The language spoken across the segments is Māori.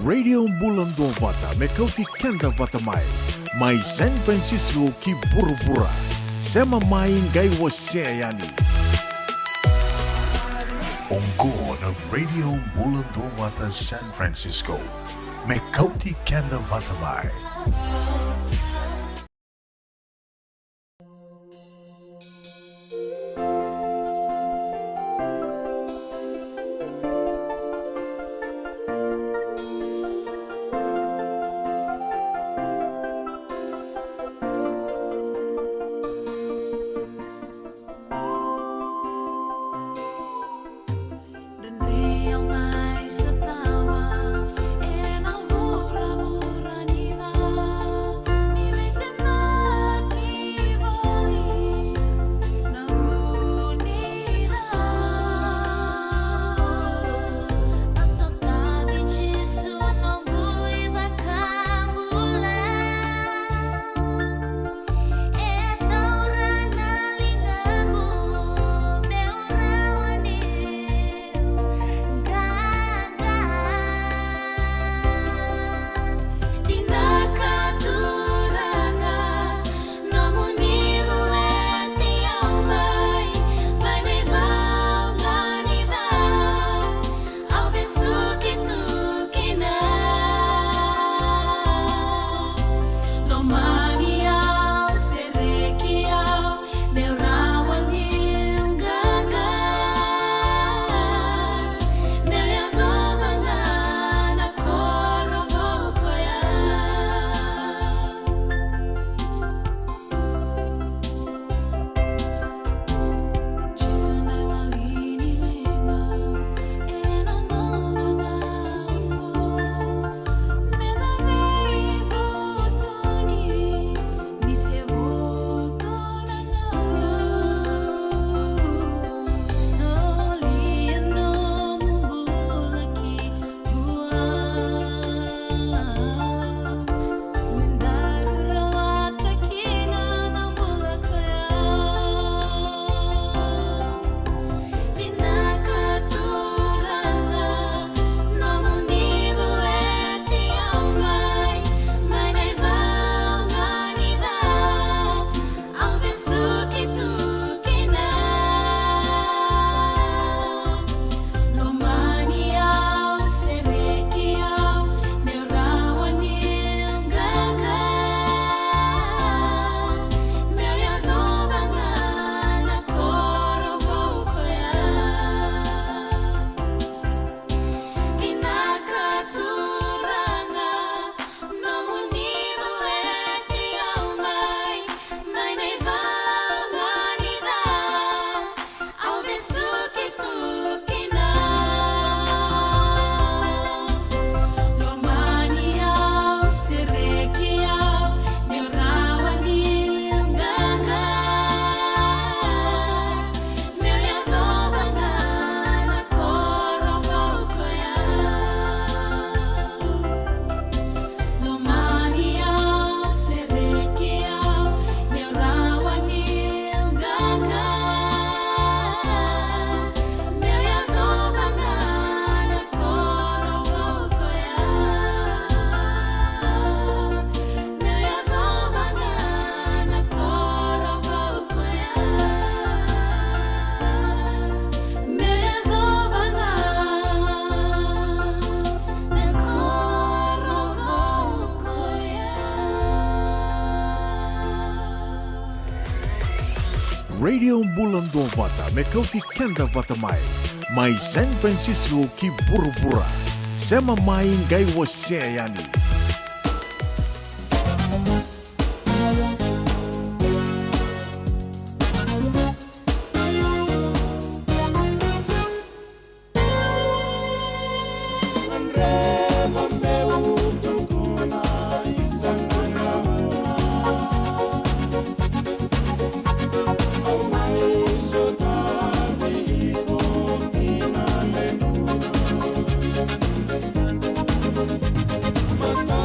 Radio Bula Duavata me Kauti Keda Vata mai San Francisco ki Bura sema mai ngai wase yani. Ongo na Radio Bula Duavata San Francisco me Kauti Keda Vata mai. Radio Bula Duavata me Kauti Keda Vata mai San Francisco ki Bura sema mai ngai wase yani. Vata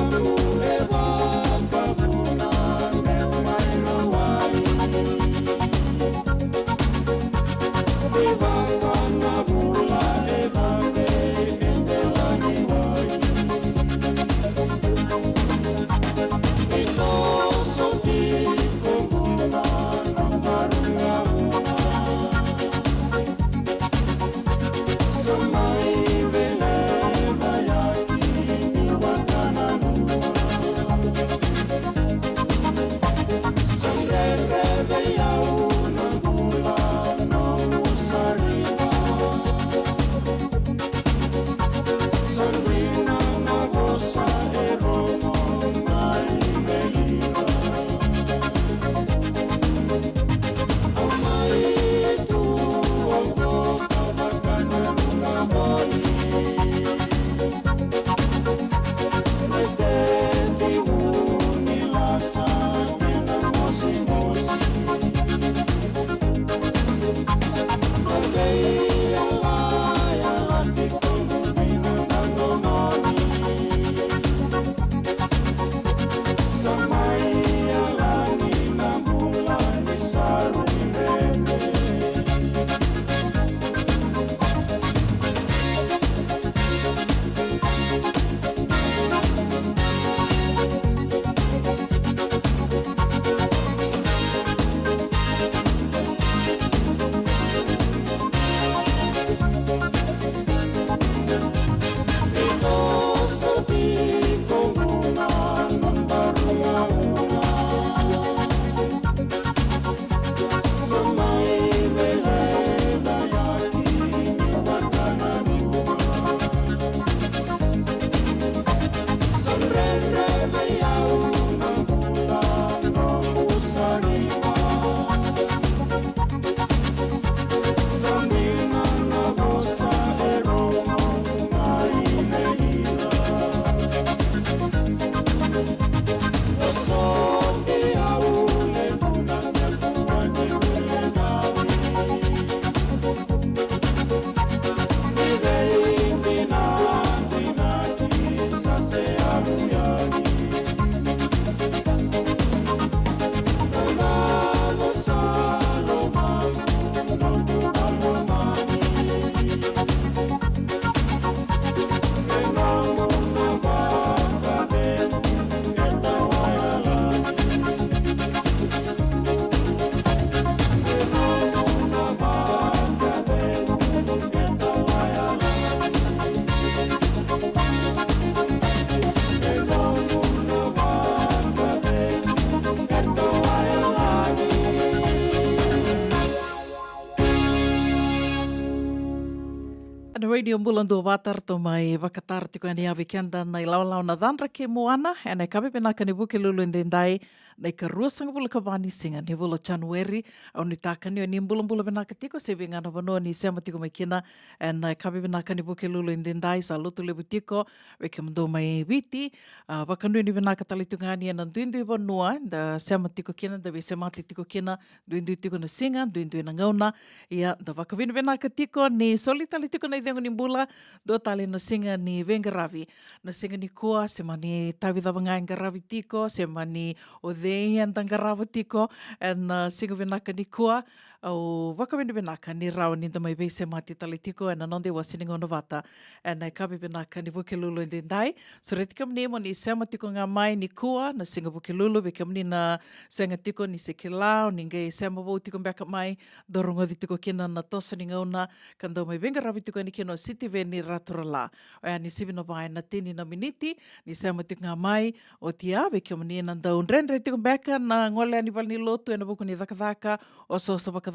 Ana radio Bula Duavata to mai wakatar tiko ani awi kianda nei laulau na dhanra ke moana e nei kawe pena ka ni buke lulu indendai nei ka ruasanga bula ka wani singa ni bula January au ni tākani o ni mbula pena ka tiko se vingana vanua ni sema tiko mai kina e nei kawe pena ka ni buke lulu indendai sa lutu lebu tiko weke mdo mai viti wakanui ni pena ka talitunga ani ana duindui vanua da sema tiko kina da we semati tiko kina duindui tiko na singa duindui na ngauna ia da wakawina pena ka tiko ni solitali tiko na idhengu ni mbula, do tale na singa ni vengaravi. Na singa ni kua, se mani tawidawanga ngaravi tiko, se mani o dhehi antangarawa tiko, na singa venaka ni kua, au wakawini venaka ni rao ni tamai vei se mati tale tiko, na nonde wa siningo no Vata, na kawi venaka ni vuke lulu in dendai. So retika mni mo ni sema tiko ngā mai ni kua, na singa vuke lulu, veka mni na senga tiko ni se ke lao, ni ngai sema vau tiko mbeka mai, dorongothi tiko kina na tosa ni ngauna, kandau mai vengaravi tiko ni kino siti ve ni raturala. Oia ni sivina vai na tini na miniti, ni sema tiko ngā mai, o tia, veki o mani na ndau nrenre tiko mbeka na ngole ani wali ni lotu, ena vuku ni dhaka oso waka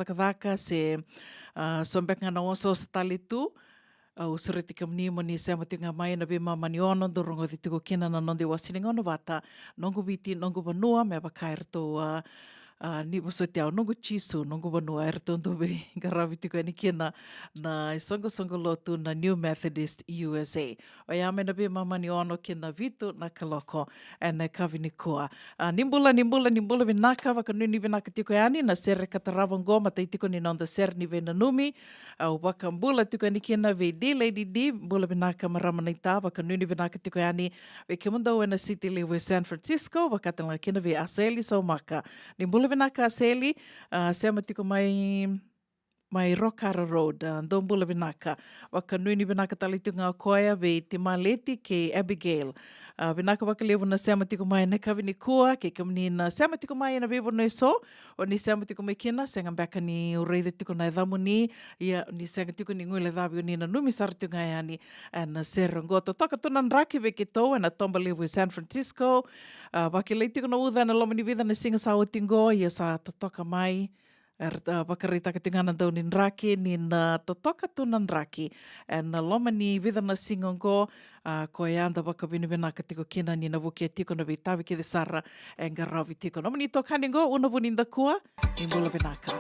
se so mbeka na oso tali tu, au sureti kamni mo ni sema tiko ngā mai na ve mamani ono, dorongo di tiko kina na nonde wasininga ono Vata, nongo viti, nongo vanua, mea wakaira tō ni waso te au nongo chisu, nongo vanua, ere tondo ve ngarawi tiko ani kina na songo lotu na New Methodist USA. O ia mena be mamani ono kina vitu na kaloko, na kawi ni kua. Nimbula vinaka, wakanuni vinaka tiko ani, na sere katarawango, matai tiko ni nonda sere ni vena numi, waka mbula tiko ani kina ve di lady di, mbula vinaka maramanita, wakanuni vinaka tiko ani, ve kimundau ena city lewe San Francisco, wakatanga kina ve aseli sa umaka. Nimbula vinaka aseli, sema tiko mai Rokara Road, Ndombula vinaka. Waka nui ni vinaka talitunga o koia ve te maleti ke Abigail. Vinaka waka lewa na sema tiko mai na kawi ni kua, ke kamni na sema tiko mai na vevo no so, o ni sema tiko mai kina, senga mbeka ni ureide tiko na edhamu ni, ia ni senga tiko ni nguile dhabi o ni na numi saratunga yani, na sera ngoto. Toka tunan raki veke tau, na tomba lewa San Francisco, waki lei tiko na udha na loma ni vida na singa sa o tingo, ia sa totoka mai, wakarita ka tingana tau ni nraki, ni na totoka tunan raki. Na loma ni vida na singongo, ko e anda wakawini vinaka tiko kina ni na wuke tiko na vitawi ke de sara, ngarawi tiko. Noma ni tokaningo, una vuninda kua, ni mbula vinaka.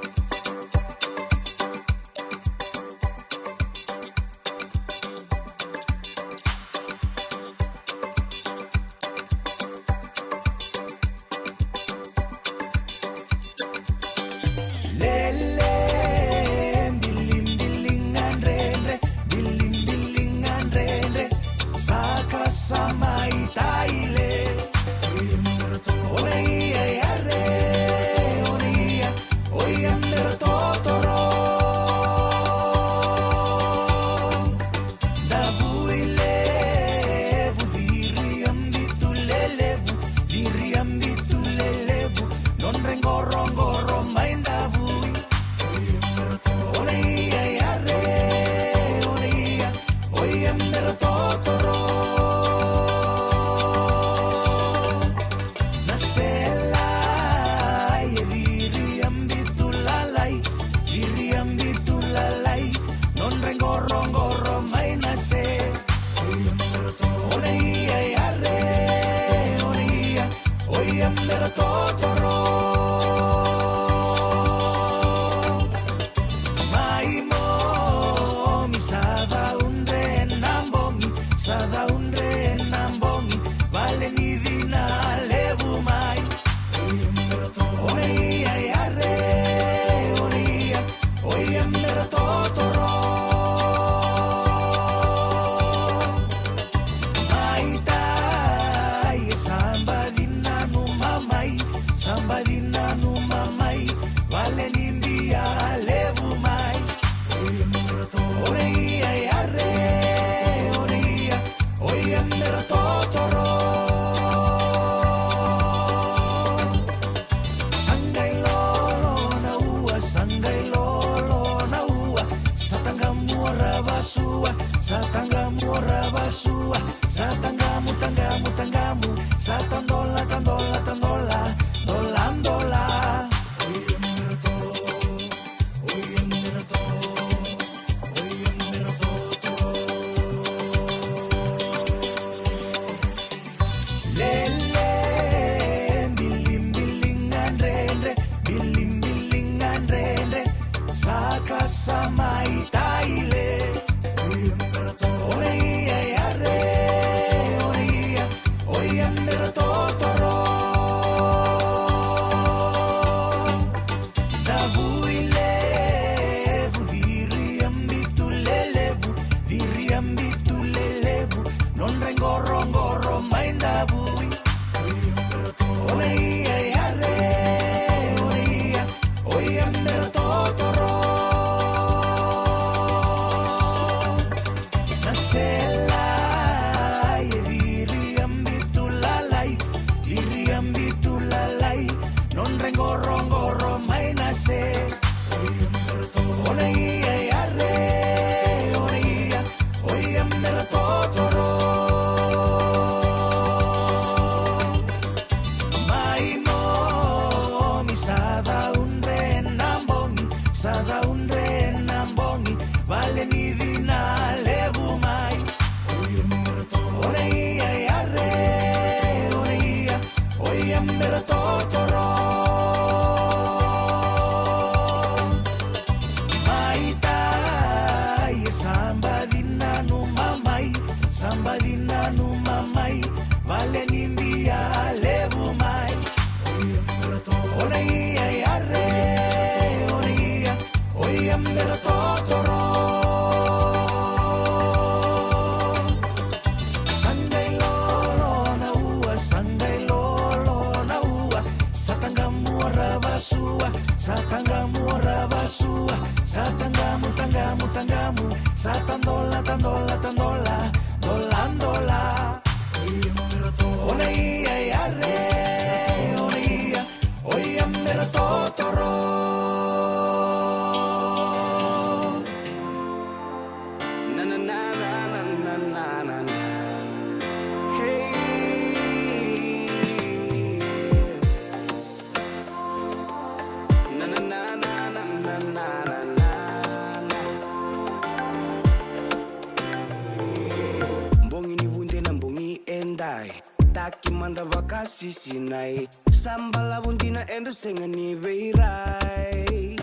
Sinai sambala bundina endo sengani veirai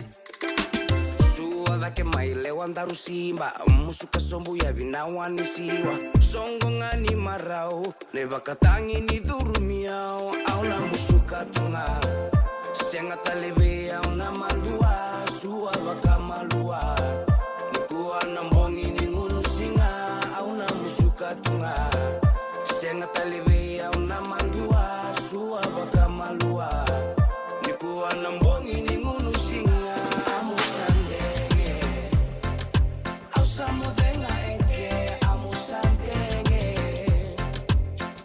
suwa ke mai lewandaru simba musuka sombu ya vinawani siwa songongani marau le bakatangi ni durumiao auna musuka tunga senga taleve auna mandua suwa bakamalua nikuwa nambongi ni ngunu singa auna musuka tunga senga taleve auna mandua suwa bakamalua nikuwa na mbongi ni ngunu singa amusandenge ausamodenga eke amusandenge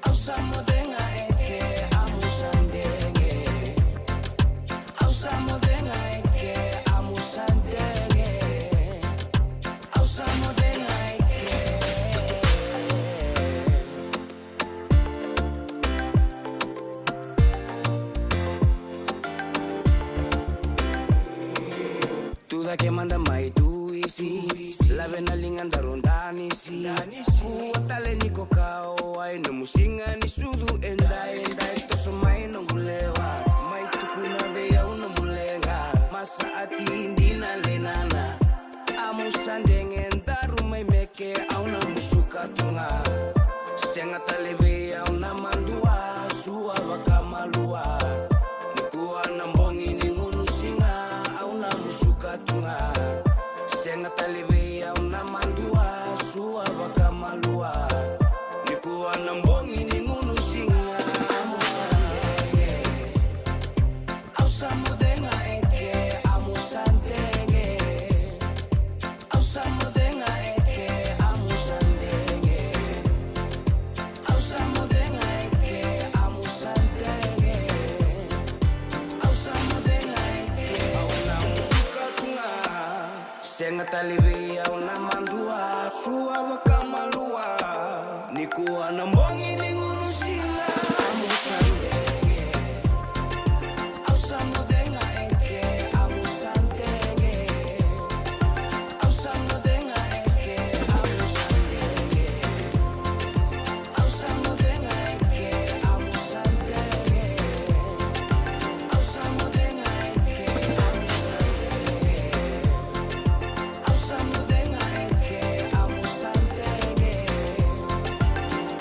ausamodenga eke amusandenge ausamodenga eke amusandenge ausamodenga que manda mai tuisi la vena linganda rondani si kuatale niko kao ai no musinga ni sudu endai toso mai no gulewa mai tukuna vea uno mulenga masa ati indina lenana amusandenge ndaru mai meke auna musuka tunga senga taleve auna mandua suwa bakamalua nikuwa na mbongi ni ngunu singa auna musuka tunga senga taleve auna mandua suwa bakamalua nikuwa na mbongi ni ngunu singa amusandenge ausamodenga eke amusandenge ausamodenga eke amusandenge ausamodenga eke amusandenge ausamodenga eke auna musuka tunga senga taleve auna mandua suwa bakamalua nikuwa na mbongi ni ngunu singa amusandenge ausamodenga eke amusandenge ausamodenga eke amusandenge ausamodenga eke amusandenge ausamodenga eke amusandenge ausamodenga eke amusandenge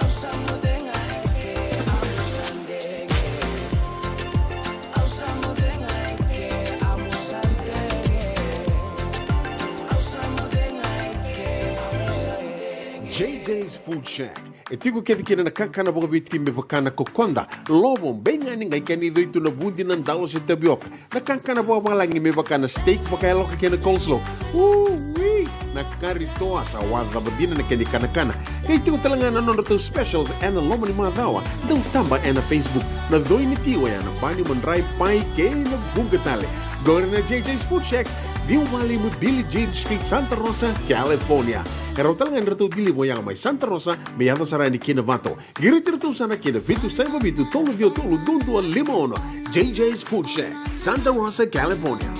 ausamodenga eke amusandenge ausamodenga eke amusandenge ausamodenga eke amusandenge JJ's Food Shack. E tiku kevi kina na kakana boka biti me bakana kokonda. Lobo benga ni ngai kani doitu na bundi na ndalo se tapioca. Na kakana boka malangi me bakana steak baka eloka kena coleslaw. Wee! Na kari toa sa wadha badina na kani kana. Kay tiku talangana non to specials and lomo ni madawa. Dau tamba na Facebook. Na doi ni tiwa ya na bani mandrai pai ke na bunga tale. Gore na JJ's Food Shack. Viu Valley mo Billy Jean Street, Santa Rosa, California. Kaya talangan rito dili mo yang may Santa Rosa, may yato sarani kina Vato. Giritirito sana kina Vitu Saiba Vitu Tolo Vio Tolo Dundu Limon. JJ's Food Shack, Santa Rosa, California.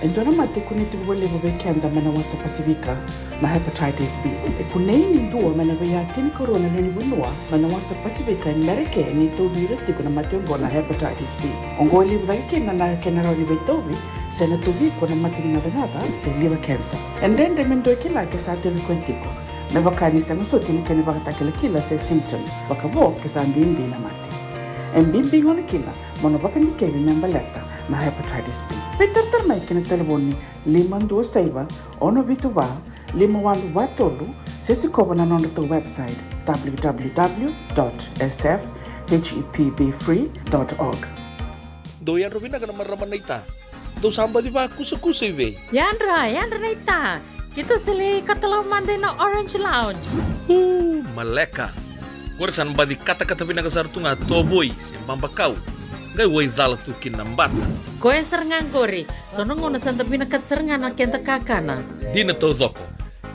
Endo na mate kuni tuwa levo bekenda mana wasa Pasifika na hepatitis B. E kunei ni dua mana tini corona leni bunua mana wasa Pasifika Amerika ni tobi reti kuna mate na hepatitis B. Ongo levo kena na kenara ni betobi se na tobi kuna mate ni nada se liver cancer. And then remendo kila ke sa tebi kontiko. Me bakani sa ngusote ni kene bakatakila kila se symptoms bakabo ke sa mbimbi na mate. Mbimbi ngona kila mono bakani kebi membaleta na hepatitis B. Peter mai kena telefoni 526 ono vituva 51watolu sesi koba na nondo to website www.sfhepbfree.org. Do yan Robina kana maraman naita. Do samba di ba kusa iwe. Yandra naita. Kita sili katalaw mande na Orange Lounge. Maleka. Gora san ba di kata-kata pinakasartunga toboy simpambakaw. Gay way dala tu kinambat. Koe serengan gori, sono ngono santa pinakat serengan na kenta kakana. Di na to zoko.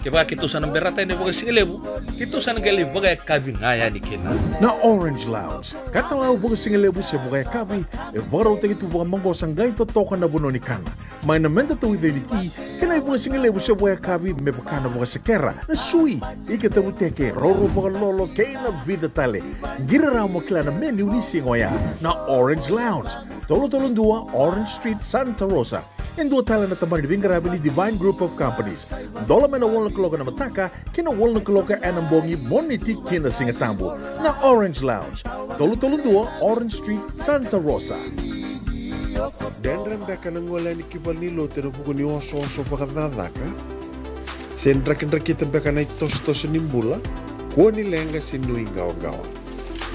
Kaya kitu sana berata ini bagai singlebu, kitu sana gali bagai kabi ngaya ni kena. Na Orange Lounge, katalau bagai singlebu se bagai kabi, baru tegi tu bagai manggo sanggai to toka na buno ni kana. Mai na menda tu ide ti, kena bagai singlebu se bagai kabi me bakana bagai sekera. Na sui, ike tabu teke roro bagai lolo keina vida tale. Gira ramo klana menu ni singoya. Na Orange Lounge, tolo-tolong dua Orange Street, Santa Rosa. Yang dua tala na tamari bingarabi ni Divine Group of Companies. Dola mena wala kaloka na mataka, kina wala kaloka anambongi moniti kina singatambo. Na Orange Lounge, tolo-tolong dua Orange Street, Santa Rosa. Dendran beka nang wala ni kibalilo tena buku ni oso-oso pakadadaka. Sendrak-drakitan beka na itos-tos nimbula, kuwa ni lenga sinui gawa-gawa.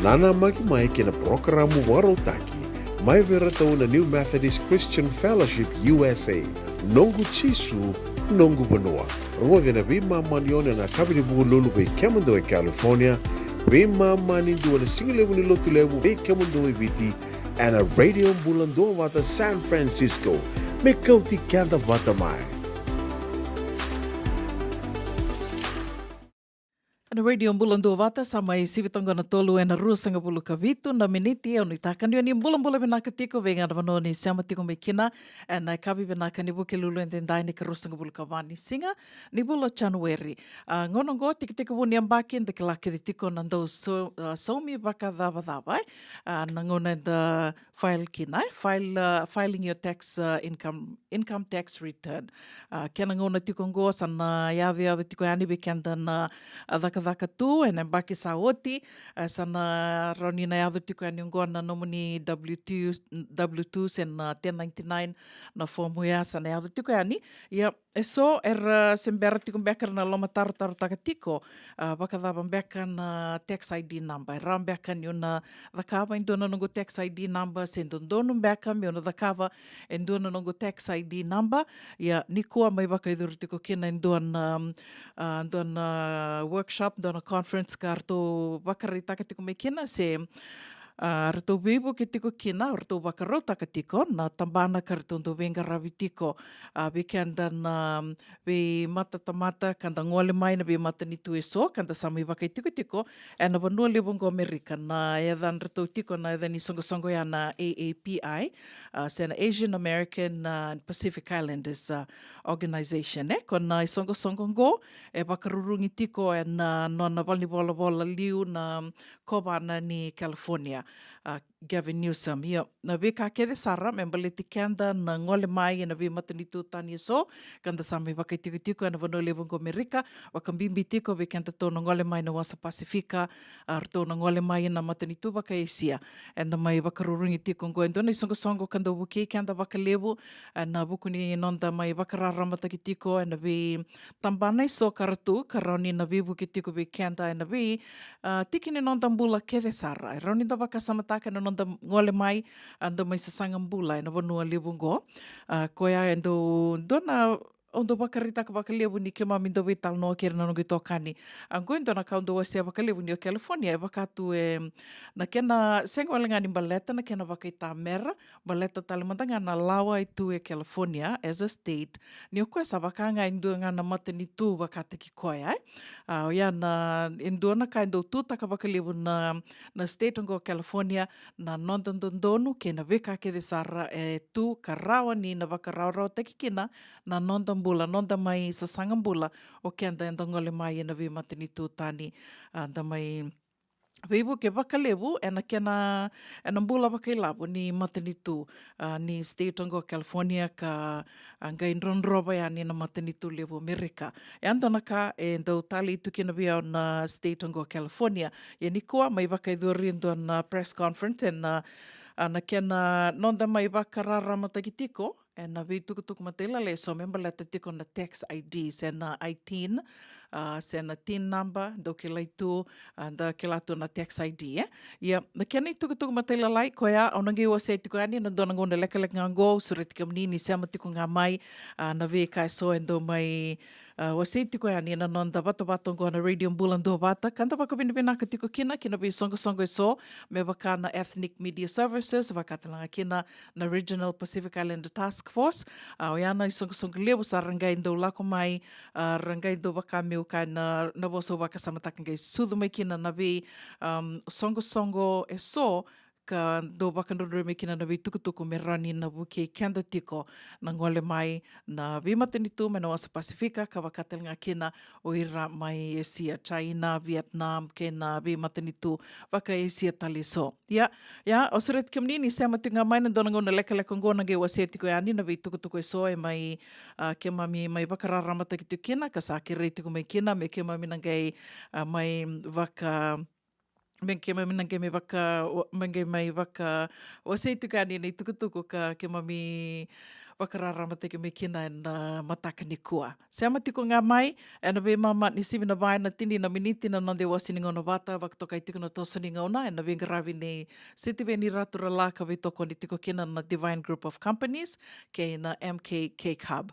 Nana magi mai kina programo warotaki. Mai vera tau na New Methodist Christian Fellowship USA. Nongu chisu, nongu banua. Rua vena vima manione na kabini bugu lulu bei kemundo e California. Vima mani dua na singilevu ni lotu levu bei kemundo e viti. And a radio Bula Duavata San Francisco. Me Kauti Keda Vata mai. Na radio Bula Duavata samai sivitanga na tolu e na rusanga bulu kavitu na miniti e unitakan yo ni Bula benaka tiko venga na vano ni sama tiko mekina e na kabi benaka ni buke lulu en tendai ni karusanga bulu kavani singa ni Bula January. Ngono ngo tiki wuni ambakin de kelake di tiko nandau somi baka dava na ngona the file kina filing your tax income tax return. Kena ngona tiko ngo sana yawe tiko yani bekenda na daka tu and baki saoti sana roni na yado tiko ani ngona nomuni W2 sen 1099 na formu ya sana yado tiko ani ya eso sembera tiko bekar na loma taru taka tiko baka daba bekan tax ID number ram bekan yuna dakava indona nongo tax ID number sen dono bekam yuna dakava indona nongo tax ID number ya nikua mai baka idur tiko kina indona workshop dona conference karto bakari taka tiko me kina se rato vivo ke tiko kina rato bakarau taka tiko na tambana karto ndo venga ravi tiko be kanda na be mata tamata kanda ngole mai na be mata ni tu eso kanda sami vakai tiko e na vanua lebongo Amerika na edan rato tiko na edan ni songo ya na AAPI se na Asian American Pacific Islanders organization kona songo go e bakarurungi tiko e na nona valni bola liu na kobana ni California Gavin Newsom. Na be ka kede sara membali tikenda na ngole mai na be matanitu tani so kanda sami wakai tiko na vano lebongo Amerika wakambimbi tiko be kenta to na ngole mai na wasa Pasifika arto na ngole mai na matanitu wakai Asia and mai wakarurungi tiko ngo endo na songo kanda wuki kenda wakalebu na buku ni nonda mai wakararama taki tiko na be tambana so karatu karoni na be buki tiko be kenda na be tiki ni nonda mbula kede sara roni da wakasamataka na nonda ngole mai ando mai sasanga mbula na vanua lebongo koia endo dona ondo bakarita ka bakalevu ni ke mamindo vital no kere na nongi tokani. Ang goindo na kaundo wasi bakalevu ni o California e wakatu na kena senga walenga ni baleta na kena wakaita mera baleta talimandanga na lawa i tu e California as a state ni o koe sa wakanga indu ngana mata ni tu wakata ki koe ai. O ia na indu na ka indu tu taka bakalevu na state ngo California na nondondondonu kena weka ke de sara e tu karawa ni na wakarao te kikina na nonda mai sa sangambula o ke anda ngole mai na vi matini tu tani anda mai Vivu ke wakalevu ena kena mbula wakailavu ni matini tu ni state ngo California ka ngai nronrova ya ni na matini tu levu Amerika. E ando naka e ndau tali tu kena via na state ngo California. E ni kua mai wakaidhuri ndo na press conference na kena nonda mai wakarara matakitiko na vi tukutuku matela le so member leta tiko na tax ID sena I-10 sena TIN number do ke laitu da ke latu na tax ID ia na kena tukutuku matela lai koia onangi o se tiko ani na dona ngona leka ngango suret kamni ni se matiko ngamai na vi kai so endo mai o se tiko ani na nonda Vata ngona radio Bula Duavata kanta baka binibina ka tiko kina vi songo so me baka na ethnic media services baka talanga kina na regional Pacific Island Task Force o yana isong lebu sa rangai ndo lako mai rangai ndo baka meu ka na boso baka samatakan gai sudu mai kina na vi songo e so ka do baka nuru me kina na vi tukutuku me rani na buke kenda tiko na ngole mai na vi matinitu me na wasa Pasifika ka wakatel nga kina o ira mai Asia, China, Vietnam, ke na vi matinitu waka Asia taliso. Ya, o suret kimni ni sema tinga mai na dona ngona leka ngona ge wase tiko yani na vi tukutuku e so e mai ke mami mai wakarara matakitu kina ka sa kire tiko mai kina me ke mami nangai mai waka Mengke mami nange me waka o se tukani nei tukutuku ka ke mami wakarara mate ke me kina na mataka ni kua. Se amatiko ngā mai, ena ve mama ni sivi na vai na tini na miniti na nonde wasini ngona Vata, wakatoka i tiko na tosani ngauna, ena ve ngaravi nei sitive ni ratura la ka ve toko ni tiko kina na Divine Group of Companies, ke na MK Cake Hub.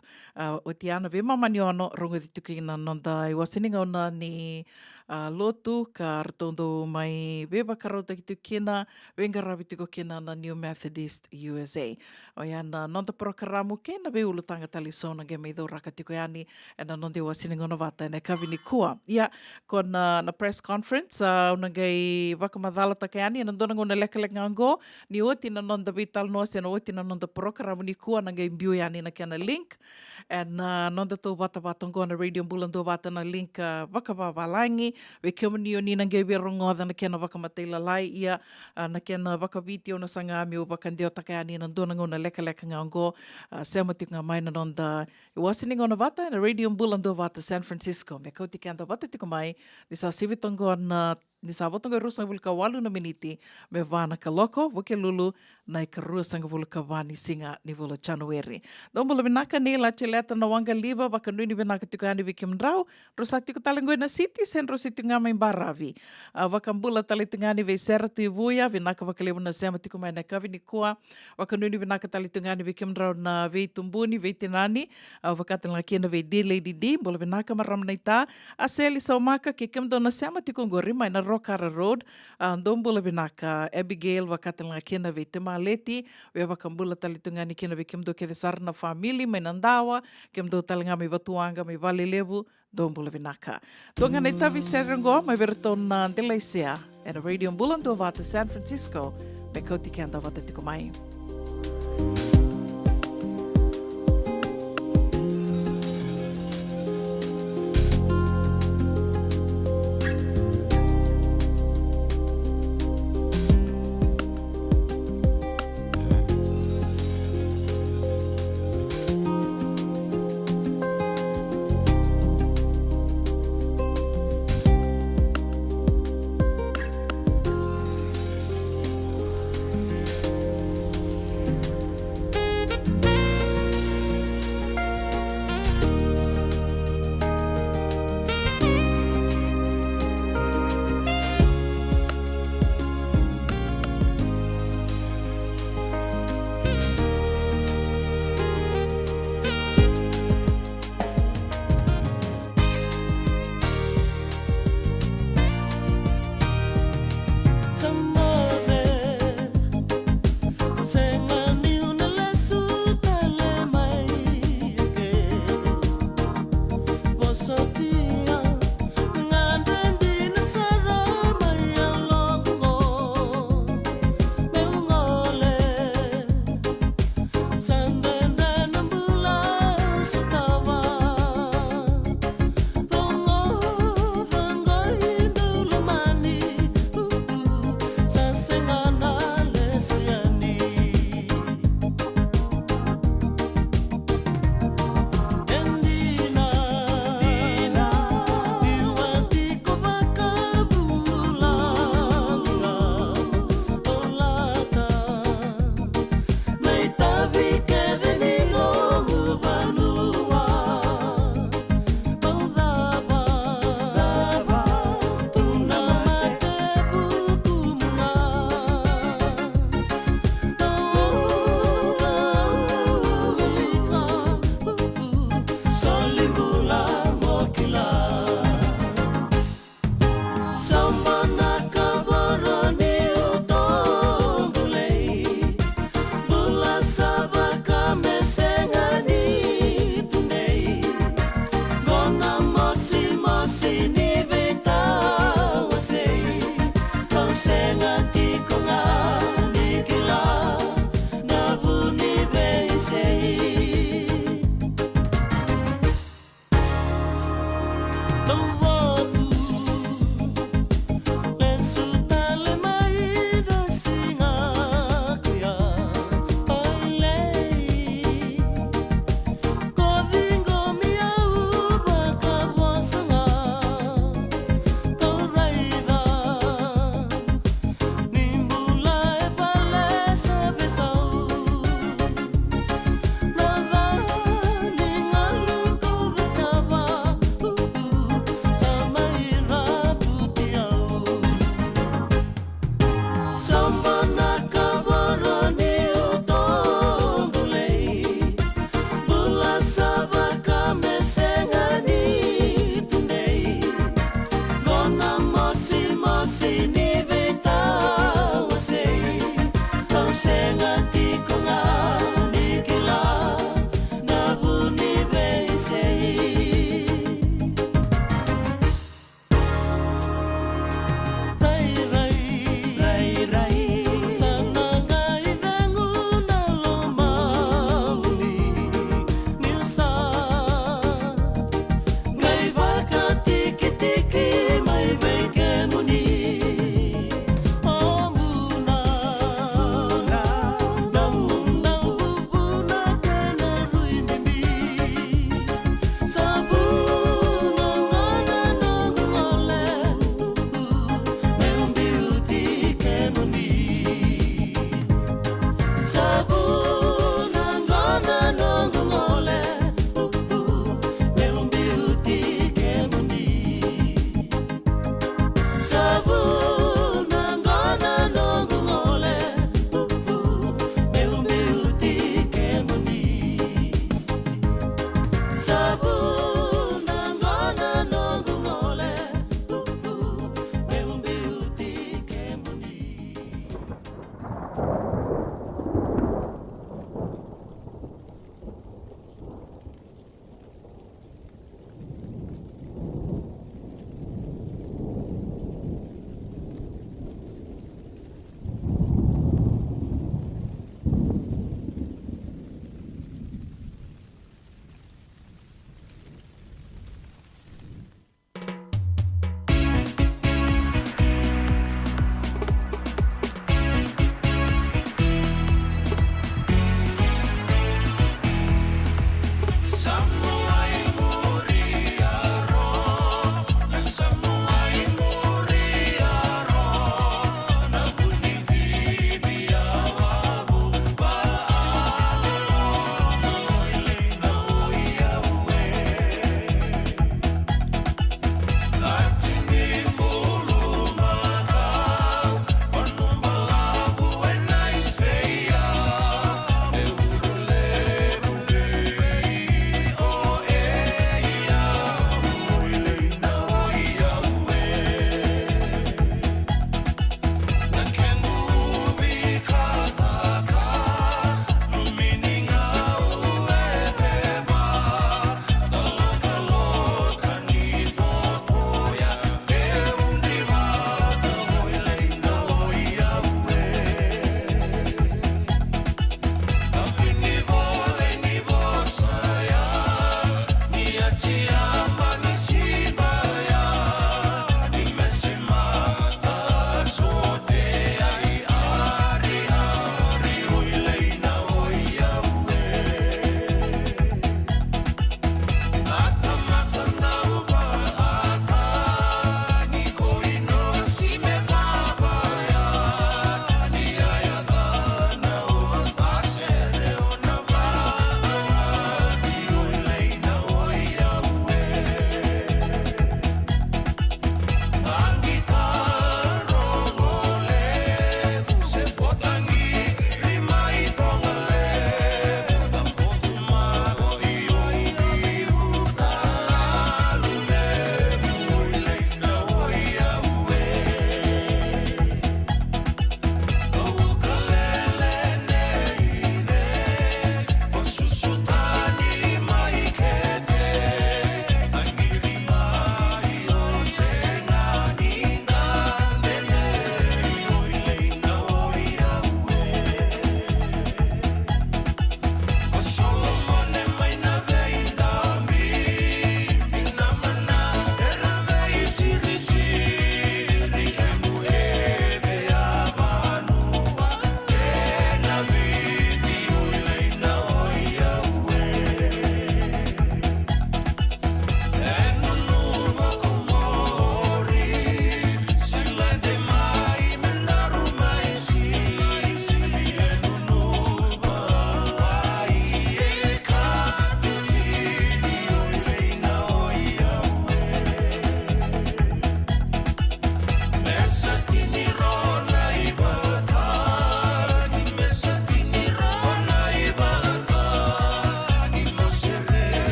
O ti ana ve mama ni ono, rongo di tiko kina nonda i wasini ngauna ni lotu, ka ratondo mai ve wakarauta ki tiko kina, ve ngaravi tiko kina na New Methodist USA. O iana nonda prokaramo ke na ve ulutanga talisona ge me do raka tiko yani ena nonde wasini ngona Vata ena kavini kua. Ia, ko na press conference, unangai wakamadhalata ke yani ena dona ngona leka ngango, ni oti na nonda vital noa ena oti na nonda prokaramo ni kua nangai mbiu yani na kena link, ena nonda tau Vata ngona radio Bula Duavata na link wakavawalangi, we kemanio ni nangai virongoda na kena wakamatela lai, ia na kena wakavitio na sanga amiu wakandeo taka yani na dona ngona leka ngango, se amatik ngā mai na nonda i wasini ngona Vata na radio Bula Duavata San Francisco. Me Kauti kanta Vata tiko mai, ni sa sivitongo na ni sa botongo rusang vulka walu na miniti me vana ka loko, wake lulu na i ka rusang vulka vani singa ni vula January. Dombula vinaka ni la cheleta na wanga liva waka nui ni vinaka tiko ani vikim rau, rosa tiko talangoi na city, sen rosi tiko ngā mai baravi. Waka mbula tali tiko ani vei sera tu ivuia, vinaka waka levu na sema tiko mai na kavini kua, waka nui ni vinaka tali tiko ani vikim rau na vei tumbuni, vei tinani, wakata nga kia na vei di Lady D, mbula vinaka maramna ita, aseli sa umaka ke kemdo na sema tiko ngori mai na Rockara Road, dombula vinaka Abigail wakata nga kia na vei Temaleti, we wakambula tali tiko ani kia na vei kemdo ke de sarna family, mai nandawa, kemdo tali nga mai watuanga, mai vale levu, dombula vinaka. Tonga nei tavi serango, mai vereton na Delaisea, and a radio Bula Duavata San Francisco, me Kauti kanta Vata tiko mai.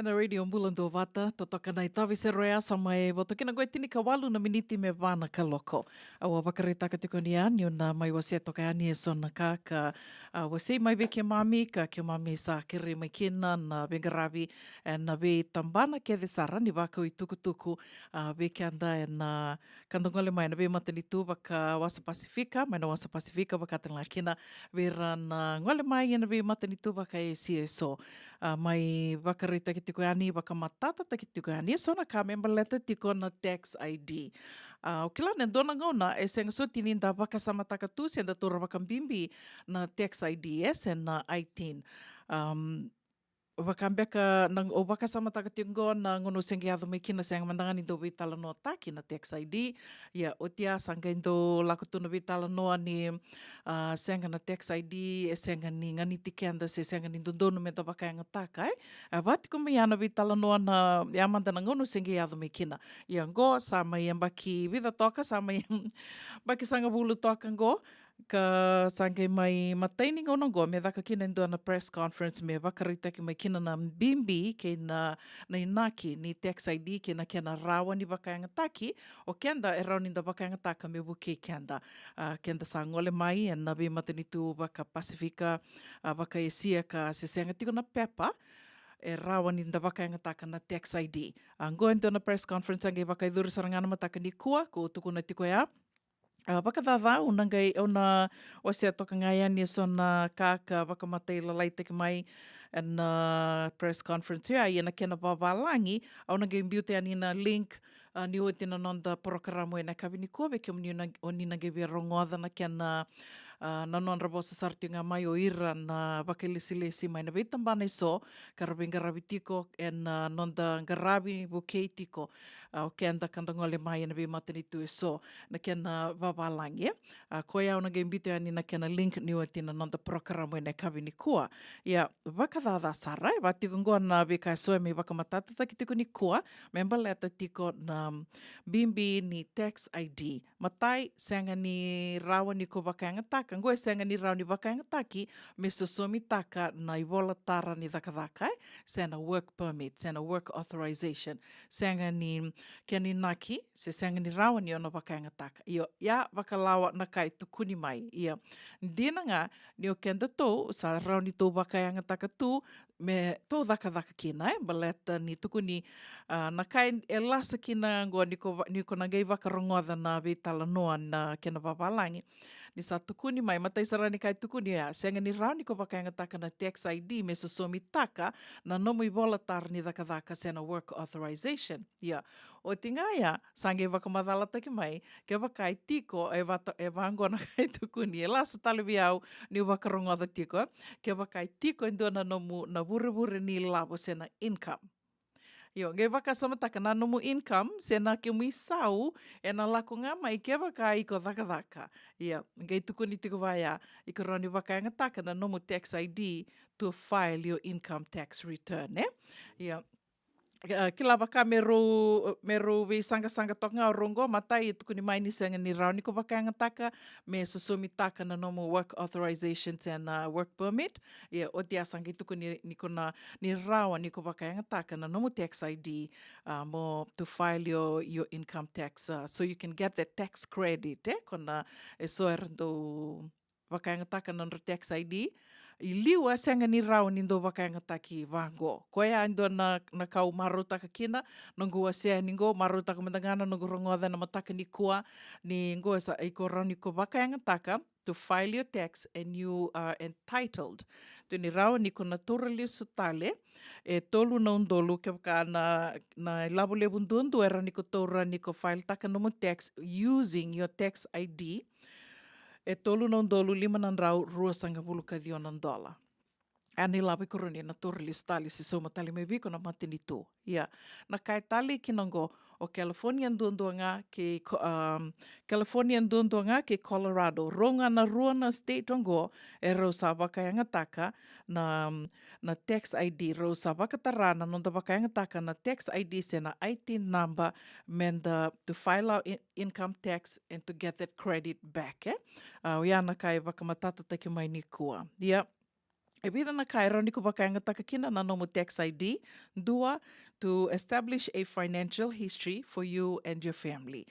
Ana radio Bula Duavata, totoka nei tawi se roe asa mai wo tokina goe tini ka walu na miniti me vana ka loko. Awa wakaretaka te koni ani o na mai wase toka ani e sona ka wase mai ve ke mami, ka ke mami sa kere mai kena na bengaravi e na ve tambana ke de sarani waka i tukutuku ve ke anda e na kandongole mai na ve matani tu waka wasa Pasifika, mai na wasa Pasifika waka tanga kena vera na ngole mai e na ve matani tu waka e CSO. Mai wakareta ki tiko ani, wakamatata ki tiko ani, sona ka member letter tiko na tax ID. O kila ne dona ngona e senga so tini da wakasamataka tu senda tora wakambimbi na tax ID sen na 18. Wakambeka nang o wakasamataka tingo na ngono sengi ado mai kina senga mandangani do vitala no taki na tax ID. Ya otia sanga indo lako tuna vitala no ani senga na tax ID e senga ni ngani tikenda se senga ni dondono me da wakanga taka vati ko mai ana vitala no na yamanda na ngono sengi ado mai kina. Ya ngo sa mai baki vida toka sa mai baki sanga bulu toka ngo. Ka sangai mai mataini ngona go me daka kina ndo na press conference me wakarita ki mai kina na bimbi ke na inaki ni tax ID ke na kena rawa ni wakanga taki o kenda e rauni da wakanga taka me wuke kenda kenda sa ngole mai e na be matani tu waka Pasifika waka esia ka se senga tiko na pepa e rawa ni da wakanga taka na tax ID ngo ndo na press conference ange waka iduri sarangana mataka ni kua ko tuku na tiko ya Wakatata, unangai ona wase toka ngai ani sona kaka wakamatei lalai teki mai na press conference ia na kena wawalangi ona ngai mbiute ani na link ni o tina nonda programo e na kawini kowe ke oni na ngai rongoada na kena na nonra bosa sarti ngā mai o ira na wakelesi mai na veitambane so karabe ngarabi tiko e na nonda ngarabi bukei tiko o kenda kandangole mai na ve matani tu e so na kena wawalangi koe au na ngai mbite ani na kena link ni o tina nonda programo e na kawini kua ia wakadada sarai watiko ngoa na veka soe me wakamatata taki tiko ni kua member letter tiko na bimbi ni tax ID matai senga ni rawa ni ko wakanga taka ngoe senga ni rawa ni wakanga taki me sosomi taka na iwola tara ni dhaka sena work permit sena work authorization senga ni keni naki se senga ni rawa ni ona wakanga taka iyo ya wakalawa na kai tukuni mai ia dina nga ni o kenda to sa rawa ni to wakanga taka tu me tō dhaka kina baleta ni tukuni na kai e lasa kina ngoa niko na ngai wakarongoada na vitala noa na kena wawalangi ni sa tukuni mai matai sarani kai tukuni senga ni rau niko wakainga taka na tax ID me sosomi taka na nomu i volatar ni dhaka sena work authorization o tingaya sange wakamadala taki mai ke wakai tiko e wango na kai tukuni e lasa taliwi au ni wakarongoada tiko ke wakai tiko ndo na nomu na wure ni labo sena income. Ngai waka samataka na nomu income sena ke mui sau e na lako ngā mai ke waka i ko dhaka. Ngai tuku ni tiko waya i ko rani waka ngā taka na nomu tax ID to file your income tax return. Kila waka meru we sanga toka ngā rongo matai i tuku ni mai ni senga ni rau ni ko waka ngā taka me susumi taka na nomu work authorization and work permit. O tia sanga i tuku ni kona ni rau ni ko waka ngā taka na nomu tax ID mo to file your income tax so you can get that tax credit. Kona e soe rando waka ngā taka na tax ID. I liua senga ni rau ni ndo wakainga taki wango. Koe a ndo na kau marutaka kina, nongu a sea ni ngo, marutaka mandangana, nongu rongoada na mataka ni kua, ni ngo sa eiko rau ni ko wakainga taka, to file your tax and you are entitled. Tu ni rau ni ko na tora liu sutale, e tolu na undolu ke waka na labo lebu ndundu era ni ko tora ni ko file taka nomu tax using your tax ID, e tolu na undolu $5,250. Ani labi koroni na torli stali si soma tali me viko na matini tu. Na kai tali kinongo o Californian duanduanga ke Colorado. Ronga na rua na state ongo e rau sa wakaianga taka na tax ID. Rau sa wakatarana nonda wakaianga taka na tax ID se na IT number menda to file our income tax and to get that credit back. Na kai wakamatata take mai ni kua. E vida na kai rauni ko bakaanga takakina na nomu tax ID. Dua, to establish a financial history for you and your family.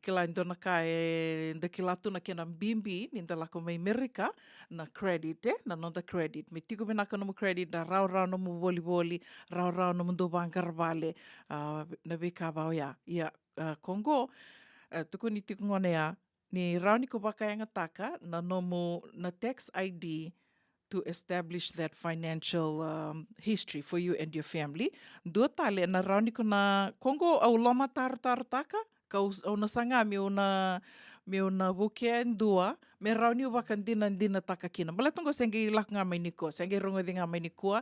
Kila indo na kai da kilatu na kena bimbi ninda lako mai Amerika na credit na nonda credit. Me tiku binaka nomu credit na rau nomu boli rau nomu do bankarvale na bika bao ya. Ia Kongo tuku ni tiku ngone ya ni rauni ko bakaanga taka na nomu na tax ID to establish that financial history for you and your family. Dua tale na rauni ko na Kongo au loma taru taka kau au na sanga me una bukia dua me rauni o wakan dina taka kina. Mala tongo senge lak nga mai ni ko, senge rongo di nga mai ni ko.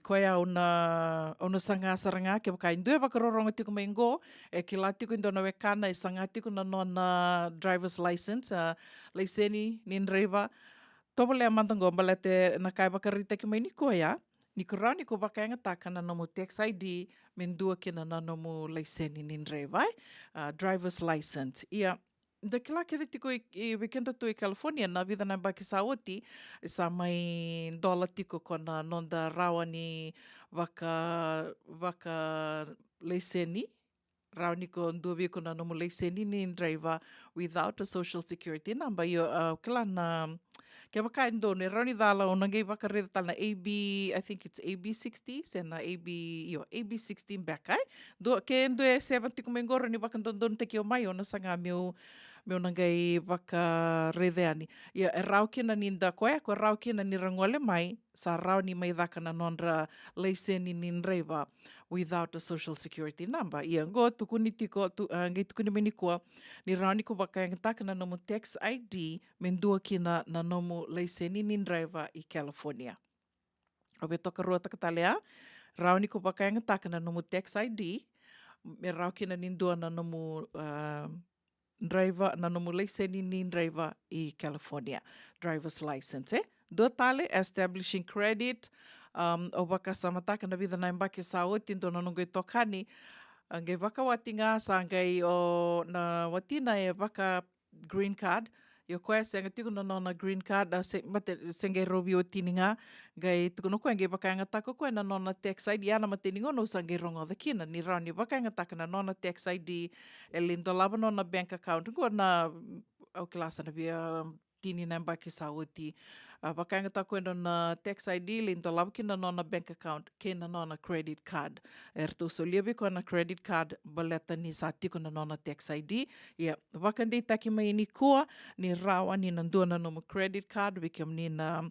Koe au na sanga saranga ke wakai ndue wakarorongo tiko mai ngo e ki latiko indo na wekana e sanga tiko na nona driver's license, laiseni nin reiva. Topo lea mantango mbala te na kai wakarita ki mai ni ko ya. Ni ko rau ni ko wakaenga taka na nomu tax ID men dua kina na nomu laiseni nin rei vai. Driver's license. Ia, da kila kere tiko i wikenda tu i California na vida na baki Sauti sa mai dola tiko kona nonda rawa ni waka laiseni. Rau ni ko ndua ko na nomu laiseni nin driver without a social security number. Ia, kila na ke waka endo ne rani dala o nangai waka reda tal na I think it's AB60 sen na AB16 back ai. Do ke endo e 70 kumengoro ni waka ndon te ki o mai o na sanga meu nangai waka reda ani. Ia e rau kina ninda koe ko rau kina ni rangole mai sa rau ni mai daka na nonra laiseni nin reiva without a social security number. Ia ngo tukuni tiko ngai tukuni meni ko ni rau ni ko waka taka na nomu tax ID men dua kina na nomu laiseni nin driver i California. Obe toka rua takatalea, rau ni ko wakaenga taka na nomu tax ID, me rau kina nin dua na nomu driver, na nomu laiseni nin driver i California. Driver's license, Dua tale, establishing credit, o waka samataka na vida na imbaki sa otin do na nungay tokani, ngai waka watinga sa ngai o na watina e waka green card, yo koe senga tiku na nona green card, senga robi o tininga, ngai tuku no koe ngai waka anga tako koe na nona tax ID, ana mateningo no sa ngai rongo the kina, ni rau ni waka anga taka na nona tax ID, e lindo lava nona bank account, ngo na au kilasa na via tini na mbaki sa uti. Waka anga tako na tax ID, lindo lava kina nona bank account, kina nona credit card. Ertu so liabi ko na credit card, baleta ni sa tiku na nona tax ID. Ia, waka ndi taki mai ni kua, ni rawa ni nandua na nomu credit card, wikiam ni na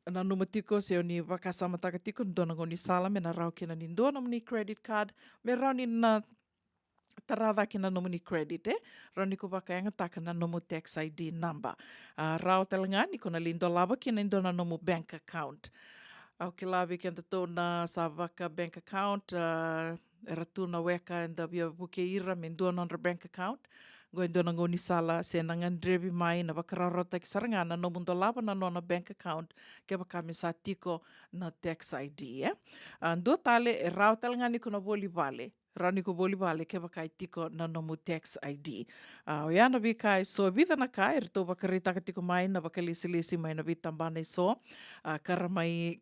numa tiko se o ni waka samataka tiko, ndona ngoni sala me na rau kina ni ndona ni credit card, me rau ni na tarada kina nomu ni credit, rau ni ko wakaenga taka na nomu tax ID number. Rau talanga ni ko na lindo lava kina ndona nomu bank account. Au ki lawi kenda tō na sa waka bank account, era tūna weka and bia buke ira me ndua nonra bank account. Goe ndona ngoni sala se na ngandrevi mai na wakararota ki saranga na nomundo lava na nona bank account ke wakame sa tiko na tax ID. Ndua tale e rau talanga ni ko na voli vale. Rau ni ko voli vale ke wakai tiko na nomu tax ID. O iana vi kai so vida na kai rito wakaritaka tiko mai na wakalisi mai na vitambane so. Kara mai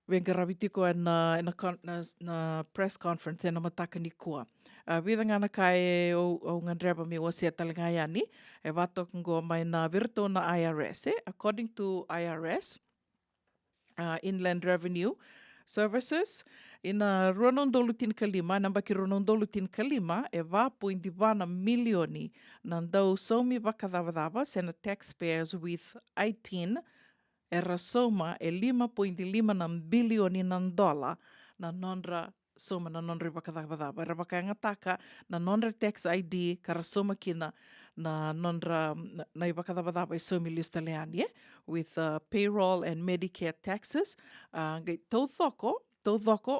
Wengarawi tiko na press conference na mataka ni kua. Vida ngana kai o ngandreba mi o se talinga yani e watok ngo mai na virto na IRS. According to IRS, Inland Revenue Services, ina ronondolutin kalima, nambaki ronondolutin kalima, e $1.1 milioni nandau somi wakadavadava sena taxpayers with 18 era soma e $5.5 bilioni na nonra soma na nonra wakadavadava. Era wakaenga taka na nonra tax ID kara soma kina na nonra na wakadavadava e somi lista leani, with payroll and Medicare taxes. Tau thoko,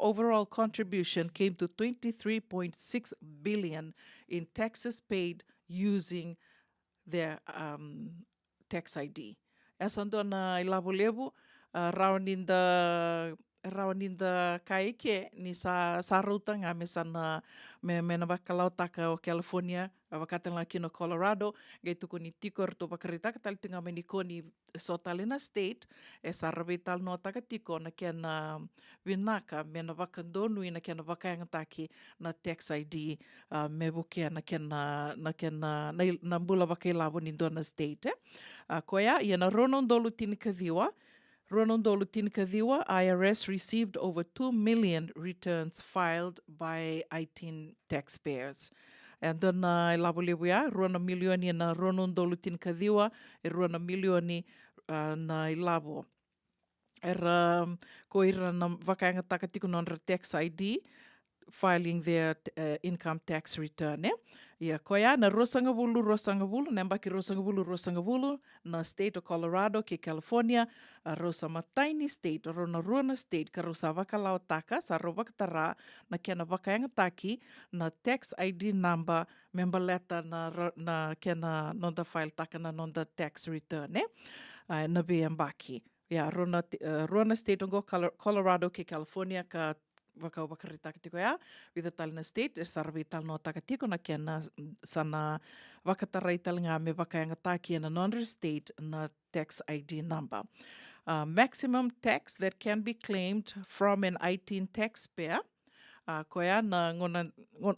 overall contribution came to $23.6 billion in taxes paid using their tax ID. Esa ndo na ilabu-lebu, rauninda rawaninda kaike ni sa rautanga me sana me na wakalau taka o California a wakatanga ki no Colorado gai tuku ni tiko to wakaritaka tali tinga me ni koni so talina state e sa rabetal no taka tiko na kena winaka me na wakandonu ina kena wakaanga taki na tax ID me bukia na kena na bula wakailawo ni dona state koia ia na ronondolu tinikadhiwa IRS received over 2 million returns filed by 18 taxpayers. And then ilabulibuya, ruana milioni na ronondolu tinikadhiwa, ruana milioni na ilabo. Koira na wakaanga takatiku nonra tax ID, filing their income tax return. Ia koia na rosangabulu, nembaki rosangabulu na state of Colorado ki California, rosa mataini state, rona state, ka rosa wakalau taka, sa ro wakatara na kena wakaanga taki na tax ID number, member letter na kena nonda file taka na nonda tax return. Na mbaki. Ia rona state ongo Colorado ki California ka wakaritaka tiko ia, with talina state, sarvi talno taka tiko na kena sana wakatarai talinga me wakaanga taki na non-state na tax ID number. Maximum tax that can be claimed from an 18 taxpayer, koia na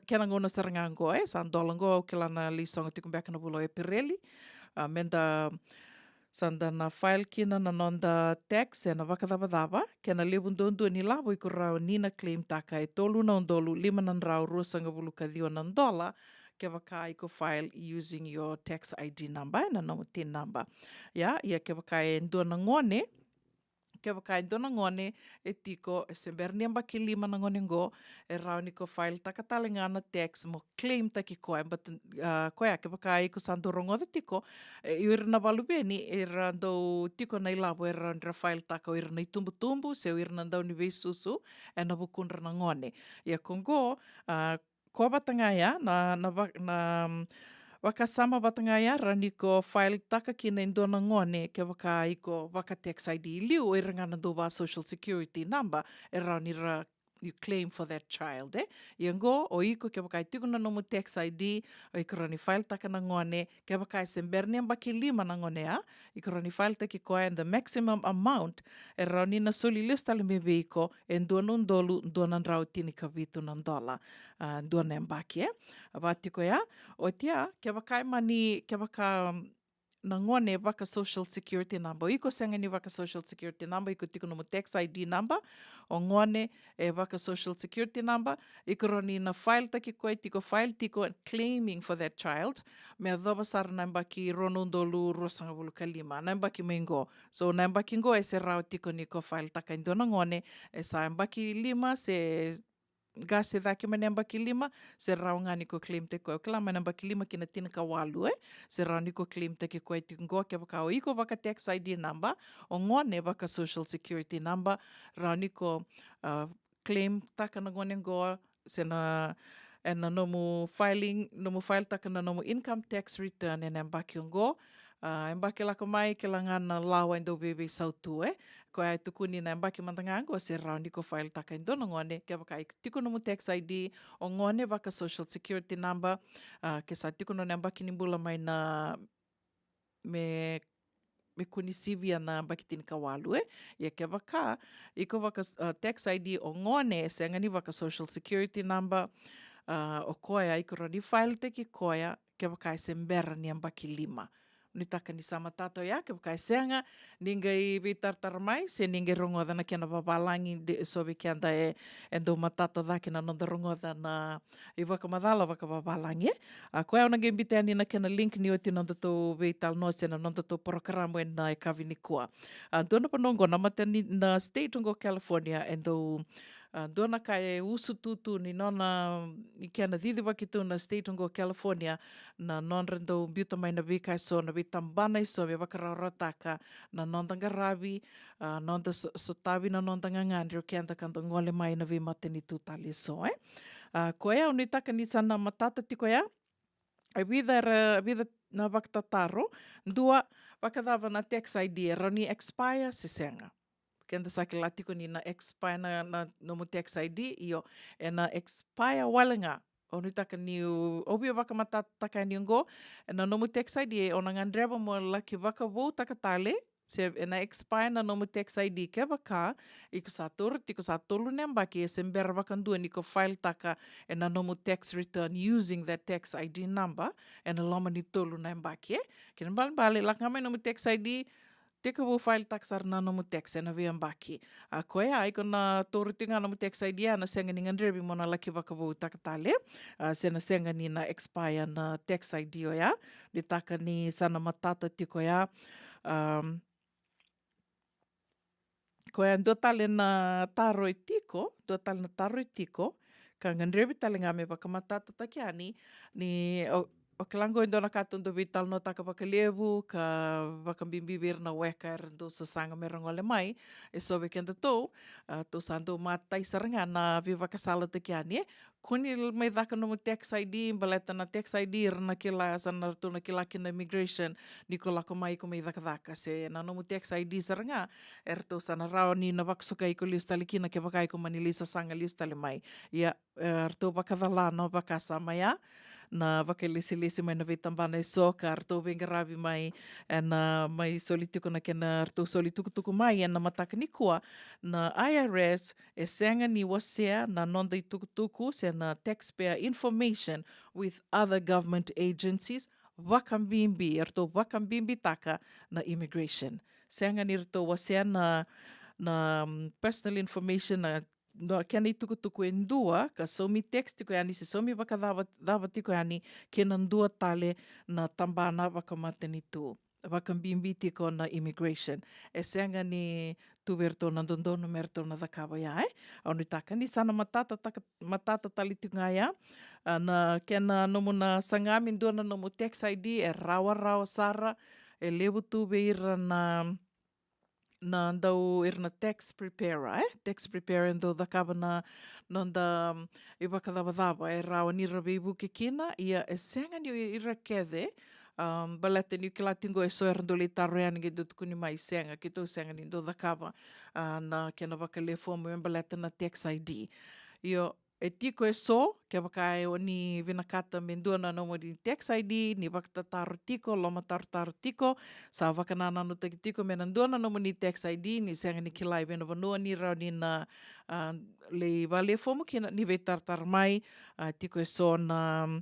kena ngona sarangango san dolango kila na lisonga tiko mbeka na bulo e pireli, menda sanda na file kina na nonda tax e na wakadabadaba, kena lebundondu ni labo iku rao nina claim taka e tolu na ondolu, lima na rao rusanga bulu kadhiwa na $1, ke waka iku file using your tax ID number, na nomu TIN number. Ia ke waka e ndua na ngone, e tiko e semberni ambaki lima na ngone ngo e rao niko file takatalinga na tax mo claim taki koe but koea ke waka iku sandorongo de tiko e irna valubeni e rando tiko na ilabo e rando file taka o irna itumbu se o irna ndau ni veisusu e na bukunra na ngone ia kongo ko batanga ia na wakasama batanga ia raniko file taka kina indona ngone ke waka iko waka tax ID liu e rangana do wa social security number e raunira you claim for that child ia ngo o iko ke waka tikuna no mu tax ID o iko rani file taka na ngone ke waka semberni ambaki lima na ngone iko rani file taki koe and the maximum amount e rauni na soli lista le mebe iko e ndona ndolu ndona nrau tini ka vitu na $1 ndona ambaki abatiko ia o tia ke waka mani ke waka na ngone waka social security number. Iko senga ni waka social security number, iko tiko no mo tax ID number, o ngone e waka social security number, iko roni na file taki koe, tiko file tiko claiming for that child, mea dhoba sara nambaki ronondolu rosangabulu kalima, nambaki mengo. So nambaki ngo e se rao tiko niko file taka indona ngone, e sa nambaki lima se gase dhake manamba kilima se rao ngani ko claim te koe kala manamba kilima kina tina ka walu se rao ni ko claim te ke koe tingo ke waka o iko waka tax ID number o ngone waka social security number rao ni ko claim taka na ngone ngoa se na ena nomu file taka na nomu income tax return ena mbaki ngo mbaki lako mai ke langana lawa endo bebe sautu ko ai tukuni na mbaki mantangango se raundi ko file taka endo ngone ke baka tiko no tax ID o ngone waka social security number ke sa tiko no mbaki ni bula mai na me kunisivia na mbaki tin kawalu ia ke baka iko waka tax ID o ngone se ngani waka social security number o koia iko rani file teki koia ke baka se mbera ni mbaki lima ni taka ni sama tato ia ke bukai senga ningai vitartar mai se ningai rongoda na kena babalangi de sobe kianda endo matata da kena nonda rongoda na I waka madala waka babalangi koe ona ngai mbiteani na kena link ni oti nonda to veital no se na nonda to programo na e kavini kua dona panongo na matani na state ngo California endo dona ka e usu tutu ni nona I kena dhidi wakitu na state ngo California na non rendo biuta mai na vika so na vitambana iso me wakararotaka na nonda ngarabi nonda sotavi na nonda ngangandri o kenda kanto ngole mai na vi mateni tutali so koe au ni taka ni sana matata tiko ia e vida na wakatataro ndua wakadava na tax ID rani expire se senga kenda sakilati ko ni na expire na nomu tax ID io e na expire walenga onu taka ni obi waka mata taka ni ngo e na nomu tax ID ona ngandreba mo laki waka vo taka tale se e na expire na nomu tax ID ke waka iku sa tolu nemba ki e sembera waka ndua ni ko file taka e na nomu tax return using that tax ID number e na loma ni tolu nemba ki kina bali lakame nomu tax ID teka wo file taxar na nomu tax e na via mbaki. A koe ai kona tōru tinga nomu tax ID na senga ni ngandrebi mo na laki waka wo takatale. Se na senga ni na expire na tax ID o ya. Di taka ni sana matata tiko ya. Koe ndo tale na taro i tiko, ka ngandrebi tale ngā me waka matata taki ani, ni o ke lango ndo na katondo vital no taka wakalevu, ka wakambimbi na weka ndo sa sanga merangole mai, e so kenda tō, tō sando matai saranga na vi wakasala taki ani, kuni mai dhaka no mo tax ID, baleta na tax ID, rana kila sana rto na kila kina immigration, ni ko lako mai ko mai dhaka se na no mo tax ID saranga, rto sana rao ni na waksuka ko lista likina ke wakai ko mani lisa sanga lista le mai, ia rto wakadhala no wakasama ya, na wakelisi mai na vitambana e soka, rto vengaravi mai, na mai solituko na kena rto solitukutuku mai, na mataka ni kua, na IRS e senga ni wasea na nonda i tukutuku, se na taxpayer information with other government agencies, wakambimbi, rto wakambimbi taka na immigration. Senga ni rto wasea na personal information na no kena i tukutuku e ndua, ka somi text ko yani, se somi waka dawa tiko yani, kena ndua tale na tambana waka matani tu. Waka mbimbi tiko na immigration. E senga ni tuverto na dondono merto na dhakawa ya, Onu taka ni sana matata tali tunga ya, na kena nomu na sangami ndua na nomu tax ID, e rawa sara, e lewu tuve ira na ndau irna tax preparer, tax preparer ndo dhakawa na nonda i wakadhawa e rawa ni rabibu ke kina, ia e senga ni ira kethe, balete ni kila tingo e soer ndo le taro yani ge dutuku ni mai senga, ki tau senga ni ndo dhakawa na kena wakale fomu e balete na tax ID. Io e tiko e so, ke wakai o ni vinakata me ndua na nomo di tax ID, ni wakatataru tiko, loma taru tiko, sa wakanana no taki tiko me na ndua na nomo ni tax ID, ni senga ni kilai vena vanua ni rau ni na le wale fomu kina ni ve tartar mai, tiko e so na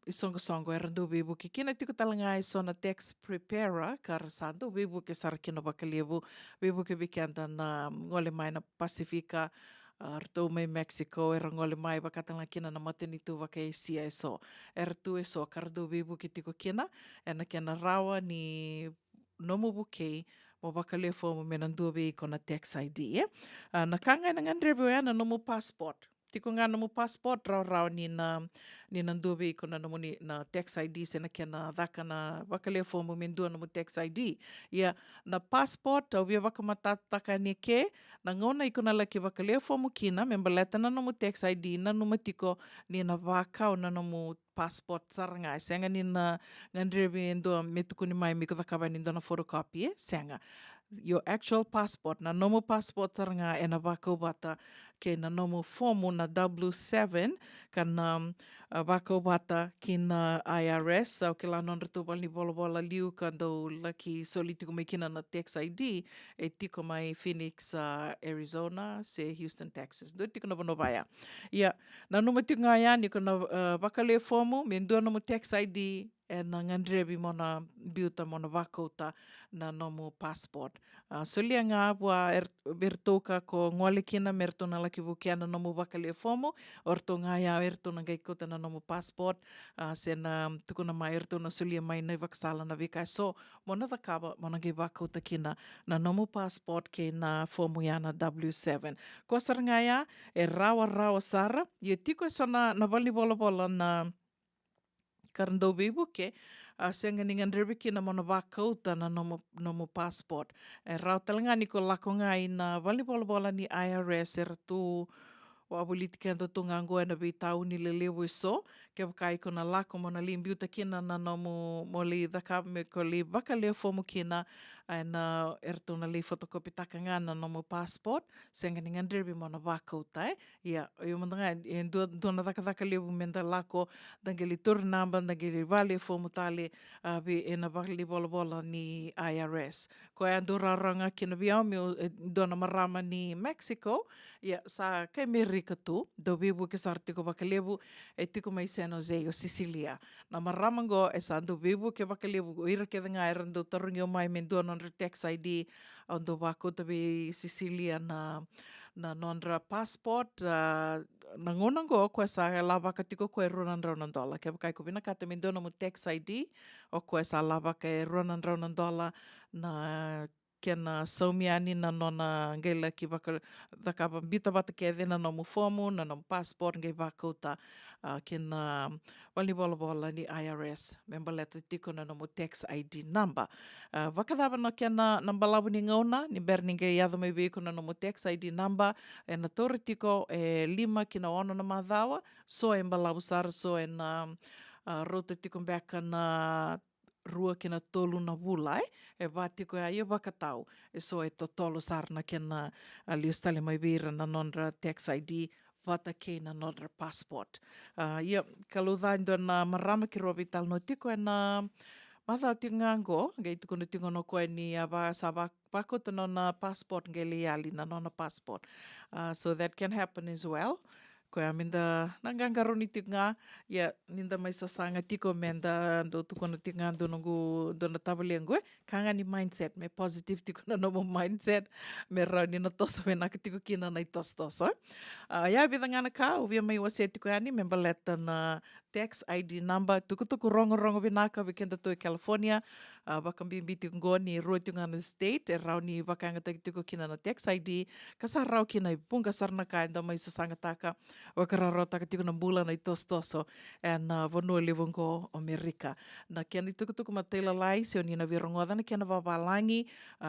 isongo e rando bebu ki kina tiko talanga e so na tax preparer, ka rasando bebu ke sarakina wakalevu, bebu ke vikenda na ngole mai na Pasifika, rto mai Mexico, e rangole mai wakatanga kina na matenitu waka e sia e so. E rtu e so, karado bebu ki tiko kina, e na kena rawa ni nomu bukei, mo wakale fomu me na ndua vei ko na tax ID, na kanga na ngandrebu e na nomu passport. Tiko ngā nomu passport rau ni na ndua vei ko na nomu ni na tax ID, se na kena dhaka na wakale fomu me ndua nomu tax ID. Ia, na passport, au via wakamatata ni ke, na ngona i kona laki wakale fomu kina, me mbaleta na nomu tax ID, na numa tiko ni na wakau na nomu passport saranga. Senga ni na ngandrebi ndua me tuku ni mai mi ko dhakawa ni ndona photocopy, senga. Your actual passport, na nomu passport saranga e na wakau Vata ke na nomu fomu na W7 ka na wakau Vata ki na IRS, au ke la non rito wali bola liu ka ndau laki solitiku mai kina na tax ID, e tiko mai Phoenix, Arizona, se Houston, Texas. Doi tiko na wanowaia. Ia, na numa tiko ngā ia, ni ko na wakale fomu, me ndua nomu tax ID, e na ngandrebi mo na biuta mo na wakauta na nomu passport. Solia ngā apua bertoka ko ngole kina merto na laki vukia na nomu wakale fomu, orto ngā ia erto na gaikota na nomu passport, se na tukuna mai erto na solia mai na wakasala na vikai. So, mo na dhakawa, mo na gai wakauta kina na nomu passport ke na fomu ia na W7. Ko saranga ia, e rawa sara, ia tiko e so na wali bola na karandau beibuke, senga ni ngandrebi ki na mona wakauta na nomu passport. E rau talanga ni ko lako ngai na wali bola ni IRS e ratu o awiliti kendo tunga ngoe na vi tauni le lewo iso, ke wakai kona lako mo na limbiuta kina na no mo li dhaka me ko li waka leo fomu kina na tona li fotokopi taka ngana no mo passport, senga ni ngandrebi mo na wakauta ia, eu mandanga, dona dhaka leo menda lako, dangeli tur namba, dangeli vale fomu tale, vi ena wali bola ni IRS. Ko e andora ranga kina viao mi dona marama ni Mexico, ia sa kai merika tu, do vivu ke sartiko wakalevu e tiko mai San Jose o Sicilia. Na maramango e sa do vivu ke wakalevu o ira ke danga e rando tarungi o mai men dona nra tax ID o do wako tabi Sicilia na nondra passport na ngonango ko sa la waka tiko ko e $100 ke wakai ko vina kata men dona mo tax ID o ko sa la waka e $100 na kena saumiani na nona ngela ki waka dhaka bita wata ke dhena no mu fomu, na no passport ngai wakauta kena wali bola ni IRS. Member leta tiko na no mu tax ID number. Wakadhawa no kena nambalawu ni ngauna, ni ber ninge yadho mai veiko na no mu tax ID number, e na tore tiko e 5 kina ono na madhawa, so e mbalawu sara, so e na rota tiko mbeka na rua kena tolu na wula, e wātiko e aia wakatau, e so e totolo sarna kena liustale mai vira na nondra tax ID, Vata ke na nondra passport. Ia, kaludha indo na marama ki roa vital no tiko e na matha tiko ngango, ngai tiko na tiko no koe ni sa wakota no na passport ngai liali na nona passport. So that can happen as well. Koe aminda nangangaroni tiko ngā, ia ninda mai sasanga tiko menda do tuko na tiko ngā do na tawali angoe, kanga ni mindset, me positive tiko na nomo mindset, me rau ni na toso me naka tiko kina na i toso. Ia vida ngana ka, uvia mai wase tiko ani, member leta na tax ID number, tuku rongo vinaka vikenda to e California, wakambimbi tiko ngoa ni rua tiko ngana state, e rau ni wakanga tiko kina na tax ID, kasa rau kina i punga sarna ka, enda mai sasanga taka, wakararo taka tiko na Bula na i toso, e na vanua lewongo o Amerika. Na kia ni tuku ma teila lai, se o nina virongoda na kia na wawalangi,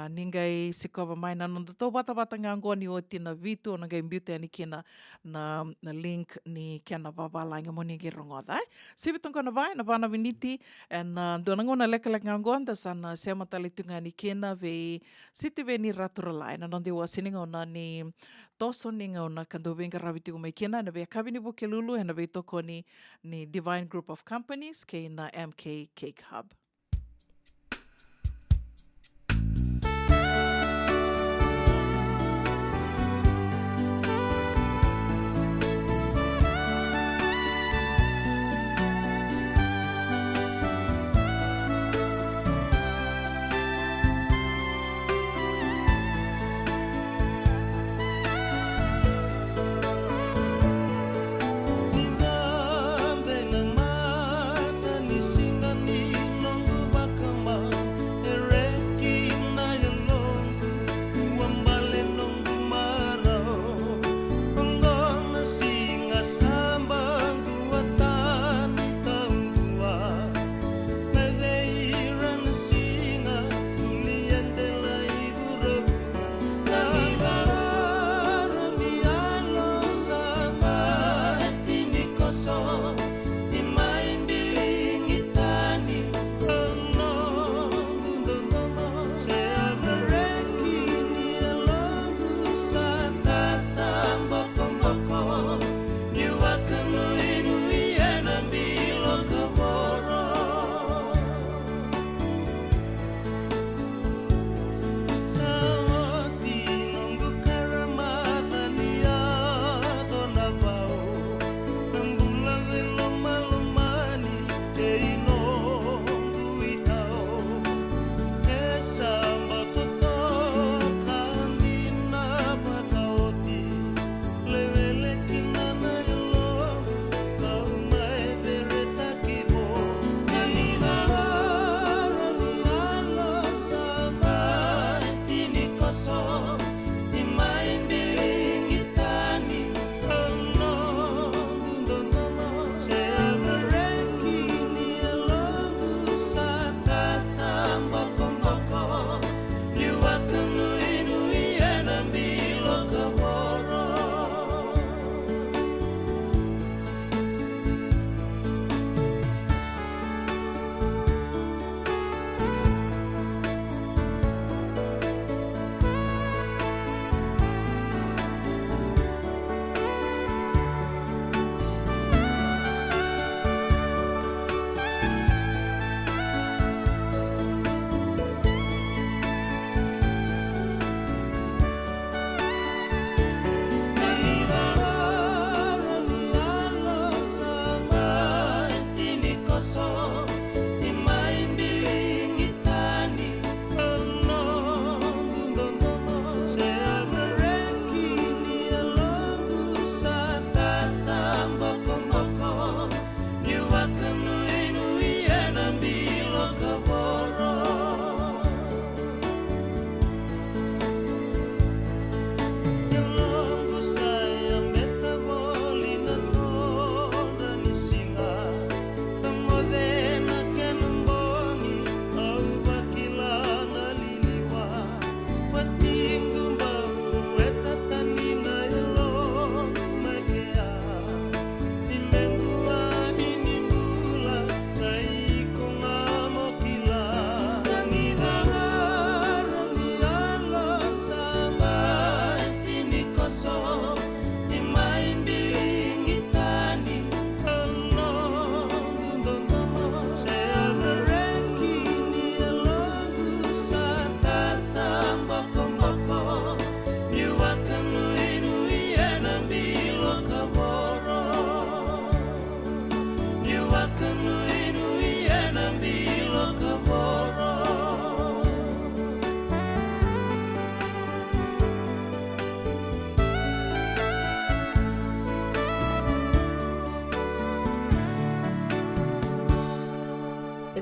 ningai sikova mai na nonda tau wata ngā ngoa ni o tina vitu, o ngai mbiute ani kina na link ni kia na wawalangi mo ningai rongoda. Sivitong kona vai, na vana viniti, e na dona ngona leka ngā ngoa, nda sana sema tali tunga ni kina ve siti ve ni raturalai, na nondi wa sininga ona ni toso ninga ona kando venga ravitigo mai kina, na vea kawini buke lulu, e na vea toko ni Divine Group of Companies, ke na MK Cake Hub. Nang mata ni singa ni nong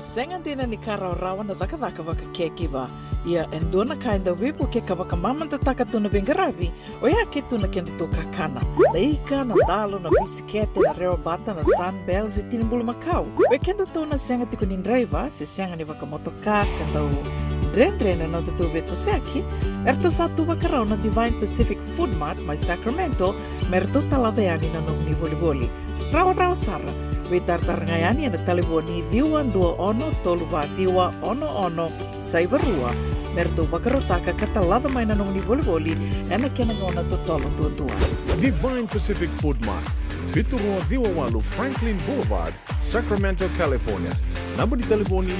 senga dina ni kara rawa na daka waka kekiwa. Ia endona ka enda wipu ke ka waka mamanta taka tuna bengaravi o ia ke tuna kenda tō kakana. Na ika, na dalo, na bisikete, na reo bata, na sunbells e tinimbulu makau. We kenda tōna senga tiko ni driver se senga ni waka motoka kenda o Drena no te beto seaki, erto sa tu wakarau na Divine Pacific Food Mart mai Sacramento, merto talaveani na nong ni voliboli. Rawa sara, we tartarangayani na taliboni diwa dua ono toluwa diwa ono saivarua, merto wakarotaka katalada mai na nong ni voliboli, ena kenagona to tolo tua. Divine Pacific Food Mart, Viturua Viwawalu Franklin Boulevard, Sacramento, California. Namba di telefoni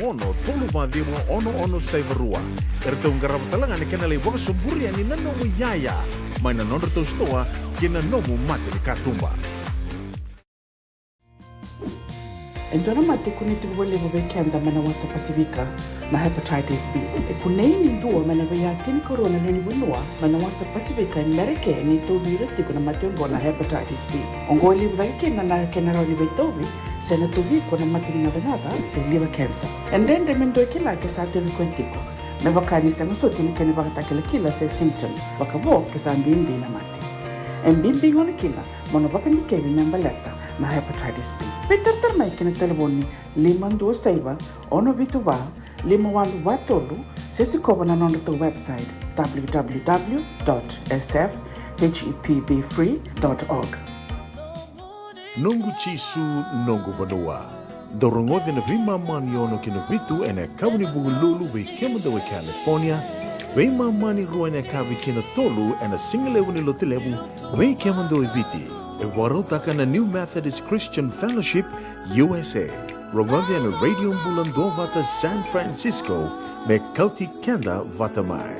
ono toluwa diwa ono saivarua. Erto ngarap talangan kena lewak suburi ani nanomu yaya. Maina nonderto stoa kena nomu mate ni katumba. Endona mate kuniti wale wabekenda mana wasa Pasifika na hepatitis B. Kuneini ndua mana wayatini corona nani winua mana wasa Pasifika Amerike ni tobi retiku na matengo na hepatitis B. Ongoli wabekenda na kenaroni betobi sena tobi kuna matini navenada se liver cancer. Endende mendo kila kesa tebi kwentiko. Na wakani sa ngusoti kene wakatakila kila se symptoms wakabo kesa mbimbi na mate. Mbimbi ngoni kila mono wakani kebi nambaleta na hepatitis B. Peter mai kena telefoni 526 ono vituwa 51watolu sesi koba na nondo to website www.sfhepbfree.org. Nungu chisu nungu banua. Dorongo na vima mani ono kina vitu ene kawani bugululu we kemada we California. We mani ruane kawi kina tolu ene singalewu ni lotilewu we kemada we viti. E warotaka na New Methodist Christian Fellowship USA. Rongode na Radio Bula Duavata San Francisco me Kauti Keda Vata mai.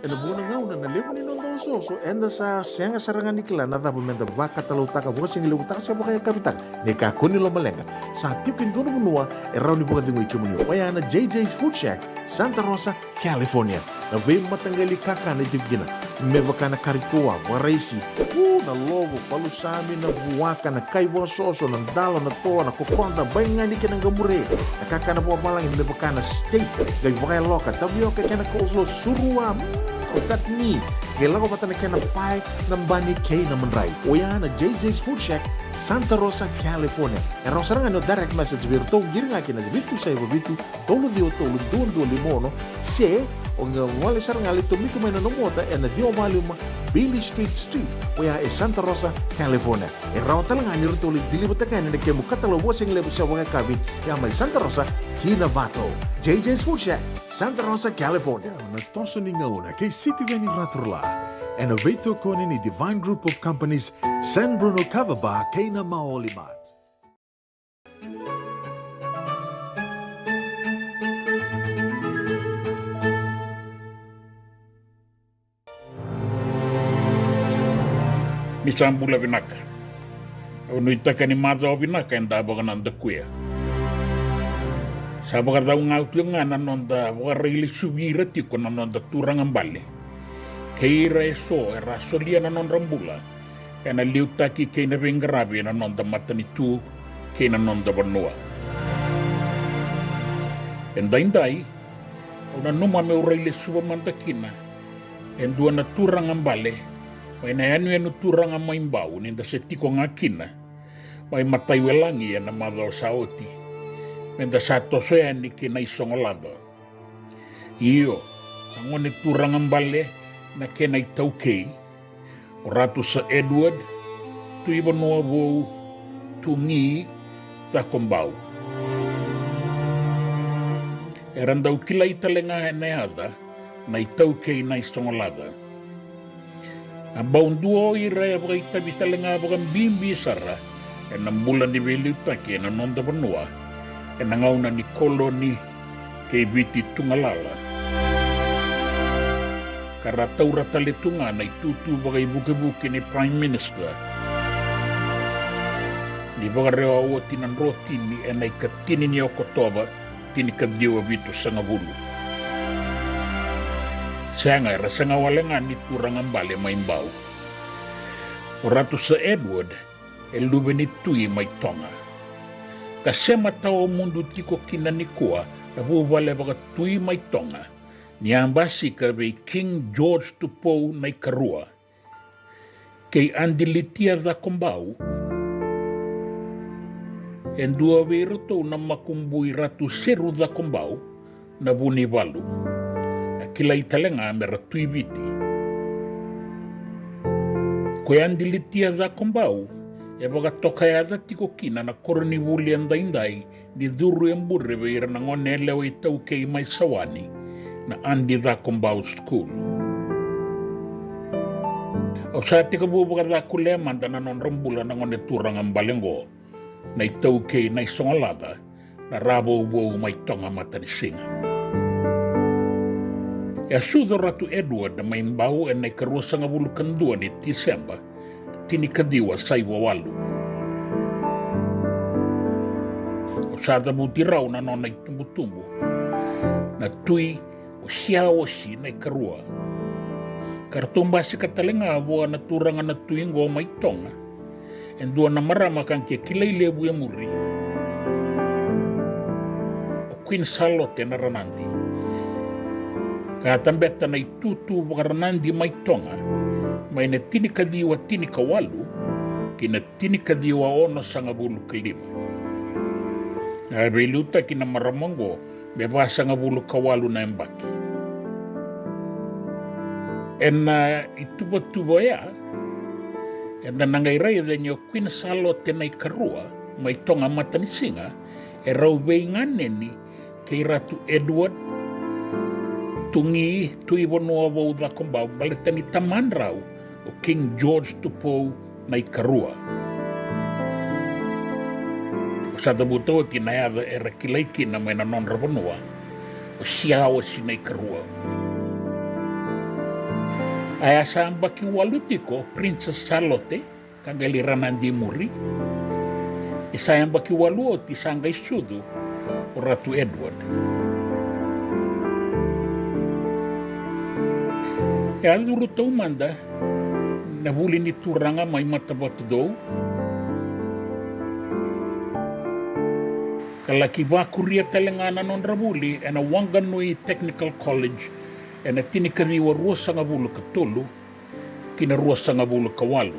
Ena buona ngauna na lewu ni nondo soso enda sa senga sarangan nikla na dabu menda baka talutaka buka singi lewu taka siapa kaya kapitak ne kakuni lo malenga sa tipin dono bunua e rauni buka dingo ikimunio waya na JJ's Food Shack Santa Rosa, California na vei matangali kaka na dibgina me baka na karitoa waraisi na logo palusami na buwaka na kaiwa soso na dalo na toa na kokonda bayangani ka ng gamure na kaka na buwa malang me baka na steak gay baka loka tabioka ka na coleslaw surua o tatni kailangan ko bata na kaya na pie ng bani kay na manray o yan na JJ's Food Shack Santa Rosa, California. E rosarang ano direct message virto giring akin na bitu sa iba bitu tolo dio tolo duon limono se o nga wale sarang ali tumiko may nanomota e na dio maluma Billy Street o ya e Santa Rosa, California. E raw talang ani rito ulit dilibot ka na nagkemo katalawa sing lebo sa mga kabi ya may Santa Rosa, Kinavato. JJ's Food Shack, Santa Rosa, California. Nagtoso ni ngauna kay City Veni Raturla. En een veto koning in the Divine Group of Companies San Bruno Cavaba Kena Maolimat. Misam bula binaka. Ono itaka ni maza o binaka enda baganan da kuya. Sa bagar daw nga utyo nga nanonda bagar ili subira tiko nanonda turang ambale. Keira eso era solia na non rambula e na liutaki kei na vengarabi na non da matanitu kei na non da banua. E ndai una numa me ureile suba mandakina e dua na turang ambale mai na anu turang amaimbau ninda se tiko ngakina mai matai welangi e na madao saoti menda sato soeni ke na isongolada. Iyo, angone turang ambale na kena i taukei, o ratu sa Edward, tu iba noa vou, tu ngi, ta kombau. E randau kila i talenga e neada, na i taukei na i songolada. A baundua o i rea baka i tabi talenga baka mbimbi sara, e na mula ni veli utake na nonda banua, e na ngauna ni koloni, kei viti tungalala. Kara taura taletunga na itutu bagai buke-buke ni Prime Minister. Ni baga rewa o tinan roti ni enay katini ni okotoba tini kadiwa bitu sangabulu. Sanga rasanga walenga ni turang ambale maimbau. Oratu sa Edward elube ni tui mai tonga. Kasema tau mundu tiko kina nikua na vale baka tui mai tonga ni ambasi ka vei King George Tupou nai karua. Kei andilitia da kombau en dua veroto na makumbui ratu seru da kombau na buni walu. Kila italenga mera tui viti. Koe andilitia da kombau e baka toka e ada tiko kina na koroni wuli andaindai ni duru e mburre veira na ngone leo i tau kei mai sawani na andi da kombau school. Au sa tika bubaka da kulea manda na non rambula na ngone turanga mbalengo na i tau kei na i songolada na rabo ubo mai tonga matani singa. E asudho ratu Edward na mai mbau e na i karua sanga bulu kandua ni Disemba tini kadiwa saiwa walu. O sada buti rau na nona i tumbu na tui o sia osi na i karua. Karatumba si katalenga avoa na turanga na tui ngo mai tonga. En dua na marama kan kia kilai lebu e muri. O Queen Charlotte na ranandi. Katambeta na i tutu wakaranandi mai tonga. Mai na tini kadiwa tini kawalu, kina tini kadiwa ono sanga bulu kelima. Na reluta kina maramongo, beba sanga bulu kawalu na embaki. Ena ituba ya, ena nangairai denyo Queen Charlotte na ikarua, mai tonga matani singa, e rau veingane ni kei ratu Edward, tungi tui bonua wau da kombau, baletani tamanrau, o King George Tupou na i karua. O sa tabuto ti na yada e rakilaiki na mai na non rabanua, o siawa si na i karua. Aya sa ambaki walutiko, Princess Charlotte, kangali ranandi muri. E sa ambaki waluo ti sangai sudu, o Ratu Edward. E aluru tau manda, na huli ni turanga mai matabatu dou. Kalaki wakuria talengana non rabuli e na Wanganui Technical College e na tinikaniwa rua sanga bulu katulu kina rua sanga bulu kawalu.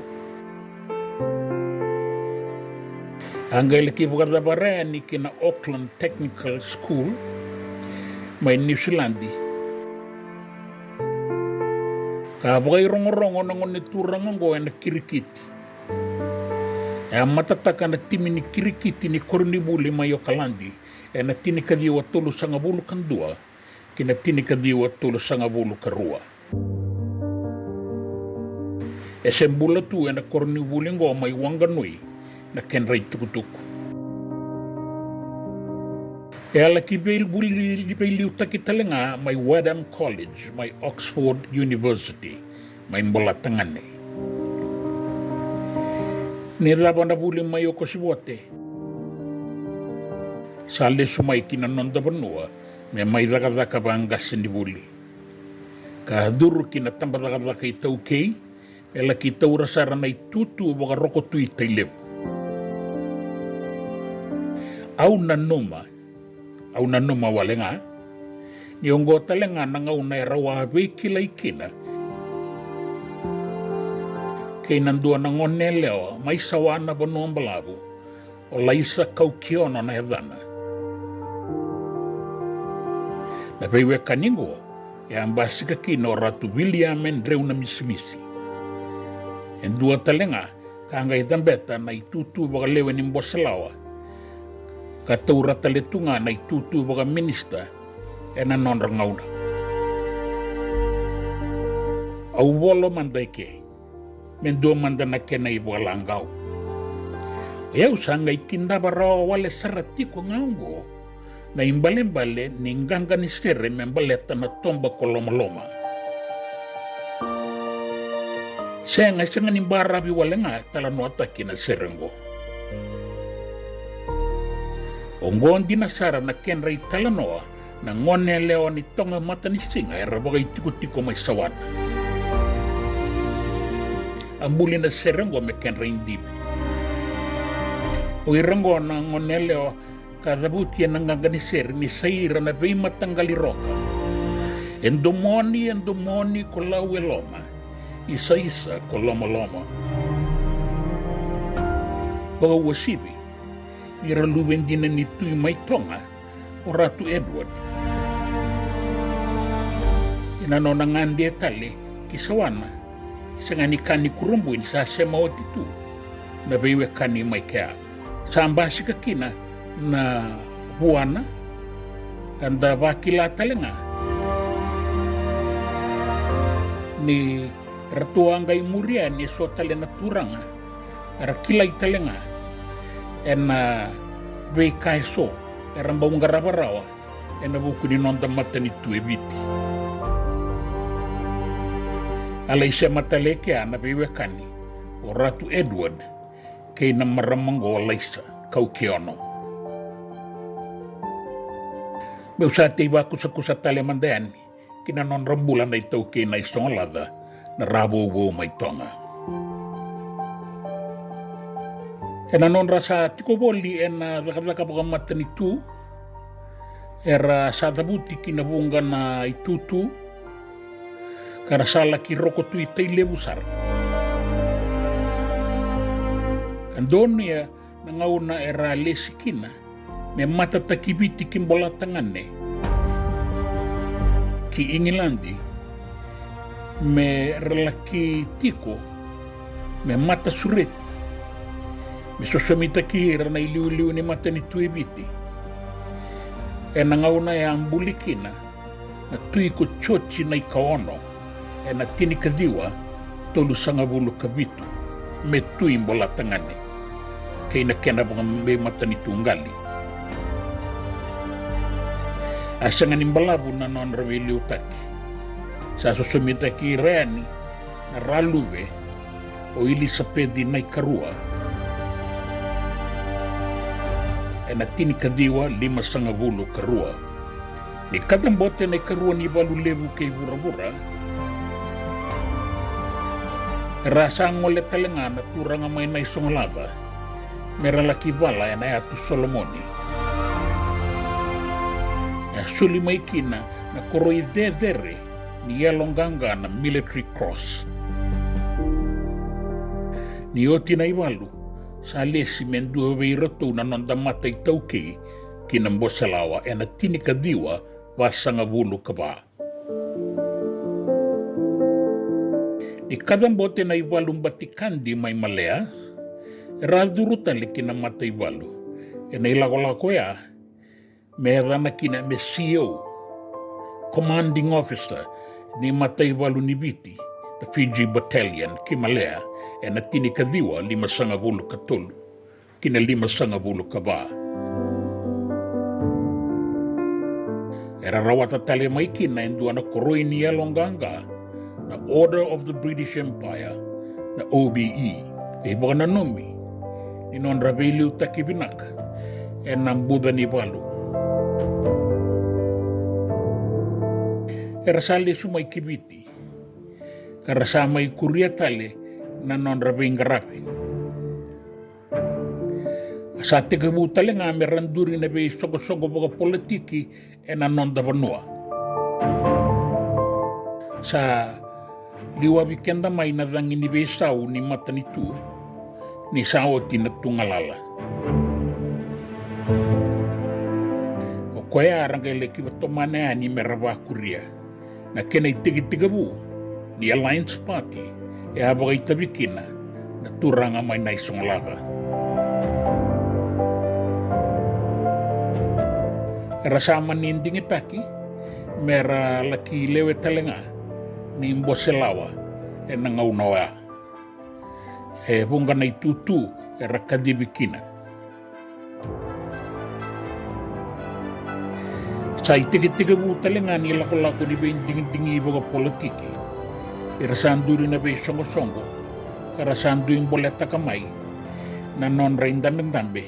Angaile ki wakadabarea ni kina Auckland Technical School mai New Zealandi. Ka bagai rongo-rongo na ngone turanga ngo na kirikiti. E matataka na timi ni kirikiti ni kornibuli mai Okalandi e na tini kadiwa tolu sanga bulu kandua kina tini kadiwa tolu sanga bulu karua. E sembula tu e na kornibuli ngo mai Wanganui na kenrai tukutuku. E ala ki beili utaki talenga mai Wadham College, mai Oxford University, mai mbola tangane. Ni labanda buli mai o kosibote. Sale sumai kina nonda banua, me mai dagadaka bangas ni buli. Ka duru kina tamba dagadaka i tau kei, e la ki tau rasara na i tutu o waka roko tui tailepu. Au na numa walenga, ni ongo talenga na ngau na rawa veikila ikina. Kei nandua na ngone leo, mai sawana banu ambalabu, o laisa kaukiono na hedana. Na peiwe kaningo, e ambasika kino Ratu William en dreu na misimisi. En dua talenga, ka anga itambeta na itutu baka lewe ni mbosalawa. Ka taurata letunga na itutu baka minista e na non rangauna. Au wolo mandaike, men dua mandana kena i baka langau. Iau sanga ikindaba rawa wale saratiko ngaungo, na imbale-mbale ni nganga ni sere membaleta na tomba koloma-loma. Senga ni barabi wale nga talanoata kina serengo. Ongon dinasara na kenra italanoa na ngone leo ni tonga mata ni singa e rabaga itiko-tiko mai sawana. Ambuli na serengo me kenra indibi. O irango na ngonele o kadabuti na nganganisir ni saira na vei matanggali roka. Endomoni ko lawe loma. Isa ko loma. Baga wasibi, iraluwen din ni Tui Mai Tonga o Ratu Edward. Inanonangan dia tali kisawana, isangani kani kurumbuin sa sema otitu, na bewe kani mai kea. Sambasi kakina na buana, kanda wakila talenga. Ni ratuangay muria ni so tale na turanga, rakila italenga. Ena vei kaiso, era mbaunga rabarawa, ena buku ni nonda matani tuebiti. Ala ise mataleke ana bewe kani, o Ratu Edward, kei na maramango o laisa, kaukiono. Beusa te iwa kusa tale mandani, kina non rambulan na itau kei na isongalada, na rabo Mai Tonga. Ena non rasa tiko boli ena zakabaka matani tu, era satabuti kina bunga na itutu, karasala ki roko tu itai lebusar. Kandonia na ngauna era lesikina, me mata takibiti kimbola tangane. Ki Ingilandi, me relaki tiko, me mata sureti. Me sosomita ki na iliu ni mata ni tuibiti. E na ngauna e ambulikina, na tui ko chochi na ikaono, e na tini kadiwa, tolu sangabulu kabitu, me tui mbola tangane. Kei na kena banga me mata ni tungali. Asanga ni mbalabu na non rawili utaki. Sa sosomita ki reani, na raluwe, o ili sapedi na ikarua, e na tini kadiwa 5 karua. Ni kadambote na karua ni balu lebu kei bura-bura. Rasa ngole talenga na turanga may na isong lava. Meralaki bala na atu Solomoni. Suli may kina na koroi dedere ni yalonganga na military cross. Ni oti na iwalu sa lesi mendua weirato na nonda matay tauke kinambosalawa e na tinikadiwa wasanga bulu kaba. Ni kadambote na iwalong batikandi may malea, radurutan li kinamatay iwalu. E na ilako-lako ya, meron na kina me CEO, commanding officer ni matay iwalu ni Biti, the Fiji Battalion, kimalea, e na tinikadiwa 5 kina 5 kaba. Era rawata tale mai kina endua na koroi ni Yalonganga, na Order of the British Empire, na OBE, e baka na nomi, ni non rabeliu takibinaka, e nang Buddha ni Balu. Era sali sumay kibiti, karasamay kuria tale, na non rabing garapi. Sa tikabutale nga meranduri na be sogo-sogo baka politiki e na non da banua. Sa liwa bikenda may nadangin ni be sao ni mata ni tu, ni sao tinatungalala. O kaya arangay kibatomana ni meraba kuria, na kenay tigi-tigabu ni Alliance Party, e habagay tabikina na turanga may naisong lava. Rasama ninding itaki, mera laki lewe talenga, ni mboselawa, e nangaunawa. E bunga na itutu, e rakadibikina. Sa itig-tigabu talenga ni lako-lako ni ba ding-dingi baga politiki. E rasanduri na ba songo-songo, karasandu yung boleta kamay, na non-rain dambe-dambe,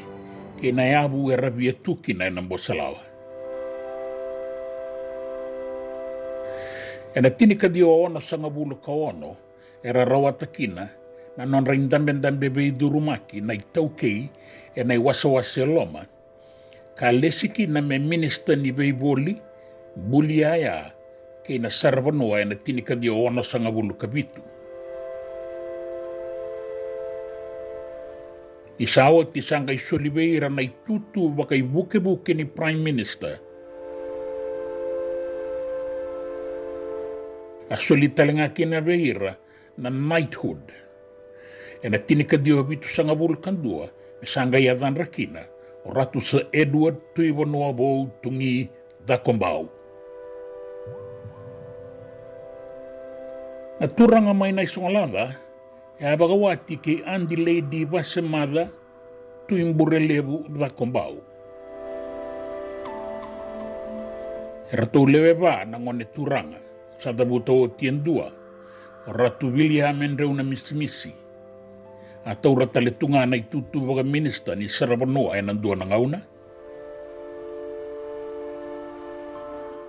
kinayabu e rabietuki na mboselawa. E na tinikadiwa ono sa ngabulu ka ono, era rawata kina, na non raindambe bei durumaki na itaukei e na wasa loma. Ka lesiki na me minister ni bei boli, buli aya kei na sarvanoa e na tinika di o ono sanga bulu kabitu. Isawa ti sanga isoliveira na itutu baka ibuke ni Prime Minister. A solitalenga kina veira na knighthood. E na tinika di o bitu sanga bulu kandua, me sanga iadan rakina, o ratu sa Edward Tuivanua Bou Tungi da Kombau. Na turanga mai na isongalava, e abagawati ke andi lady vasemada tuimburelevu da Kombau. E ratu lewe va na ngone turanga, sa dabuta o tiendua, o ratu William Enreuna Misimisi, a taura taletunga na itutu waga minister ni Sarabanoa e nandua na ngauna.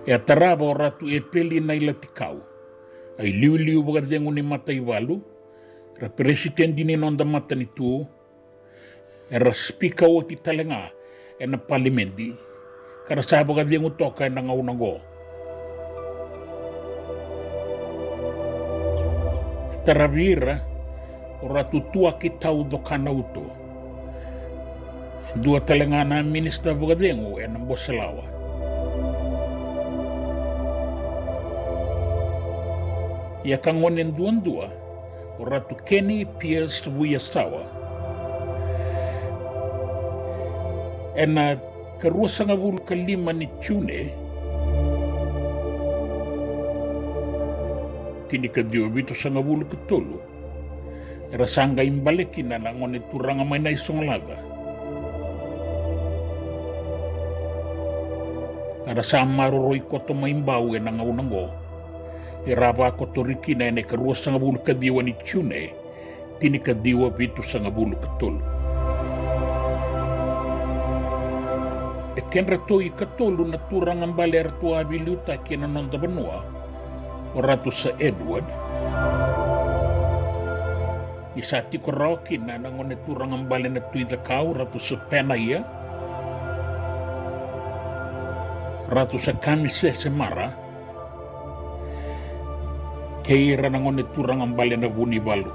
E a taraba o ratu e peli na ilatikau, ai liu waga dengu ni mata iwalu, ra presidenti ni nonda mata ni tuo, e ra spika o ti talenga e na parlamenti, kara sa waga dengu toka e na ngauna go. E taravira, o ratu tua ki tau do kanauto. Dua talengana minister Bugadengu e Namboselawa. Ia kangonen duan-dua, o ratu Kenny Pierce Wuyasawa. E na karua sanga bulu kalima ni Tune, tini ka dio bitu sanga bulu katolu. Era sanga imbaleki na ngone turanga mai na isonglaga. Ada samaru roi koto mai mbau e na ngaunango. Era ba koto riki na ene karua sanga bulu kadiwa ni Tune, tini kadiwa bitu sanga bulu katolu. E kenra toi katolu na turanga mbale artua abiliuta ki na nonda banua, o ratu sa Edward, isa ti koroki na ngone turang ambale na tuida kau ratu sa pena ia, ratu sa kamise semara, keira na ngone turang ambale na buni balu.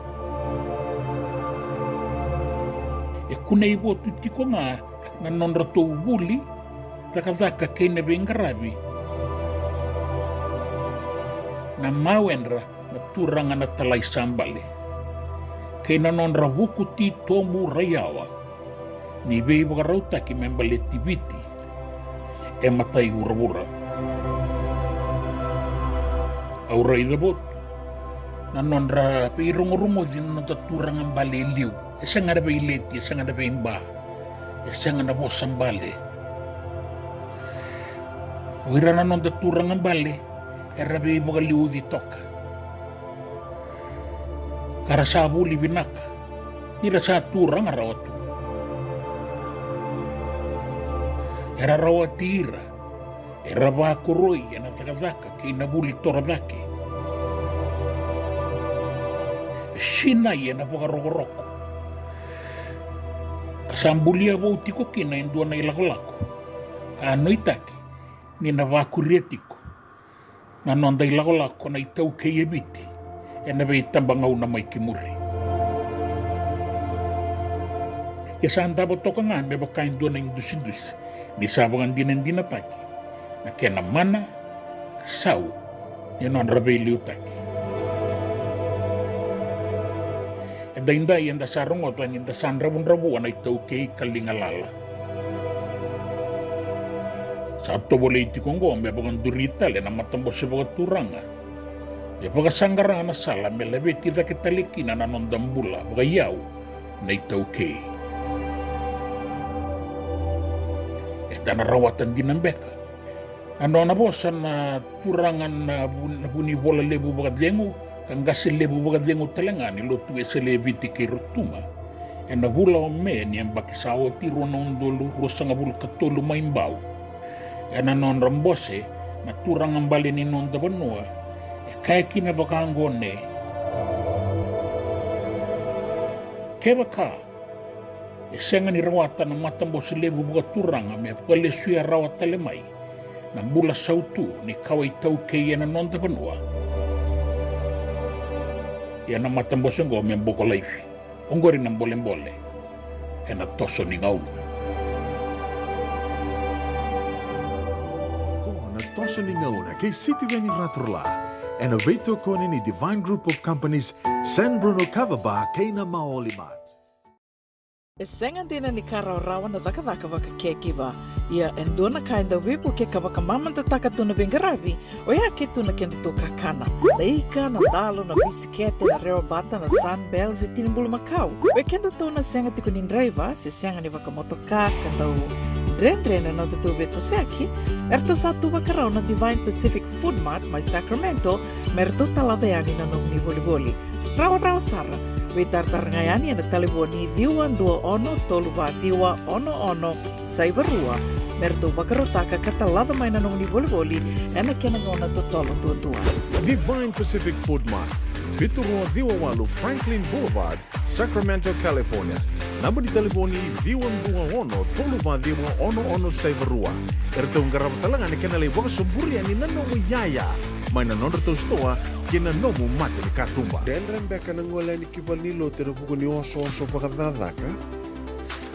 E kunei bo tuti ko nga na non ratu buli, takadaka kei na bengarabi. Na mawenra na turanga na talay sambale. Kei na non ravuku ti tomu rayawa, ni vei wakarauta ki membaleti biti, e matai ura-ura. Aura i dabot, na non ra peirungo-rungo din no taturang ang bale liw, e sanga na vei leti, e sanga na vei mba, e sanga na vos ang bale. Wira na non taturang ang bale, e ra vei wakaliw di toka. Kara sabu libinaka, nira sa turang arawatu. Era rawatira, era bakuroi, ena takadaka, kay nabuli torabake. Sinay, ena pakaroko-roko. Kasambulia ba utiko kina indua na ilako-lako. Kaano itaki, nina bakurietiko. Nanonda ilako-lako na itau kay ebiti. E na vei tambangau na mai kimuri. Ia saan tabo toka nga me bakain doon na indus-indus ni sabangan din ataki na kena mana kasau yan ang rabay liutaki. E dainday ang dasarong otan yung dasan rabon-rabuan ay taukei kalingalala. Sa ato boleh iti konggo me bagan durita le na matambos sa bagat turanga. Ya baga sanggara na sala me lebe tira ketaliki na nanondang bula baga yaw na itaukei. Eta narawatan din ng beka. Ano na bosan na turangan na buni bola lebu baga dengo, kang gasil lebu baga dengo talangan ilotu ese lebi tiki rutuma. E na bula o me ni ang bakisawa tiro na undolo rosang abul katolo maimbaw. E na non rambose na turangan bali ni nonda banua. Kaya kinabakangone Kewa ka, e senga ni rawata na matambo si lebu buka turanga me puka le suia rawa tale mai, na mbula sautu ni kawai tau kei ena nonta panua. Ia na matambo sengo me mboko laifi, ongori na mbole ena toso ni ngaulu. Na toso ni ngauna kei siti veni raturla. En een veto koning in Divine Group of Companies San Bruno Kavaba keina maolimat. E senga dina ni kara rawa na daka waka kekiwa. Ia endona kainda wipu ke kawaka mamanta taka tuna bengaravi. O ia ke tuna kenda tō kakana. Na ika, na dalo, na bisikete, na reo bata, na sunbells e tinimbulu makau. We kenda tōna senga tiku ni driver, se senga ni waka motoka, kandau Dren no te beto seaki, erto sa tuwa karau na Divine Pacific Food Mart mai Sacramento, merto taladeani na nung ni voliboli. Rawa sara, we tartarangayani na taliboni diwa dua ono toluwa diwa ono saivarua, merto bakarotaka katalada mai na nung ni voliboli, ena kenangona totolo tua. Divine Pacific Food Mart, Vitorua Diwawalu Franklin Boulevard, Sacramento, California. Nama di telefoni Viwan Dua Ono Toluwa Diwa Ono Saivarua. Erto ngarap talangan kena lewak sumburia ni nanomu yaya. Maina nonreto stoa kena nomu mate ni katumba. Den rembeka nangola ni kibalilo tero buku ni oso pakadadaka.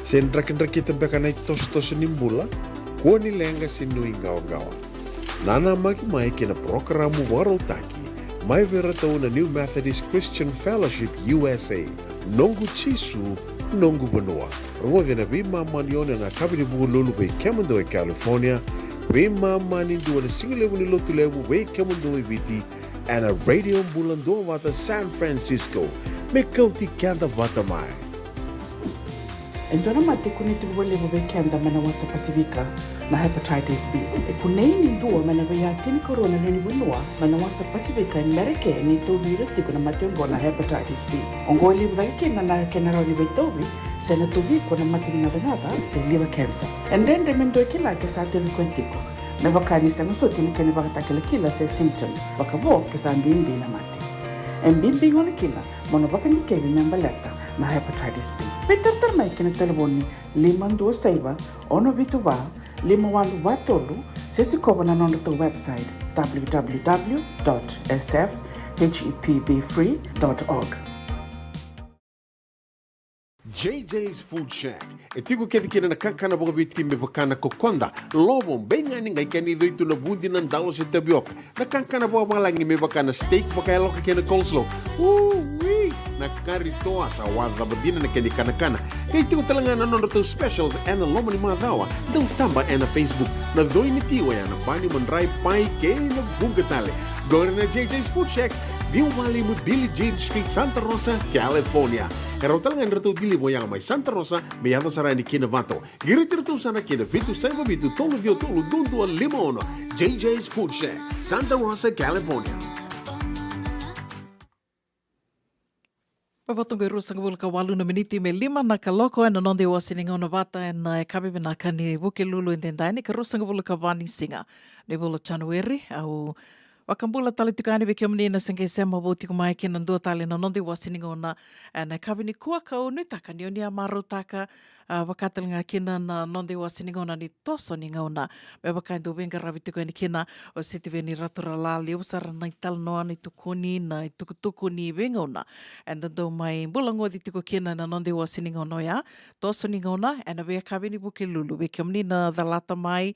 Sen draken beka na tos nimbula. Kuo ni lenga sinu ingawa. Nana mai kena programu warotaki. Mai veratau na New Methodist Christian Fellowship USA. Nongu chisu nongu banua. Rongo na bima manione na kabini buku lulu bei Kemando e California. Bima mani dua na singilewu ni lotu lewu bei Kemando e Viti. And a radio Bula Duavata San Francisco. Me Kauti Keda Vata mai. Endona mate kuniti wale bo bekenda mana wasa Pasifika na hepatitis B. E kuneini ndua mana ya tini corona nini winua mana wasa Pasifika Amerike ni tobi reti kuna matengo na hepatitis B. Ongo libu dhaki na kenara ni betobi se na tobi kuna matini na venada se liver cancer. And then remendo kila ke sa tebi kwentiko. Me bakani sa nguso tini kene bakatakila kila se symptoms. Bakabo ke sa mbimbi na mate. Mbimbi ngona kila mono bakani kebi nyambaleta na hepatitis B. Peter mai kena telefoni 526 ono vituva 51 sesi koba na nondo website www.sfhepbfree.org. JJ's Food Shack. E tiku kena na kakana boga biti me bakana kokonda. Lobo benga ni ngai kani doitu na bundi nan dalo se tabioka. Na kakana boga malangi me bakana steak baka loka kena coleslaw. Na karitoa sa wadha badina na keni kana. Kaya tiku talanga na nondo specials and lomo ni madawa. Daw tamba na Facebook. Na doi ni tiwa ya na bani mandrai pai kaya na bungatale. Gore na JJ's Food Shack. View Valley mo Billie Jean Street, Santa Rosa, California. Karo talagang rito dili mo yang may Santa Rosa, may yato sarani kina Vato. Girit-rito sana kina Vitu Saiba Vitu Tolo Vio Tolo Dundua Limono. JJ's Food Shack, Santa Rosa, California. Papatunga rusa ngabula ka 8 na miniti me 5 na kaloko na nonde wa sininga na Vata na kabi na kani buke lulu intendani ka rusa ngabula ka vani singa. Ne bula January au wakambula tali tukani be kiamni na senge sema boti kumai kina ndo tali na nonde wa sininga na kabi ni kua ka unu taka ni onia maru taka wakatal nga kina na nonde wa sininga na ni toso ni ngauna me wakaindo benga ravitu kwa ni kina o siti veni ratura lali usara na ital noa ni tukuni na tukutuku ni benga una and do mai bulango di tuku kina na nonde wa sininga no ya toso ni ngauna and be kabi ni buke lulu be kiamni na dalata mai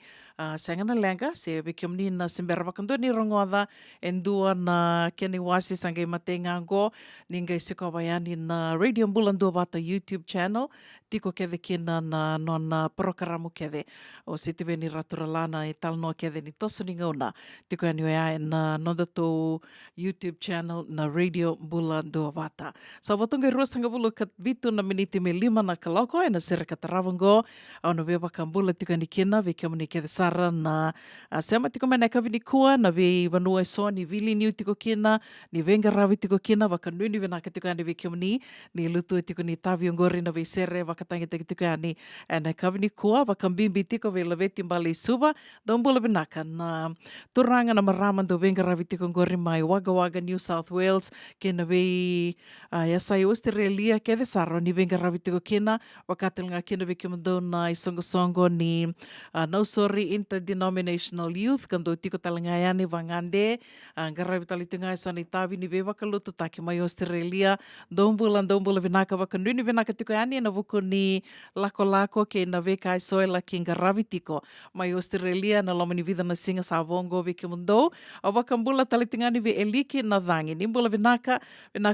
sangana lenga se be kiamni na simbera wakando ni rongoada endua na keni wasi sangai matenga go ningai sikawayani na Radio Bula Duavata YouTube channel tiko kede kina na nona programa kede o siti veni ratura lana e tal no kede ni toso ni ngauna tiko aniwea na nonda to YouTube channel na Radio Bula Duavata. Sa watunga ruasanga bulu kat bitu na miniti me 5 na kaloko e na sere kataravango au na veba kambula tiko ni kina ve kiamuni kede sara na sema tiko mena kavini kua na ve vanua so ni vili niu tiko kina ni venga ravi tiko kina wakanui ni venaka tiko ane ve kiamuni ni lutu tiko ni tavi ongori na ve sere wakatangi tiko ani. E nei kawini kua, wakambimbi tiko ve laveti mbali suba, don bula binaka na turanga na marama do venga ravi tiko ngori mai Wagga Wagga, New South Wales, kena vei yasai Australia, ke de saro ni venga ravi tiko kena, wakatelinga kena ve kimando na isongo ni Nausori Interdenominational Youth, kando tiko talangayani vangande, ngaravi talitunga sani tavi ni ve wakalutu taki mai Australia, dombula vinaka wakanuni vinaka tiko yani na vuku ni lako ke na ve kai soila ki ngaravi tiko mai Australia na lomani vida na singa sa vongo ve kimundo, a wakambula talitunga ni ve eliki na dhangi, nimbula vinaka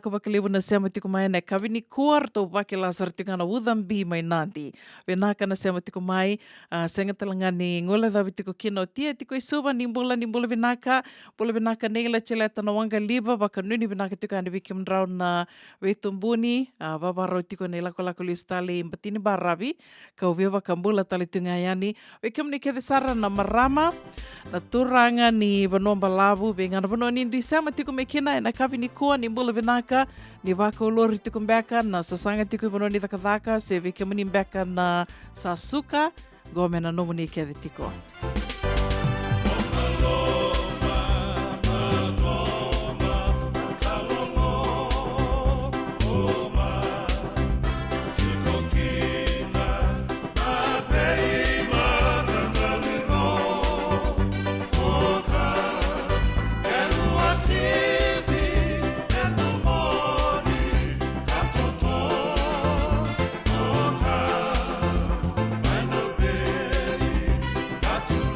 wakalevu na sema tiko mai na kavini kuar to wake la sartinga na udambi mai nandi, vinaka na sema tiko mai senga talanga ni ngola dhavi tiko kino tia tiko isuba nimbula vinaka neila cheleta na wanga liba wakanuni vinaka tiko ani viki mdrau na vetumbuni vavaro tiko ne lako listale imbatini baravi kau via wakambula talitunga yani vekamni kede sara na marama na turanga ni vanomba lavu vengana vano ni ndisama tiko mekina na kavi ni kua nimbula vinaka ni waka ulori tiko mbeka na sasanga tiko vano ni dhaka se vekamni mbeka na sasuka gomena nomu ni kede tiko. Got to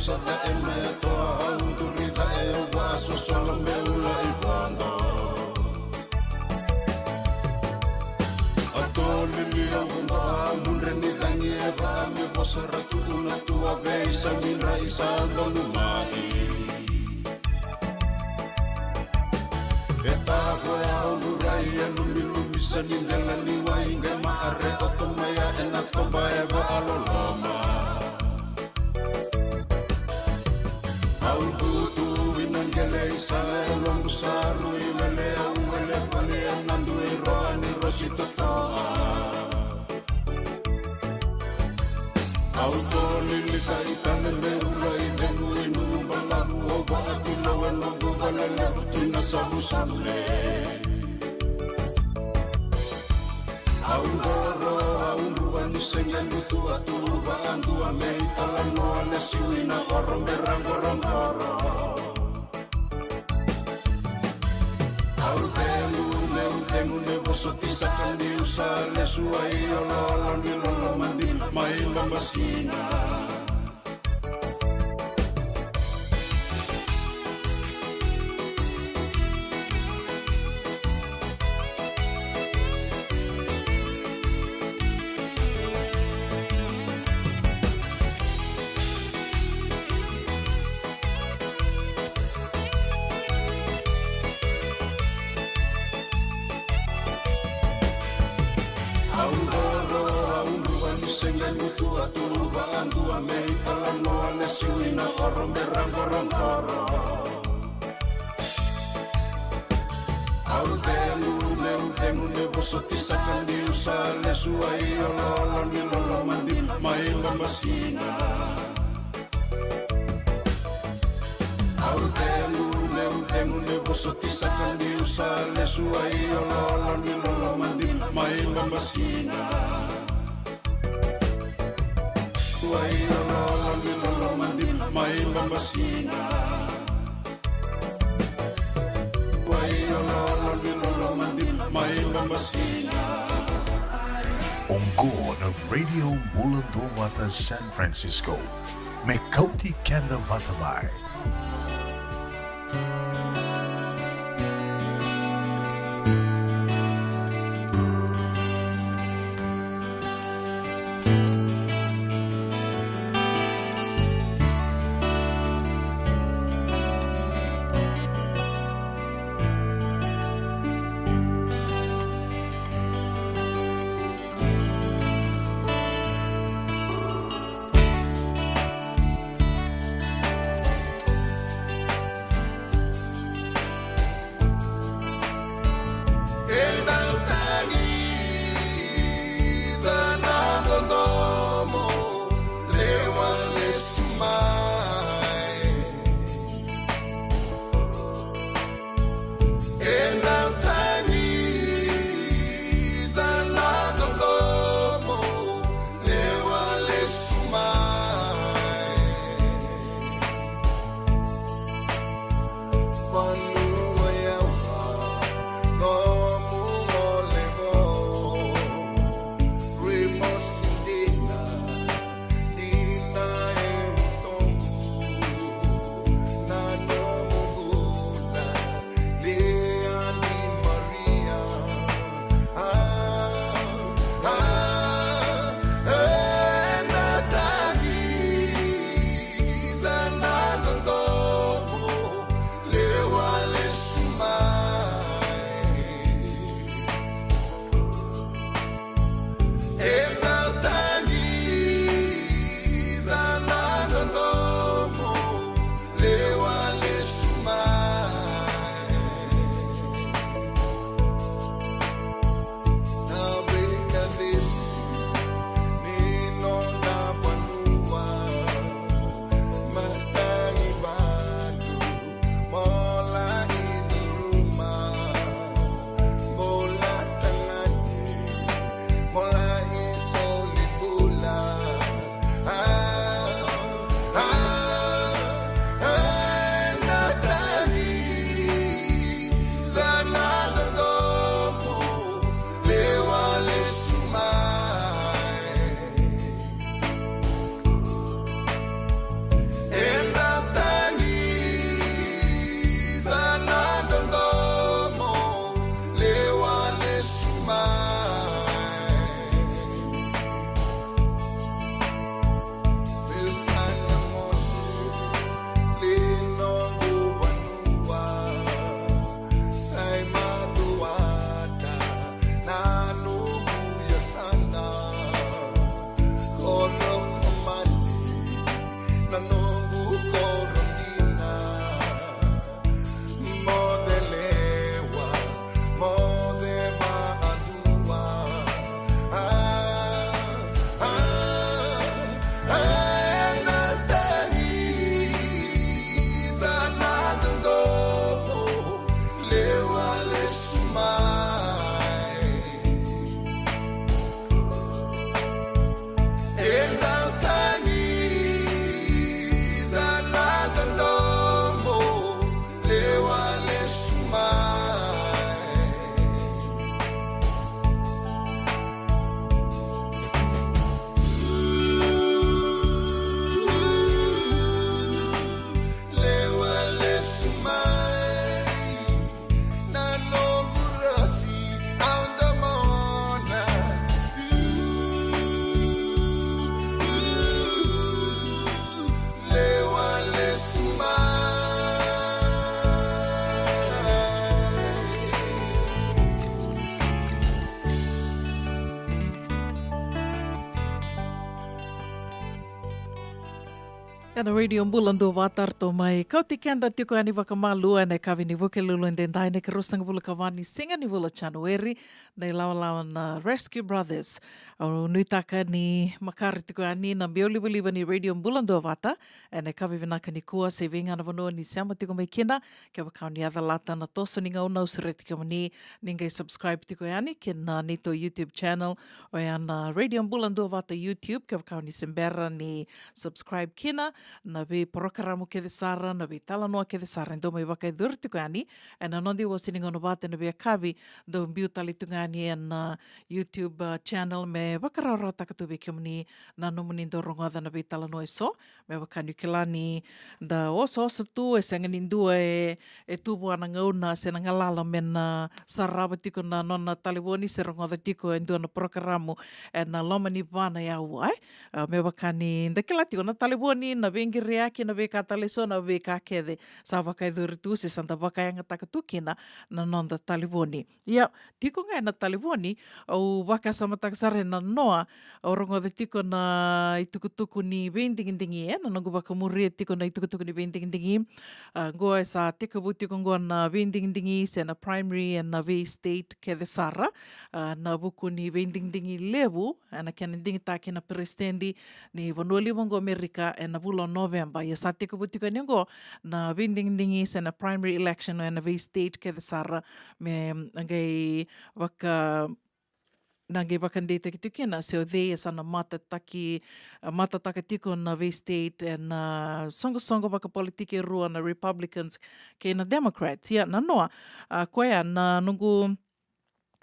sa e me toa haunduri da e waso solo me ula I pando Atoli li au munre ni tangi e va me posa ratu una tua beisa minra isa donu mai Eta koe au murai e lumi lumi sa nindela ni wainga maare oto maya e na toba e va aloloma Au tutu inangele isa e longu saru I wele au wele pali e nandu I roa ni rosito toa Au toli li ka itane me ula I denu inu balabu o ba atu lawe longu balele Tuna sabu sale Au roro au ruanu sengandu tu atu ba andu a mei talano ale siuina oro merangorongoro Au temu ne boso tisaka ni usale suai ololo ni lolo mandi mai mamasina Siuina oro merangorongoro Au temu ne boso tisaka ni usale suai ololo ni lolo mandi mai mamasina Au temu ne boso tisaka ni usale suai ololo ni lolo mandi mai mamasina Suai ololo ni lolo mandi mai mamasina Suai ololo ni lolo mandi mai mamasina Onko na Radio Bula Duavata San Francisco. Me Kauti Keda Vata. Ana radio Bula Duavata to mai Kauti Keda tiko ani wakamalua nei kawi ni wuke lulu in dendai nei karusanga bula kawani singa ni bula January nei lawa na Rescue Brothers. Au nuitaka ni makari tiko ani na bioliwaliwa ni radio Bula Duavata e nei kawi vinaka ni kua se vinga na vanua ni siama tiko mai kina ke wakau ni adha lata na toso ni ngau nau sure tiko mani ningai subscribe tiko ani ke na nito YouTube channel o ana radio Bula Duavata YouTube ke wakau ni sembera ni subscribe kina na we porokaramu ke sara na we talanoa ke sara ndo mai waka dur tiko ani and anondi was sitting on about na we kavi do mbiu tali tungani and YouTube channel me wakarara takatu be kemni na nomuni ndo rongoda na we talanoa so me wakanu kilani da oso tu e sangani ndua e tubu ana ngauna se na ngalala men saraba tiko na nona taliboni se rongoda tiko e ndo na porokaramu and na loma ni vana ya uai me wakani ndakila tiko na taliboni na vengiri aki na veka taleso na veka kede sa wakai dhuritu se santa wakai anga takatukina na nonda taliboni. Ia, tiko ngai na taliboni au waka samatakasare na noa au rongo de tiko na itukutuku ni vendingi na nangu waka muria tiko na itukutuku ni vendingi ngoa sa tiko butiko ngoa na vendingi se na primary and na ve state kede sara na buku ni vendingi levu na kena dingi taki na presidendi ni vanuali wango Amerika na bula November. Ia sa tiko butiko ningo na vendingi se na primary election na ve state kede sara me ngai waka nange wakandete ki tukina so they is ana matataka tiko na ve state and songo waka politike rua na Republicans ke na Democrats ia na noa koea na nungu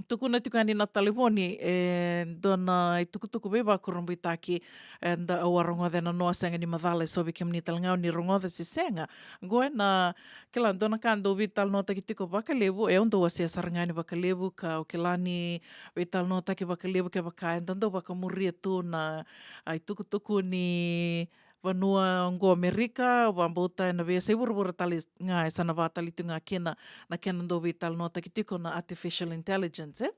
tukuna tukani na talifoni e dona i tukutuku beba kurumbu taki and awarongo de na noa senga ni madale so bi kemni talngau ni rongo de se senga goe na kila dona kando vital nota ki tiko bakalevu e ondo wase sarangani bakalevu ka o kilani vital nota ki bakalevu ke baka ndando bakamuria tu na ai tukutuku ni vanua ngo Amerika wambota na vea se wurwura tali nga sana vatali tu nga kena na kena ndo vital nota ki tiko na artificial intelligence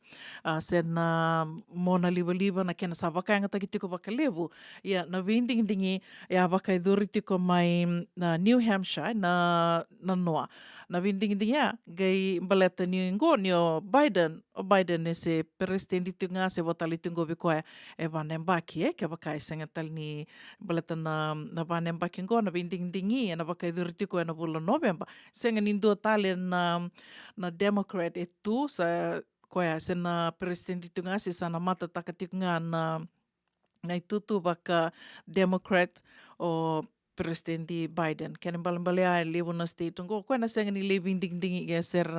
sen na mona liwa na kena sa wakanga taki tiko bakalevu ia na vindingi ia wakai duri tiko mai na New Hampshire na noa na vindingi ia gai mbaleta ni ngo ni o Biden e se presidenti tu nga se watali tu ngo bikoe e vanembaki ke wakai senga tali ni mbaleta na vanembaki ngo na vindingi na wakai duri tiko e na bula November senga ni ndo tali na Democrat e tu sa koea se na presidenti tu nga se sana mata taka tiko nga na itutu waka Democrat o presidenti Biden. Kena balambale levo na state ngo koe na senga ni le vindingi e ser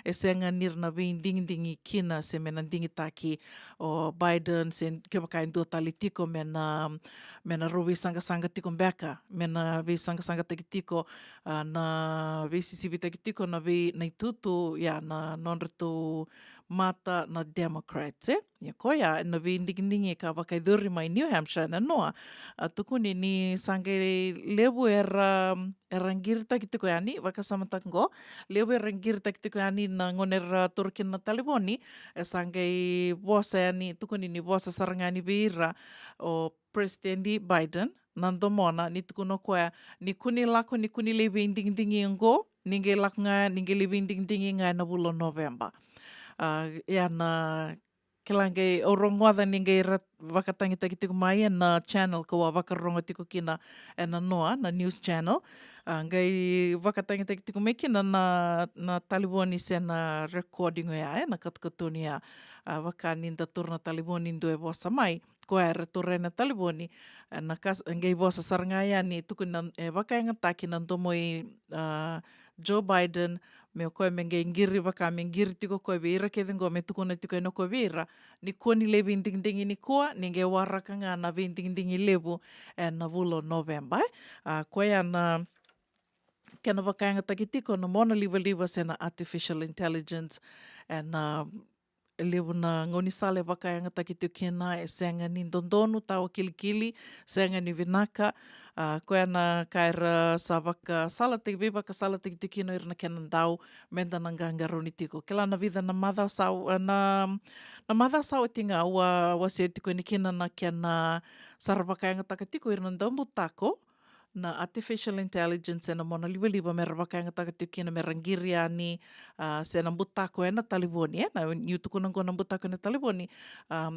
e senga nir na vindingi kina se mena dingi taki o Biden se ke baka ndo tali tiko mena rovi sanga tiko beka mena vi sanga tiko na vi sisibi tiko na vi na itutu ya na nonretu mata na Democrats ia koia na vindingi ka wakai duri mai New Hampshire na noa tukuni ni sangai levu era ngirta ki tiko ani waka samatak ngo levu era ngirta ki tiko ani na ngoner turkin na taliboni sangai bosa ani tukuni ni bosa sarangani vira o presidenti Biden nandomona ni tukuno koia ni kuni lako ni kuni le vindingi ngo ninge laknga ninge le vindingi nga na bula November ia na kilange o rongoada ninge wakatangita ki tiko mai na channel ko wakarongo tiko kina e na noa na news channel ngai wakatangita ki tiko mai kina na taliboni se na recording ia na katukatuni ia wakaninda turna taliboni ndo e bosa mai ko e reture na taliboni na ngai bosa saranga ia ni tuku na e wakainga taki na ndomoi Joe Biden me koe me ngiri waka me ngiri tiko koe veira ke dengo me tukuna tiko e no koe veira ni koni le vindingi ni koa ni nge waraka nga na vindingi levu e na vulo November koe ana kena wakainga taki tiko na mona liwa se na artificial intelligence and levu na ngoni sale wakainga taki tiko kena e senga ni ndondonu tawa kilikili senga ni vinaka koe ana kaira sa waka salate waka salate ki kino irna kena dau menda na ngangaroni tiko kela na vida na madha sau na madha sau tinga wa se tiko ni kina na kena sarawaka nga taka tiko irna ndambu tako na artificial intelligence na mona liba mera wakainga takatiukina mera ngiri ani se na mbutako na taliboni na yutuku nang na mbutako na taliboni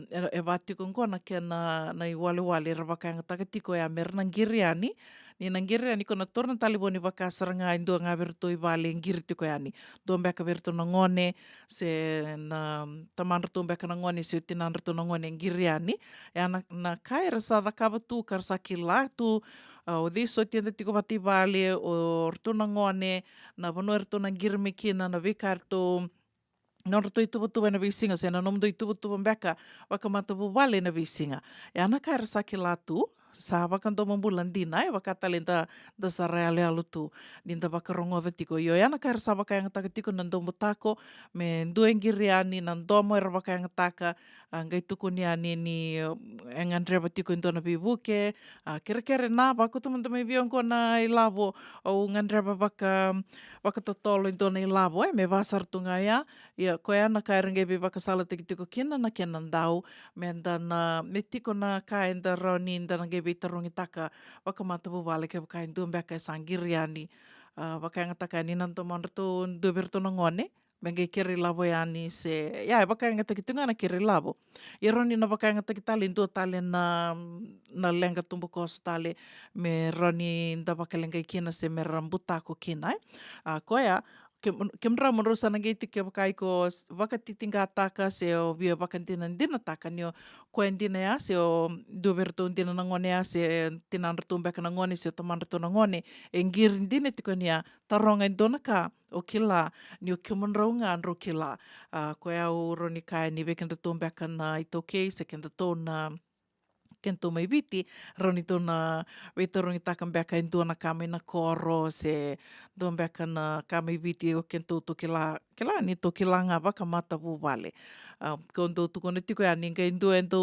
e vatiku ngona ke na iwale ra wakainga takatiko ya mera na ngiri ani ni na ngiri ani kona torna taliboni wakasaranga indua nga verto i vale ngiri tiko yani do mbeka verto na ngone se na taman rto mbeka na ngone se utinan rto na ngone ngiri ani ya na kaira sa dakava tu karsa kilatu o diso tienda tiko pati vale o rtuna ngone na vano rtuna ngirmikina na vikarto non rto itubutuba na visinga se na nomdo itubutuba mbeka wakamata vale na visinga ya na kaira sakilatu sa wakanto mambulan dina wakatalenta da sarale alutu dinda wakarongo tiko yo ya na kaira sa wakayang taka tiko nandombo tako me nduengiriani nandomo era wakayang taka ngai tuku ni ani ni engandreba tiko indona bibuke kere na wako teman-teman biong ko na ilavo o ngandreba waka totolo indona ilavo me vasar tunga ya ko ya na kaira ngai bi waka sala tiko kina na kenan dau me ndana me tiko na kainda roni indana ngai bi tarungi taka waka matabu wale ke wakain dumbeka sangiriani wakayang taka ni nanto monrto duberto ngone Bengai kiri lavo yani se ya wakayanga takitunga na kiri lavo. Ironi na wakayanga takitali ndo tali na lenga tumbo kos tali me roni nda wakalenga kina se me rambuta ko kina. Koya kemra merusa na giti ke wakai ko wakatitinga taka se o via wakantina dina taka nio koendina ya se o duberto dina ngone ya se tinan retumbek na ngone se taman retu na ngone engir dina tikonia taronga dona ka o kila ni o kemonraunga anro kila ko ya o roni kai ni veken retumbek na itoke se kenda tona kento mai viti roni tona veitorongi taka mbeka indua na kame na koro se do mbeka na kame viti o kento to kila ni to kilanga waka mata vale kondo tu kono tiko ya ninga indua ento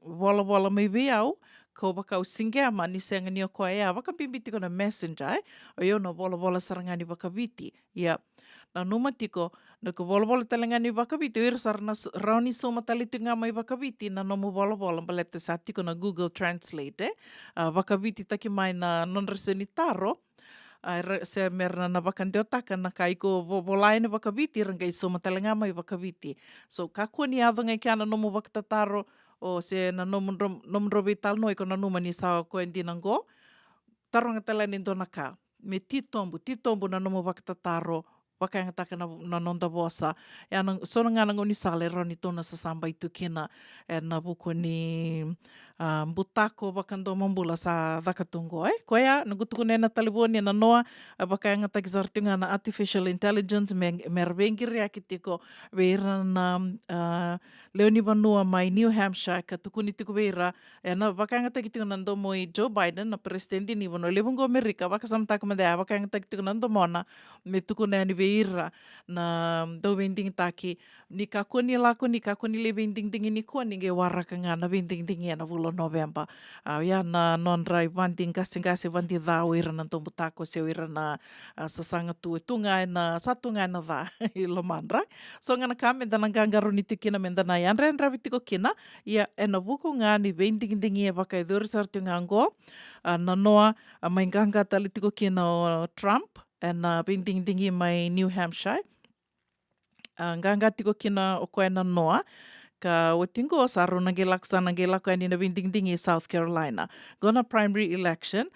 vola mai vi au ko waka o singea mani senga ni o koa ea waka pimbiti kona messenger o yo na vola sarangani waka viti na numa tiko na ko vola talangani waka viti o sarna rauni soma talitunga mai waka viti na nomu vola balete sa tiko na Google Translate waka viti taki mai na non reseni taro se merna na wakandeo taka na kaiko volaine waka viti rangai soma talanga mai waka viti so kakua ni ava ngai kia na nomu waka tataro o se na nomu robi tal noi ko na numa ni sa ko endinango taronga talani dona ka me titombu na nomu waka tataro wakayanga taka na nonda vosa sona ngana ngoni sale roni tona sa samba itu kina na buku ni mbutako wakando mambula sa wakatungo koya nagutuku na taliboni na noa wakayanga taka zartunga na artificial intelligence mervengiri akitiko veira na leoni vanua mai New Hampshire ka tukuni tiko veira na wakayanga taka tiko nando moi Joe Biden na presidente ni vono levungo Amerika wakasamtaka madea wakayanga taka tiko nando mona me tuku na ni veira na do vending taki ni kakuni le vending dingi ni ko ni ge waraka ngana vending dingi na vulo November ya na non rai vanding kasing vandi dau ira na tombu tako se ira na sasanga tu tunga na satunga na da ilomandra so ngana kame dana gangaro ni tikina mendana yanra vitiko kina ya ena vuku ngani vending dingi vaka idur sartunga ngo na noa mainganga talitiko kina o Trump na vending dingi mai New Hampshire nganga tiko kina o koe na noa ka o tingo saro nagelaku ani na vending dingi South Carolina gona primary election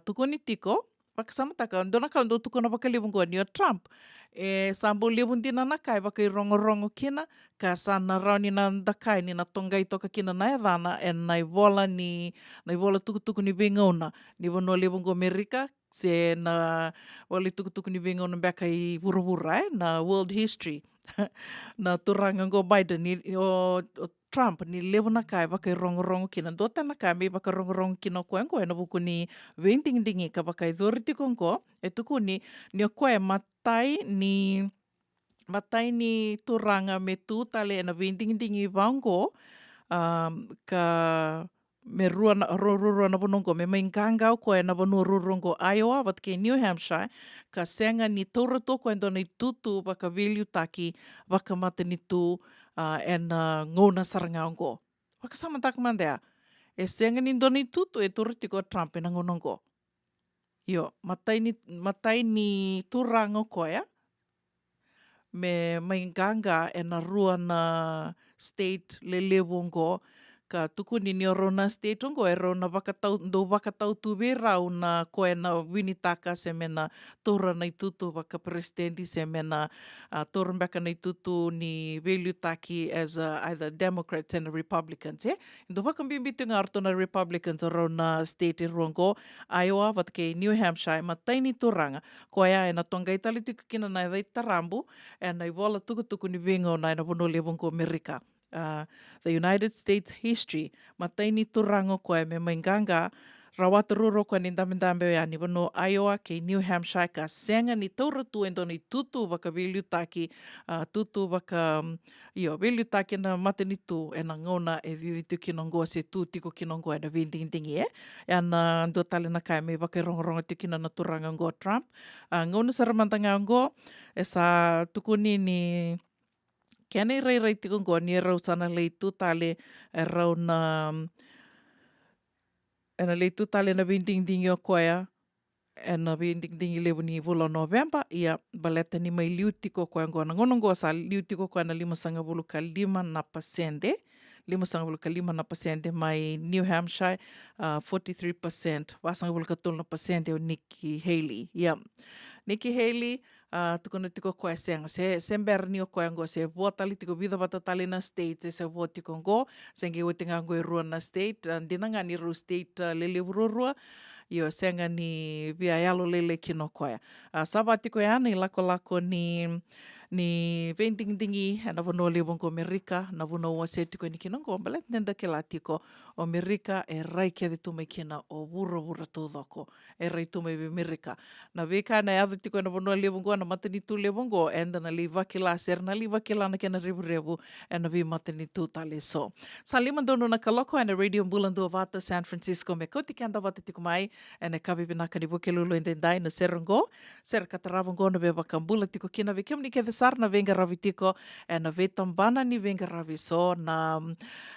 tuko ni tiko wakasamataka dona ka ndo tuko na wakalibungo ni o Trump sambo libun dina na kai wakai rongo kina ka sana rauni na dakai ni na tongai toka kina na edana na vola tuku ni vingona ni vono libungo Amerika se na wali tuku ni vingona beka i vura na world history na turanga go Biden ni o Trump ni levo na kai wakai rongo kina dota na kai me waka rongo kina koe na buku ni vending dingi ka wakai dhoriti kongo tuku ni koe matai ni turanga me tu tale na vending dingi vango ka me rua na bonongo me mainganga ko na bonu rurongo Iowa wat ke New Hampshire ka senga ni tora to ko ndo ni tutu waka value taki waka mata ni tu ngona sarangango waka sama tak mandea senga ni ndo ni tutu tora tiko Trump na ngonongo Io, matai ni turango koea, me mainganga e na rua na state le lewongo, ka tuku ni orona state ongo e rona wakatau tuwe rau na koe na winitaka se mena tora nei tutu waka presidenti se mena tora mbaka nei tutu ni value taki as either Democrats and Republicans, Indo waka mbimbitu ngā arto na Republicans o rona state e ruango, Iowa, wat ke New Hampshire, ma taini turanga, koea e na tonga itali tuku kina na e tarambu, e na i wala tukutuku ni wingo na e na wono lewongo Amerika. The United States history, mataini turango koe me mainganga, rawata ruro koe ni ndamendambe ya ni wano Iowa ke New Hampshire ka senga ni tauratu endo ni tutu waka vilutaki, tutu waka, vilutaki na matanitu e na ngona e vivitu kinongoa se tu tiko kinongoa e na vindingi e na ndo tale na kai me waka rongorongo tikina na turanga ngoa Trump. Ngona saramantanga ngo, e sa tukuni ni kia nei rei tiko ngoa ni e rau sana lei tutale e rau na lei tutale na vindingi o koea e na vindingi lewu ni vula November ia baleta ni mai liu tiko koea ngoa na ngono ngoa sa liu tiko koea na 5.5% 5.5% mai New Hampshire 43% 4.3% o Nikki Haley Nikki Haley tukuna tiko koe senga. Se mberni o koe ngo se votali tiko Vita Vata tali na state se voti ko ngo. Sengi wetinga ngo e rua na state. Dinanga ni ru state lele ururua. Io senga ni via yalo lele kino koe. Savati koe ana i lako ni vendingi na vono le bongo Amerika na vono wa se tiko ni kinongo balet nenda ke la tiko o Amerika e rai ke tu me kina o wura todoko e rai tu me Amerika na veka na adu tiko na vono le bongo na matani tu le bongo enda na liva kila ser na liva kila na kena revu e na vi matani tu tale so salima dono na kaloko e na radio Bula Duavata San Francisco me Kauti kanda wata tiko mai e na kavi binaka ni bukelulu endendai na serongo ser kataravongo na beba kambula tiko kina ve kimni ke na venga ravi tiko e na vetambana ni venga ravi so na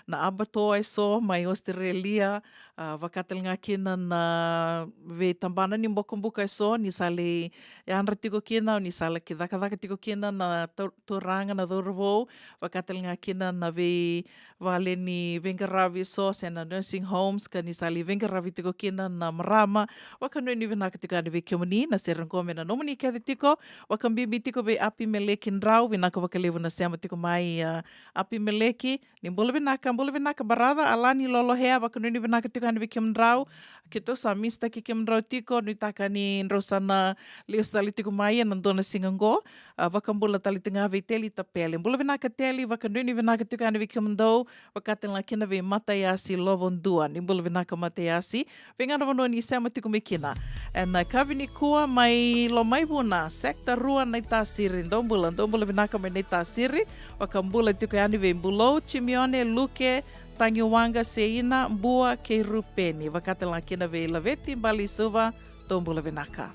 abato ai so mai Australia vakatelinga kina na vetambana ni mbokumbuka ai so ni sale andra tiko kina ni sale ki daka tiko kina na toranga na dorvo vakatelinga kina na ve vale ni venga ravi so se na nursing homes ka ni sale venga ravi tiko kina na marama wakanu ni venaka tiko ani ve kiomani na serango me na nomani ke tiko wakambibi tiko ve api meleki ndrau vinaka wakalevu na sema tiko mai api meleki ni mbula vinaka barada alani lolo hea wakanu ni vinaka tiko ani ve kim ndrau kito sa mista ki kim ndrau tiko ni taka ni ndrausana lios tali tiko mai nandona singango wakambula tali tinga ve teli tapele mbula vinaka teli wakanu ni vinaka tiko ani ve kim ndau wakatela kina ve matayasi lovondua ni mbula vinaka matayasi vengana vano ni sema tiko me kina na kavini kua mai lo mai buna sekta rua na itasiri ndombula vinaka mai na itasiri wakambula tiko yani ve mbulou chimione luke tangiwanga seina mbua ke rupeni wakatela kina ve laveti mbali suva ndombula vinaka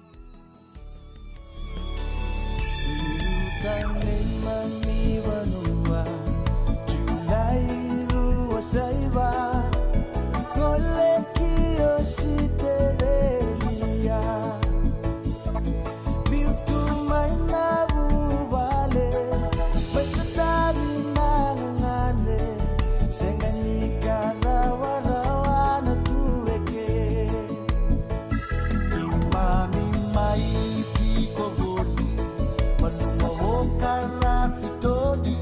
Todi,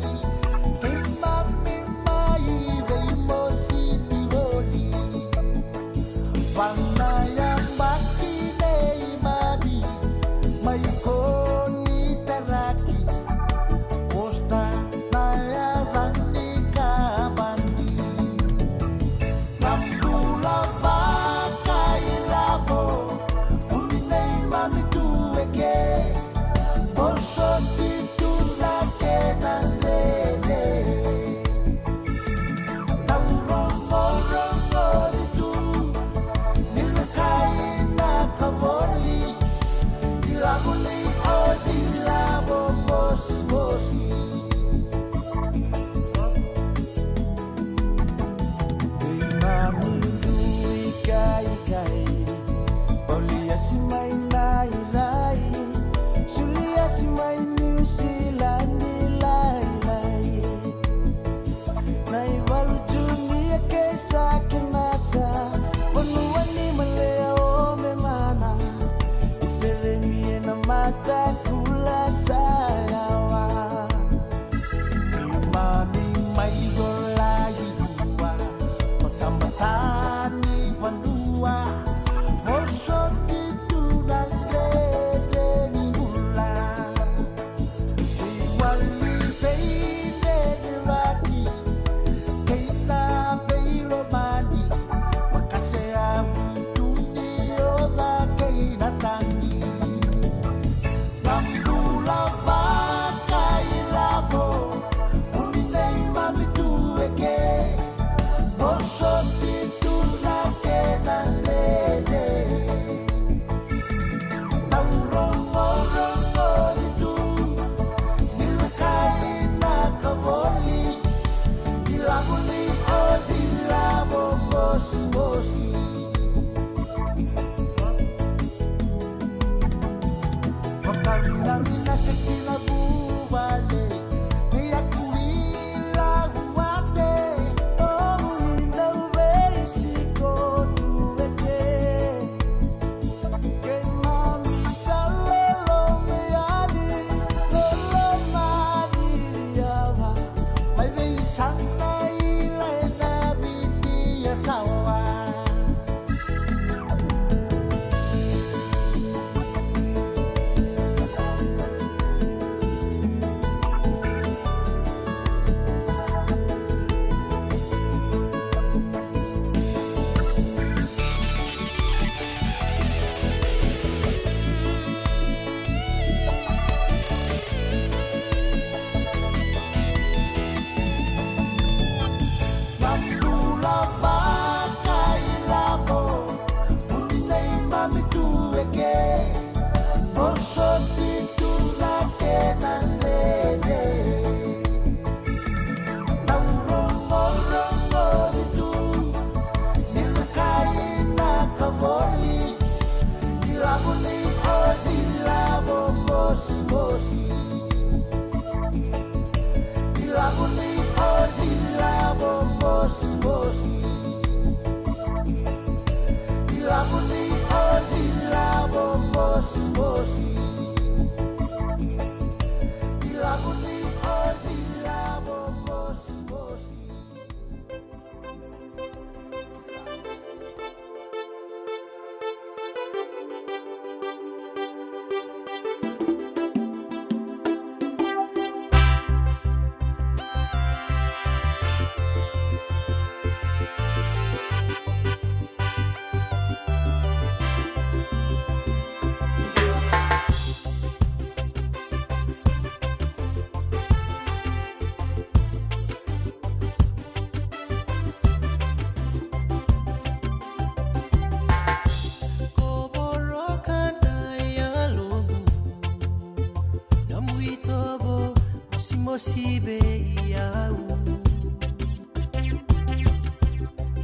Sibe yau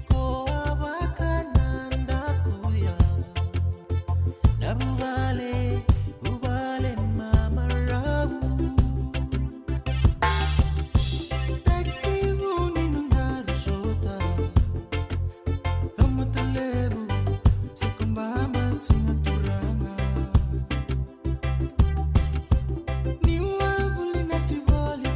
ko abakananda kuya nabubale ubale mama rabu takibuni nungaru sota kamatalebu sikumbama sinaturanga niwa bulina sivali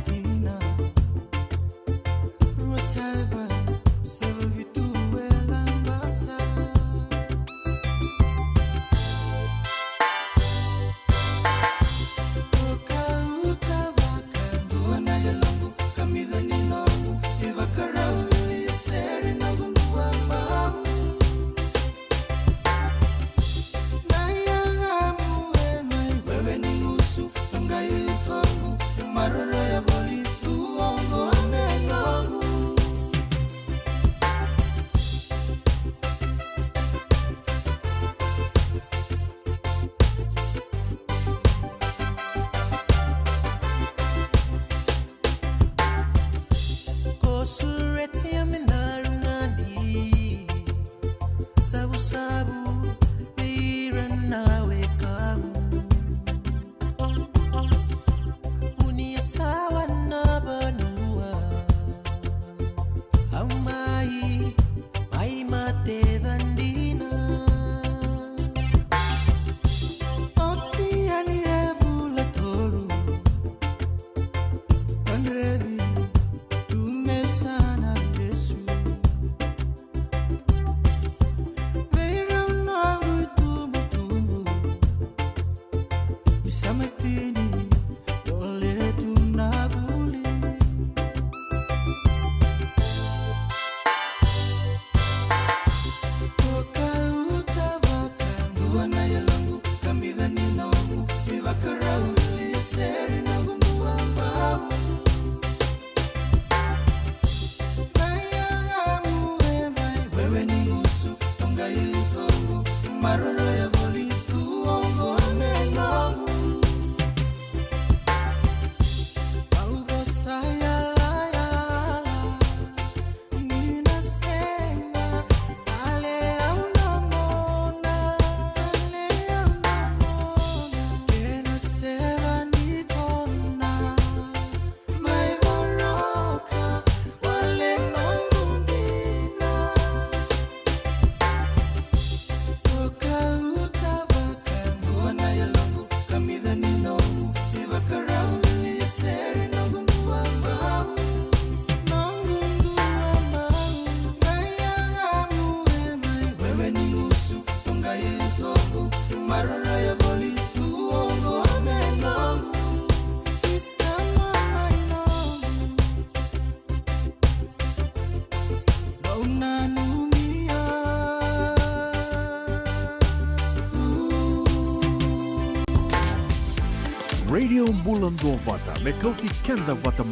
Radio Bula Duavata me Kauti Keda Vata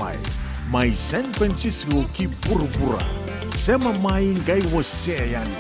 mai San Francisco ki pura-pura. Sema mai ngai você yani.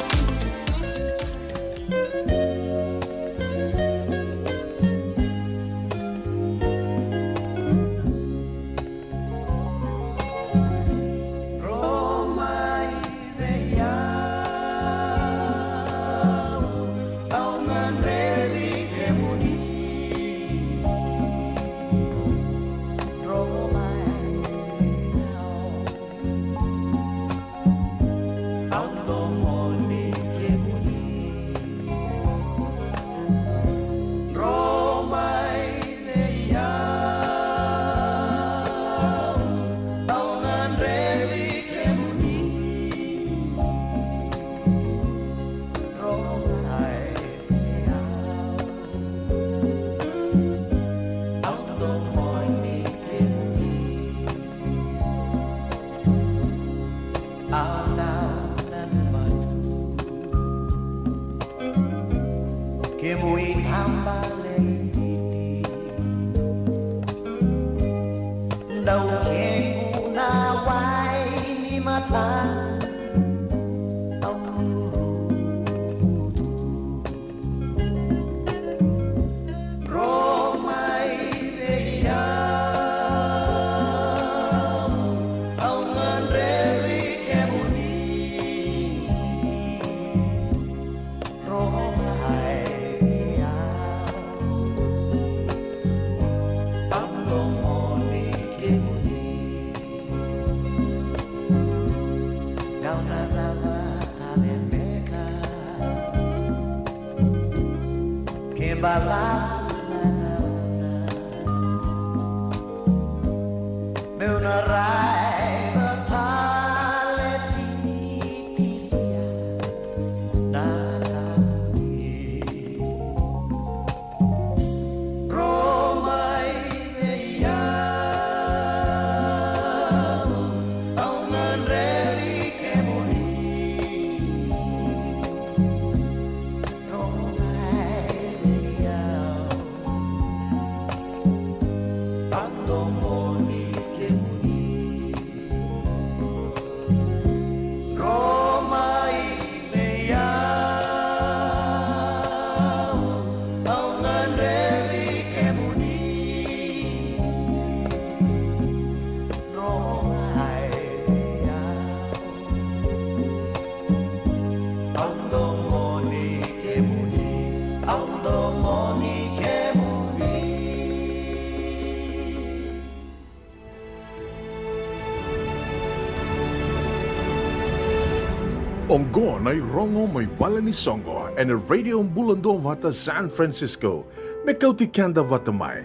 Ongo na rongo may bala ni Songo and a radio Bula Duavata San Francisco. Me Kauti Keda Vata mai.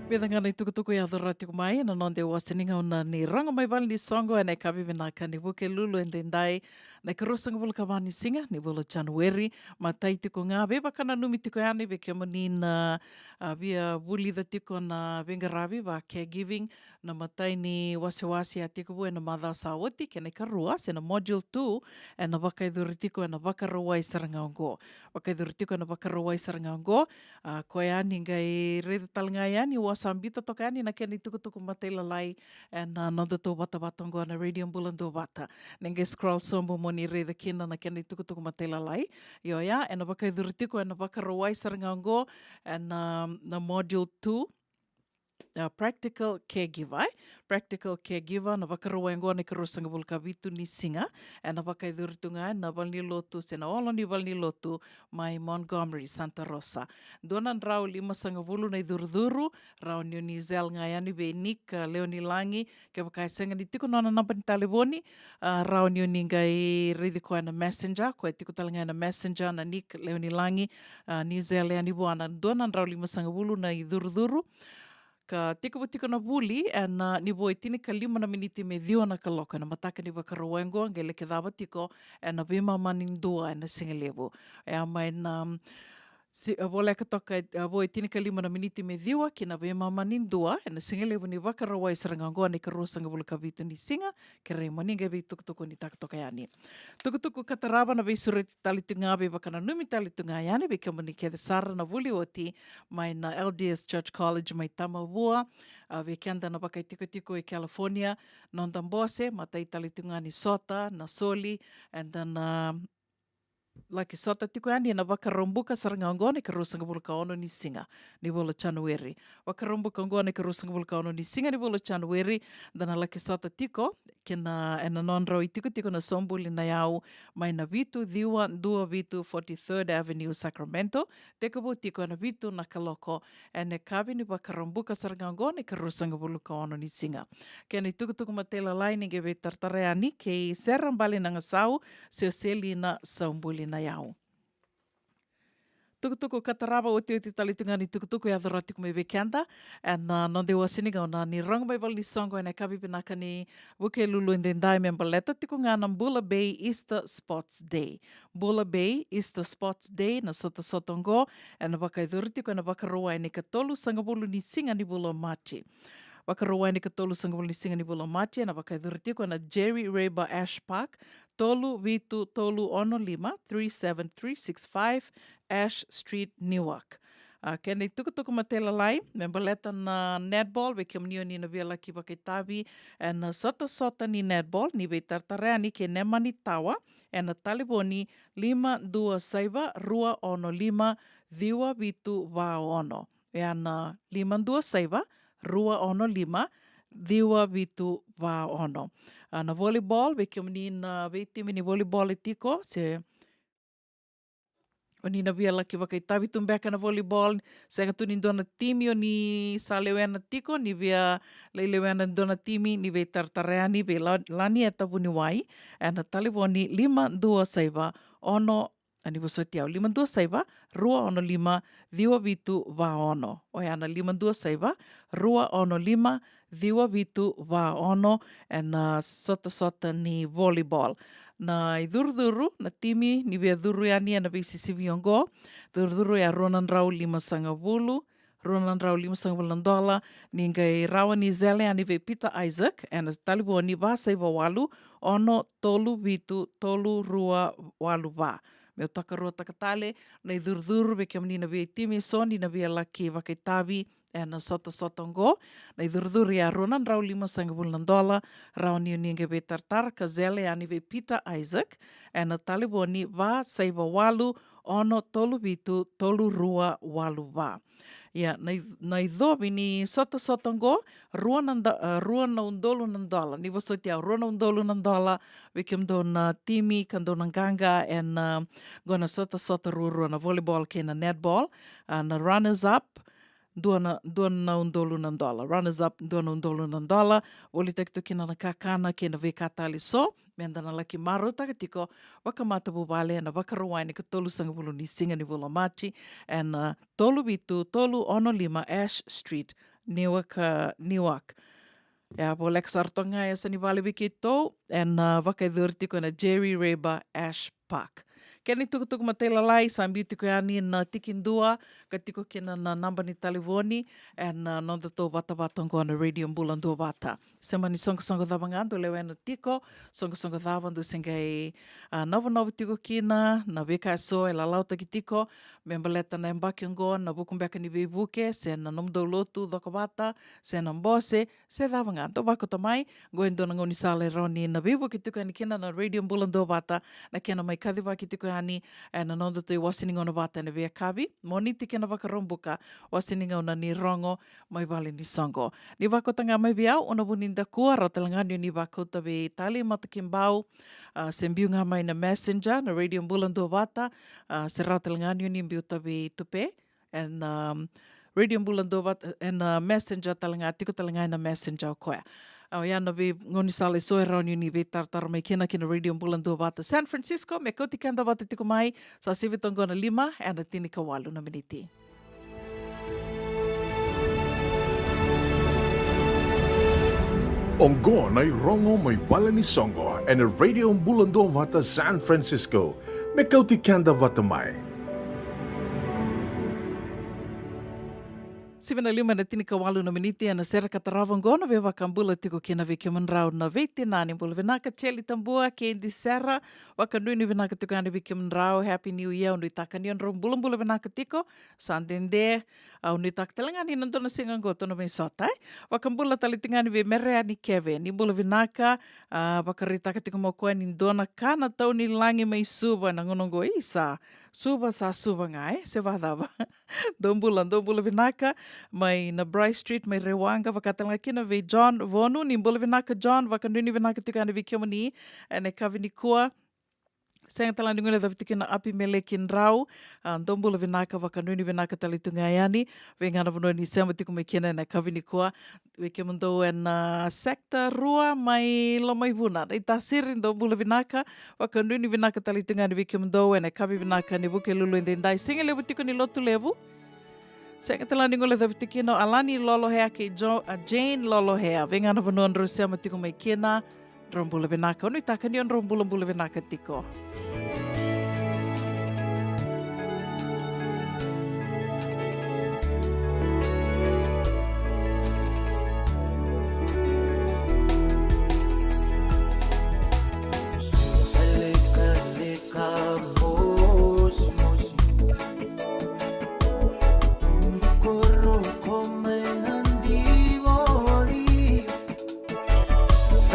Vedanga nei tukutuku i adorati kumai na nonde wasininga una ni ranga mai bala ni Songo and I kabi vinaka ni wuke lulu and dendai na karosanga bula kawani singa ni bula January matai tiko ngā beba kana numi tiko ane be ke mani na via buli da tiko na vengaravi wa caregiving na matai ni wasiwasi a tiko bue na madha sawati ke na karua se na module 2 e na wakaidhuri tiko e na wakarua i sarangaongo. Wakaidhuri tiko e na wakarua i sarangaongo koe ani ngai redu talngai ani wasambita toka ani na keni tukutuku matai lalai e na nonda tō wata watongo na Radio Bula Duavata. Nenge scroll sombo moni redu kina na keni tukutuku matai lalai. Io ia, e na wakaidhuri tiko e na wakarua i sarangaongo e na module 2 practical caregiver, practical caregiver na wakarua ngoa ne karosanga bulka vitu ni singa e na wakaidhuritunga na valni lotu se na olo ni valni lotu mai Montgomery, Santa Rosa. Donan rau 5 sangavulu na idhurudhuru, rau ni Nizel ngayani be Nick Leoni Langi ke wakaisenga ni tiko nona namba ni talevoni, rau ni ngai ridi koe na messenger, koe tiko talanga na messenger na Nick Leoni Langi, Nizel leani buana. Donan rau 5 sangavulu na idhurudhuru, ka tiko na buli e na ni voi tini ka 5 na miniti me dio na ka loka na mataka ni wakarowengo ngele ke dawa tiko e na vima manindua e na singelevu. E ama e na Vole ka toka voi tini ka 5 na miniti me diwa kina ve mamanin dua e na singele ni wakarawai sarangangoa ni ka ruasanga bula ka vitu ni singa ke re maninga ve tukutuku ni taktoka yani. Tukutuku katarawa na ve sureti talitunga ve wakana numi talitunga yani ve kamani Keda sara na vuli oti mai na LDS Church College mai Tamavua ve kianda na wakai tiko e California nondambose matai talitunga ni Sota na Soli and then Laki sota tiko ani na wakarombuka sarangaongo ka rusanga bula ka ono ni singa ni vola January. Wakarombuka ngone ka rusanga bula ka ono ni singa ni vola January dana laki sota tiko kena ena nonro i tiko na sombuli na yau mai na vitu diwa dua vitu 43rd Avenue Sacramento teko bo tiko na vitu na kaloko ene kavi ni wakarombuka sarangaongo ka rusanga bula ka ono ni singa. Kena i tukutuku matela lai ni geve tartare ani ke serambali na ngasau se seli na sombuli na iau. Tukutuku katarawa o te talitunga ni tukutuku e adoratiku me vekianda and non de wasininga ona ni rong mai ni songo ena kabi pinaka ni wuke lulu in den dai membaleta tiku ngana Bula Bay Easter Sports Day. Bula Bay Easter Sports Day na sota sotongo ena wakaiduritiku ena wakaroa ene katolu sangabulu ni singa ni Bula Machi. Wakaroa ene katolu sangabulu ni singa ni Bula Machi ena wakaiduritiku ena Jerry Reba Ash Park Tolu Vitu Tolu Ono Lima 37365 Ash Street, Newark. Kena i tukutuku matela lai, membaleta na netball, ve kia mnio ni na vila ki wakitavi, e na sota ni netball, ni ve tartareani ke nemani tawa, e na taliboni 527-215 Diwa Vitu Vaono. E na 527-215 Diwa Vitu Vaono. Na volleyball, ve kia mni na ve timi ni volleyball tiko, se o ni na via laki wakaitavi tumbeka na volleyball, se ngatuni dona timi o ni sa lewena tiko, ni via lewena dona timi, ni ve tartareani, ve lani e tavuni wai, e na talivoni 527 ono, ani wasoti au, 527-215 Diwa Vitu Vaono. O e ana 527-215 Diwa Vitu Vaono, e na sota ni volleyball. Na i dhuru na timi ni vea dhuru yani na VCCV ongo dhuru ya Ronan Rau 5 $5 ni ngai rawa ni zele ani ve Peter Isaac and talibo ni va saiva walu ono tolu vitu tolu rua walu va me takarua takatale na i dhuru ve kamni na ve timi so ni na vea laki wakaitavi na sota ngo na i dhuru ya Ronan Rau $5 rau ni nge ve tartar ka zele ani ve Peter Isaac na talibo ni va saiva walu ono tolu vitu tolu rua walu va. Ya, na i dhobi ni sota ngo, rua na $1 ni wasoti au rua na $1 wikim dona timi kan dona ganga and gona sota rua na volleyball ke na netball na runners up $2 runners up $2 woli tekto kina na kakana ke na vekatali so menda na laki maru takatiko wakamata bubale na wakaruwaini ka tolu sangabulu ni singa ni Bula Machi and tolu vitu tolu ono lima Ash Street Newark. Ya bolek sartonga ya sani vale wikito and wakaidurtiko na Jerry Reba Ash Park. Keni tukutuku matela lai sambi tiko yani na tikindua katiko kina na namba ni talivoni and nonda to Vata na radio Bula Duavata. Sema ni songo dhavangando lewena tiko songo dhavando sengai novo tiko kina na veka so e lalau tiko membaleta na embakiongo na bukumbeka ni vivuke se na nomdo lotu dhokavata se na mbose se dhavangando bako tamai goendo na ngoni sale roni na vivuke tiko yani kina na radio Bula Duavata na kina mai kadhiva tiko yani na nonda to wasininga ona vata na vea kavi moni tike na wakarombuka wasininga ona ni rongo mai vale ni songo ni wakotanga mai viau ona buninda kua rotelangani ni wakota ve tali matakimbau sembiunga mai na messenger na radio Bula Duavata se rotelangani ni mbiuta ve tupe and radio Bula Duavata and messenger talanga tiko talanga na messenger koe ya na ve ngoni sale so eroni ni ve tartar mai kina radio Bula Duavata San Francisco me Kauti kanda wata tiko mai sa sivitongo na 5 and tini ka 8 na miniti. Ongo na rongo may wala ni songo and a radio Bula Duavata San Francisco me Kauti kanda wata mai. 7:05 na tini kawalu na miniti ana sera kataravangona ve wakambula tiko kina ve kimanrau na vete nani bula venaka cheli tambua kendi sera wakanui ni venaka tiko ana ve kimanrau happy new year unu itakani on bula venaka tiko sandende unu itaktelangani nandona singa goto no me sota wakambula talitingani ve mere ani keve ni bula venaka wakaritaka tiko mokoa ni dona kana tau ni langi mai suba na ngonongo isa suba sa suba ngai se vadava dombula vinaka mai na Bryce Street mai rewanga vakatanga kina ve John Vonu ni bula vinaka John vakanuni vinaka tikana vi kiomani ane kavini kua Sayang tala ninguna da vitikina api melekin rau dombula vinaka vakanuni vinaka talitunga ayani vengana vano ni sema tiku mai kina na kavini kua weke mundo en sekta rua mai lo mai vuna ita siri dombula vinaka vakanuni vinaka talitunga ni weke mundo en kavi vinaka ni buke lulu indendai singa lebu tiku ni lotu lebu Sayang tala ninguna da vitikina alani lolo hea ke Jane lolo hea vengana vano andro sema tiku mai kina Rombula vinaka, unu itakani on rombula vinaka tiko.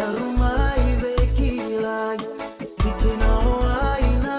Rumah ibe kilai, bikin awai na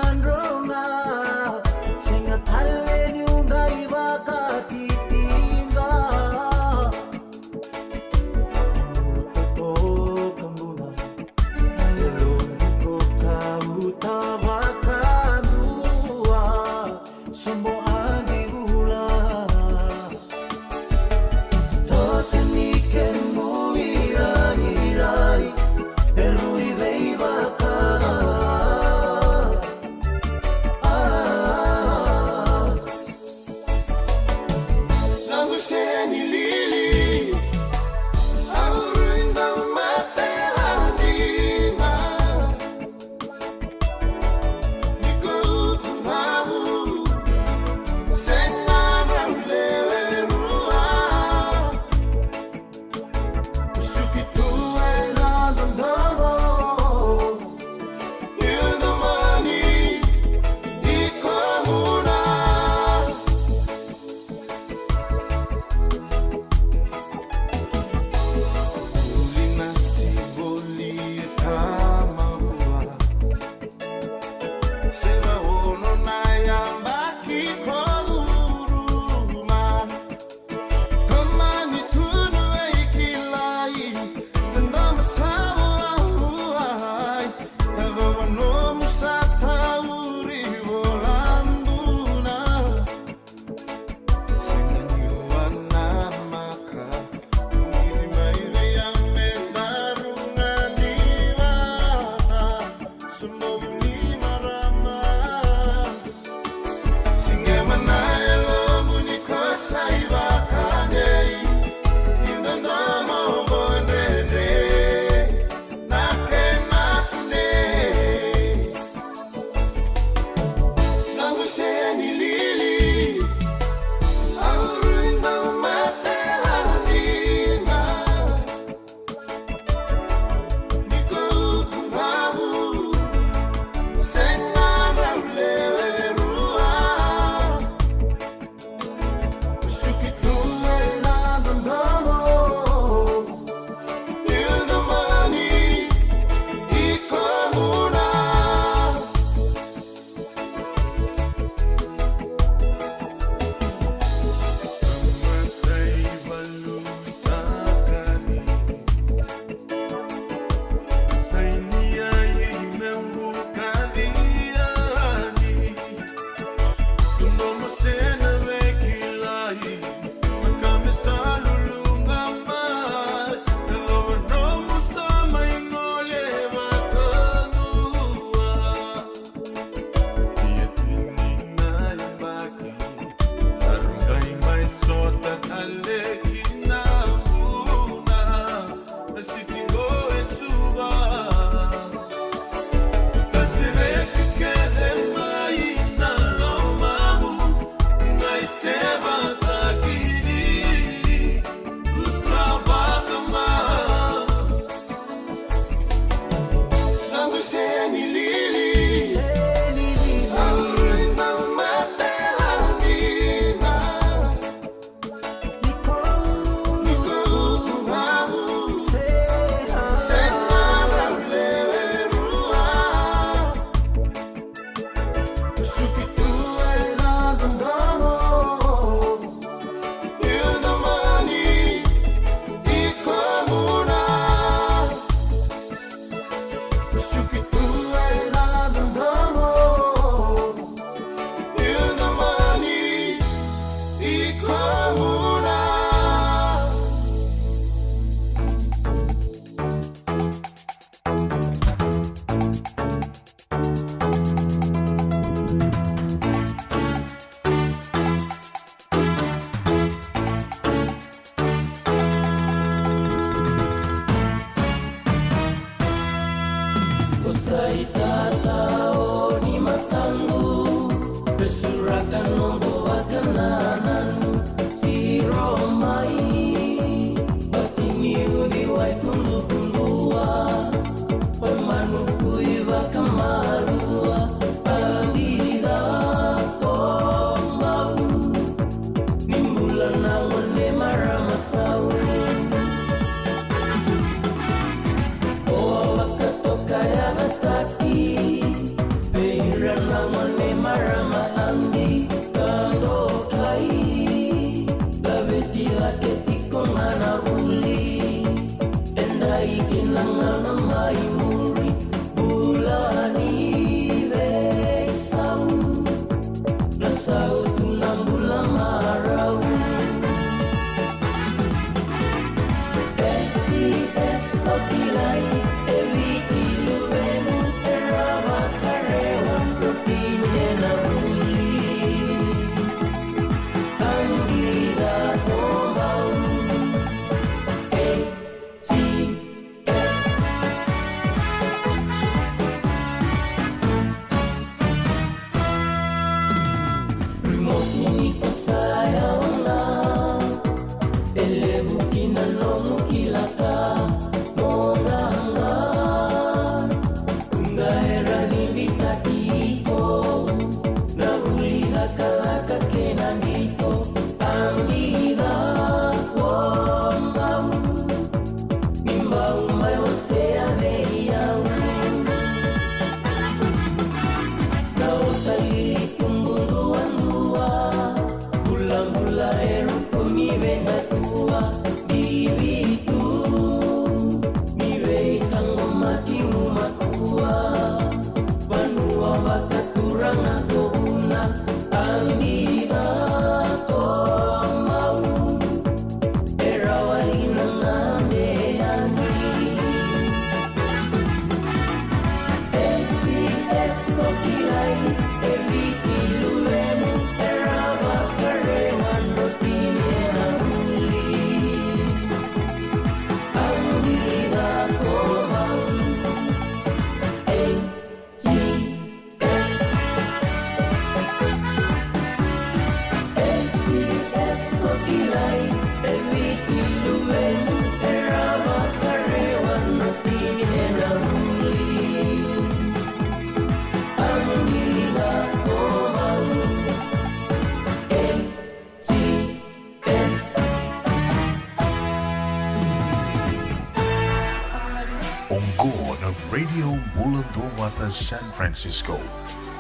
Radio Bula Duavata, San Francisco.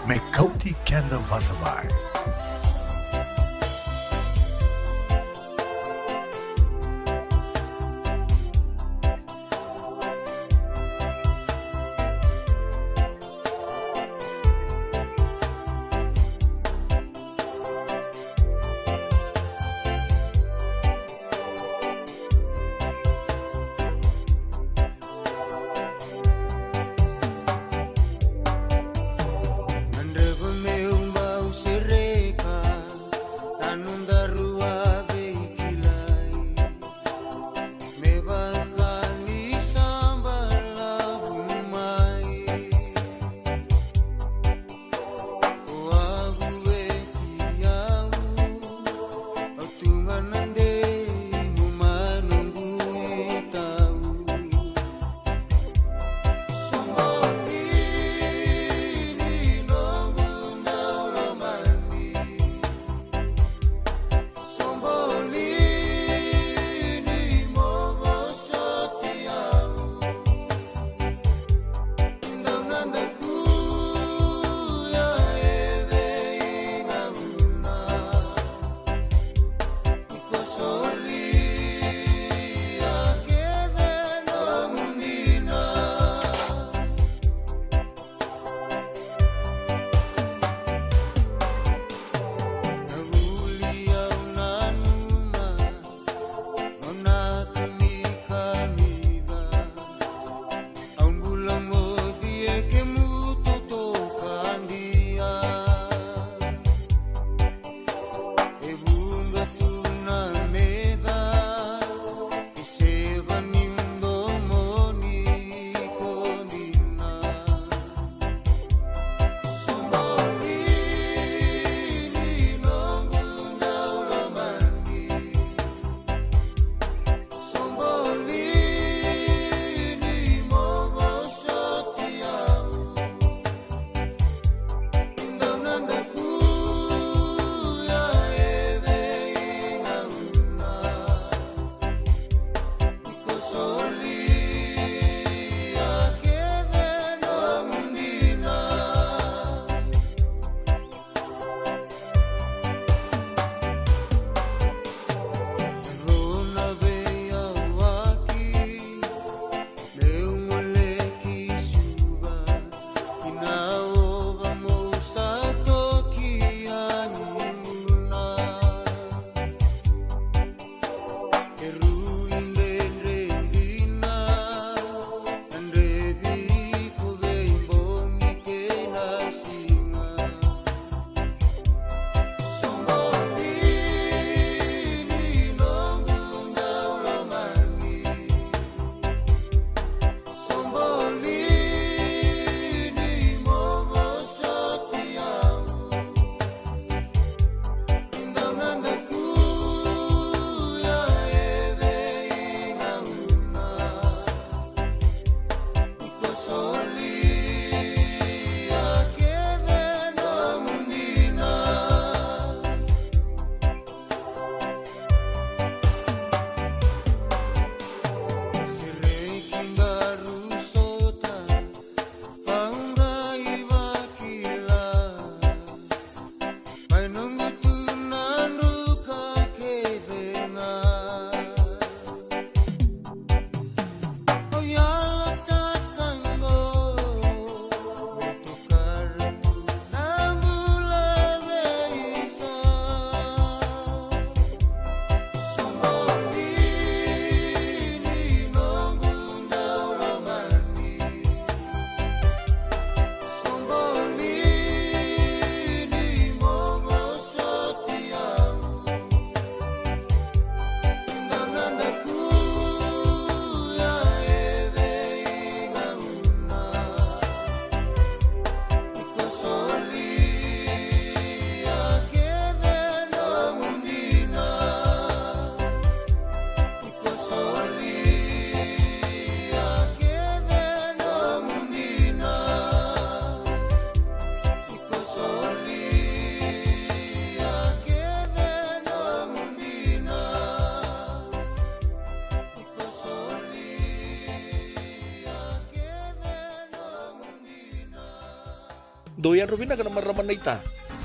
Met Kauti, Keda, Vata. Andava meu mau sereka Do yan rubina ka na maraman na ita.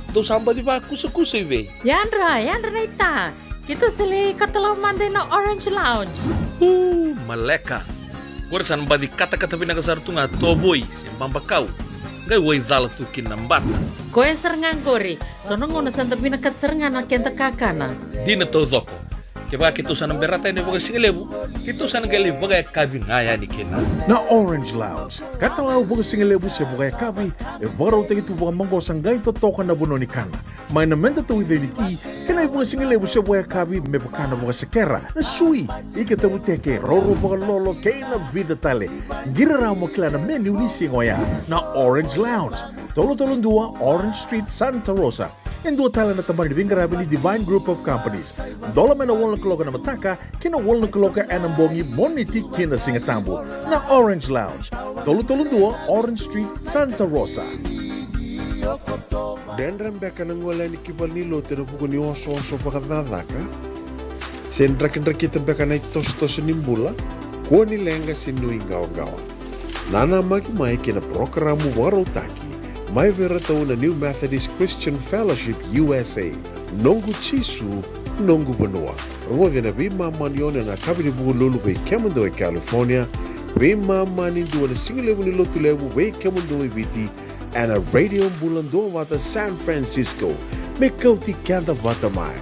Do samba di ba kusa-kusa iwe. Yandra na ita. Kita sila katalaw mande na Orange Lounge. Maleka. Gorsan ba di kata-kata pinakasarto nga toboy simbang bakaw. Ngay way dala tu kinambata. Koe serengan kori. Sono ngono santa pinakat serengan na kenta kakana. Di na to zoko. Kaya kita sana berata ni bagai singlebu. Kita sana gali bagai kabi ngaya ni kena. Na Orange Lounge, katalaw baga singalebu siya bugay kabi, baraw tayo ito baga manggo sanggay totokan na buno ni kana. May namenta to with ti, kanay baga singalebu siya bugay kabi, may baka na baga sakera, na sui, ikatabuteke, roro baga lolo, kay na vida tale. Giraraw mo kila na menu ni singoya, na Orange Lounge, tolo-tolong dua, Orange Street, Santa Rosa. Yang dua tala na tamang divingarabi ni Divine Group of Companies. Dola mena wala kaloka na mataka, kina wala kaloka anambongi moniti kina singatambo na Orange Lounge. Tolo-tolong dua, Orange Street, Santa Rosa. Dendram beka nang wala ni kibal ni lote na buko ni oso-oso pakadadaka. Sendrakin-drakitan beka na itos-tos nimbula, kuha ni lenga sinuing gawa-gawa. Nana magi-mai kina programo warotaki. May veratao na New Methodist Christian Fellowship USA. Nongu Chisu, Nongu Banua. Rungo na bima manion na kabini buko lulu bay Kemundo e California. Bima manindu na singilebu ni lotulebu bay Kemundo e Viti. And a radio Bula Duavata San Francisco. May Kauti Keda Vata mai.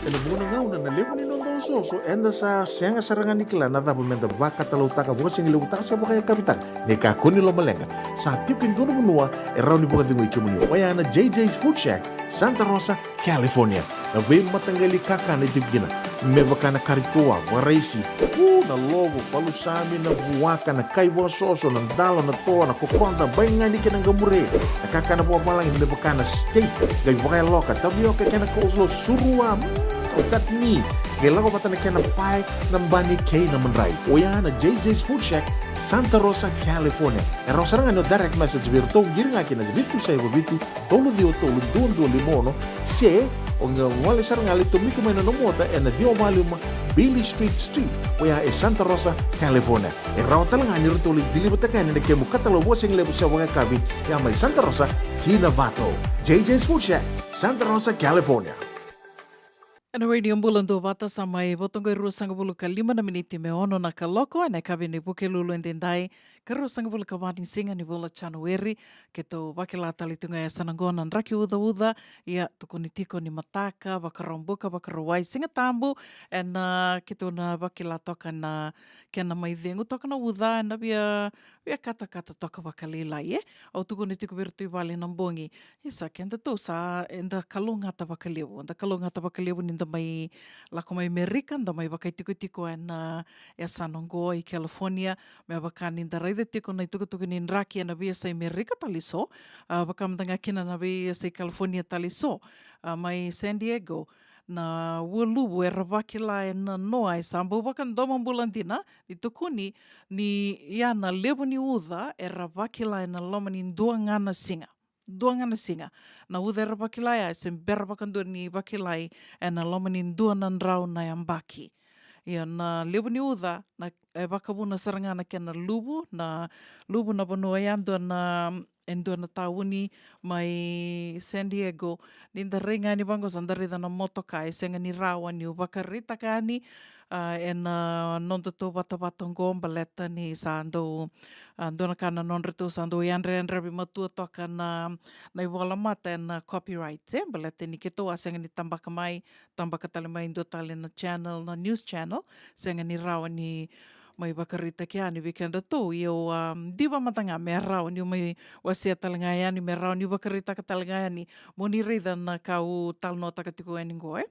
Ena buona ngauna na levo ni nondo so enda sa senga sarangan nikla na dabu menda baka talau taka buka sing lewu taka sa baka kapitang ne ka kuni lo malenga sa tipin dono bunua erau ni buka dingo ikimuni waya na JJ's Food Shack Santa Rosa California na we matangali kaka na tibgina me baka na karitoa waraisi na logo palusami na buwaka na kaiwa soso na dala na toa na kukonda bainga ni kinang gamure na kaka na buwa malang me baka na steak gai baka loka tabioka kena kozlo surua Otat ni, kailan ko pata na kaya ng pie ng bani kay na manray. O yan na JJ's Food Shack, Santa Rosa, California. Erang sarang ano direct message virto, giri nga kina bitu sa iba bitu, tolo duon limono, siya, o nga wala sarang ali tumiko may nanomota, na diyo maluma Billy Street, o yan Santa Rosa, California. Erang talang nga nirito ulit dilibata kaya na kaya mo katalawa sing lebo sa mga kabi, yan may Santa Rosa, Kinavato. JJ's Food Shack, Santa Rosa, California. Ana radio Bula Duavata samai votongo rusanga bulu ka 5 na miniti me ono na kaloko ana kabe ni buke lulu endendai karusanga bulu ka wani singa ni bula Januari keto bakilata litunga ya sanangona raki uda ya tukuni tiko ni mataka bakarombuka bakarawai singa tambu ena keto na bakilata kana kena mai dengu toka na uda na bia kata toka bakalila ye au tukuni tiko virtu vale nambongi isa kenda tu sa enda kalungata bakalebu ninda mai lako mai Amerika, da mai wakai tiko na sanongo i California, me wakan ninda raida tiko na tuku ni raki na via sa Amerika taliso, wakam tanga kina na via sa California taliso, mai San Diego, na wulubu rawakila na noa sambu wakan domang bulantina, ni tukuni ni na lebu ni uda rawakila na lomani dua ngana singa. Na udera bakilai sem berbakandur ni bakilai na lomanin dua nan rau na yang baki. Ya na lebu ni uda na bakabuna sarangana kena lubu na banua yandu na endo na tauni mai San Diego ninda renga ni bango sandarida na motokai senga ni rawa ni bakarita kani non to bata baleta ni sando dona kana non retu sando yanre bi matu toka na iwala mata na copyright baleta ni keto asenga ni tambaka talimai ndo tali na channel na news channel senga ni rawa ni mai bakarita kia ni weekend tu yo diwa matanga merau ni mai wasia talangaya ni merau ni bakarita katalangaya ni moni rida na kau tal nota katiko eningo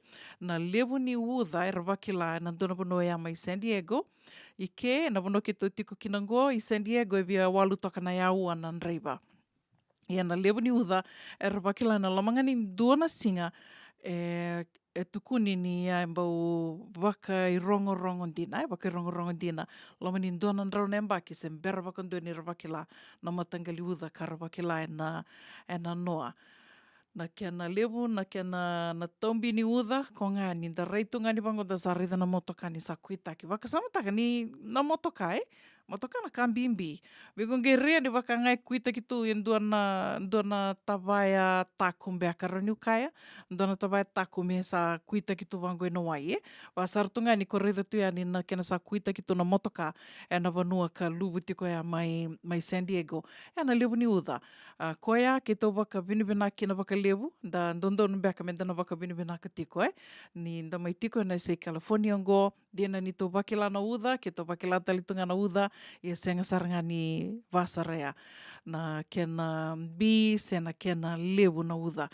na levu ni uda ervakila na dona bono ya mai San Diego ike na bono kito tiko kinango i San Diego e via walu toka na yau anan reiba ia na levu ni uda ervakila na lamanga ni dona singa tukuni ni mbau waka i rongo dina lomani donan rau nembaki sem berba kondo ni ravakila na matangali uda karavakila na noa na kena levu na kena na tombi ni uda konga ni da reitunga ni bango da sarida na motoka ni sakuita ki waka samataka ni na motoka Motokana kambimbi. Vigonge rea ni wakangai kuita kitu yang duana tawaya takum beaka raniu kaya. Duana tawaya takum e sa kuita kitu wango no wai Wasartunga ni koreda tu ni na kena sa kuita kitu na motoka e na vanua ka lubu tiko ya mai San Diego. E na levu ni uda. Koia ke tau waka vinivina ki na waka levu. Da ndondonu beaka me dana waka vinivina ka tiko Ni nda mai tiko na se California ngo. Dina ni tau wakila na uda. Ke tau wakila talitunga na uda. Ia senga saranga ni vasarea na kena B sena kena levu na uda.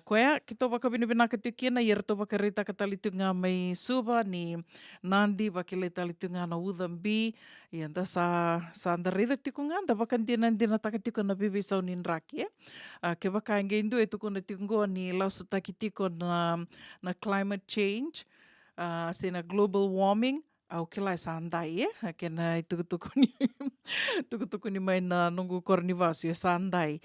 Koia, ki tau waka binibina ka tikina, ia tau waka rita ka talitunga mai suba ni Nandi wakile talitunga na uda B. Ia nda sa anda rida tikunga, nda waka ndina taka tiko na bibi sau ni nraki. Ke waka nge indu e tuku na tikungo ni lausu taki tiko na climate change, sena global warming. Au kila sa andai kena tukutuku ni mai na nungu kornivasu sa andai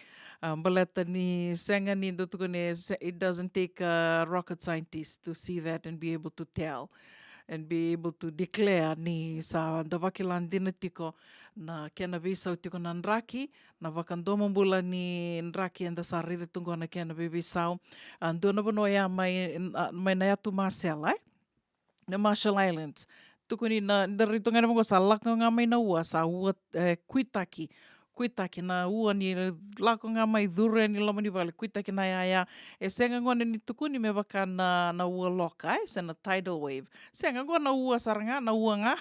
baleta ni senga ni tuku ni it doesn't take a rocket scientist to see that and be able to tell and be able to declare ni sa da wakilan dina tiko na kena visau tiko na nraki na wakandoma bula ni nraki anda sa rida tungo na kena visau andona bono ya mai na yatu Marcel na Marshall Islands tukuni na ritunga na mga sa lako nga may na ua sa ua kuitaki na ua ni lako nga may dhure ni lama ni vale kuitaki na ia senga ngone ni tukuni me baka na ua loka sena tidal wave senga ngona ua saranga na ua nga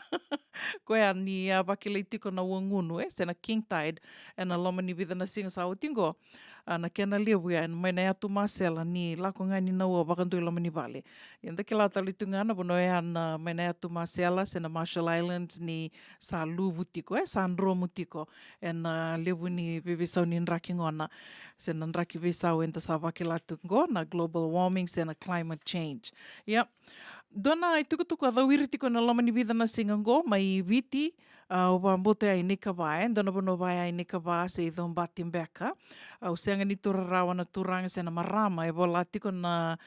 koea ni wakile tiko na ua ngunu sena king tide na lama ni vida na singa sa utingo na kena levu mai na yatu Marcela ni lako nga ni na ua wakandui lama ni vale yanda kila talitunga na bono na mai na yatu Marcela sena Marshall Islands ni sa luvu tiko sa nromu tiko na levu ni bebesau ni nraki ngona sena nraki besau enta sa wakila tungo na global warming sena climate change dona i tukutuku a dhawiri tiko na lama ni vida na singango mai viti o wambote ai nika vae dona bono vae ai nika vae se idhon batim beka au senga ni turarawa na turanga sena marama e vola tiko na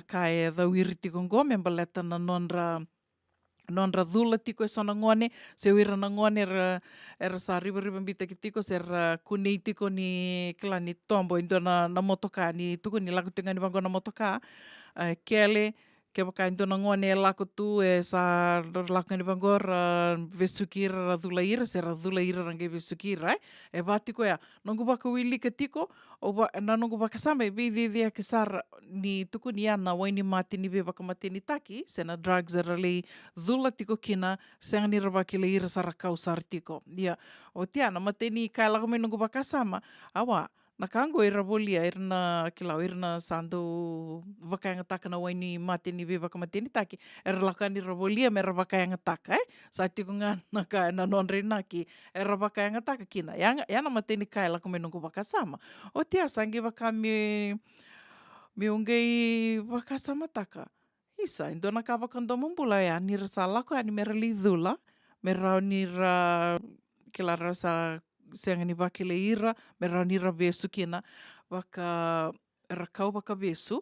kai dhawiri tiko ngo membaleta na nonra dhula tiko e sona ngone se wira na ngone era sa riba mbita ki tiko se kunei tiko ni kila ni tombo indo na motoka ni tuku ni laku tinga ni bango na motoka kele ke baka indo na ngone e laku tu e sa laku ni bango vesukira ra dhula ira se ra dhula ira range vesukira e vatiko ya nongu baka wili ke tiko na nongu baka sama e vidhi ke sar ni tuku ni ana waini mati ni baka mati ni taki sena drugs era lei dhula tiko kina senga ni rabaki le ira sara kau sar tiko dia o tiana mate ni kai laku me nongu baka sama awa na kango ira volia irna kilau irna sandu vakanga taka na waini mate ni baka mati ni taki era lakani ravolia me vakanga taka sa tiko nga na kai na nonre naki era vakanga taka kina yana mate ni kai laku me nongu baka sama o tia sangi vaka me ungei vaka sama taka isa indona ka vakandoma bula ni rasa laku ani mera lidhula mera ni ra kilara sa senga ni wakile ira me raunira vesu kina waka rakau waka vesu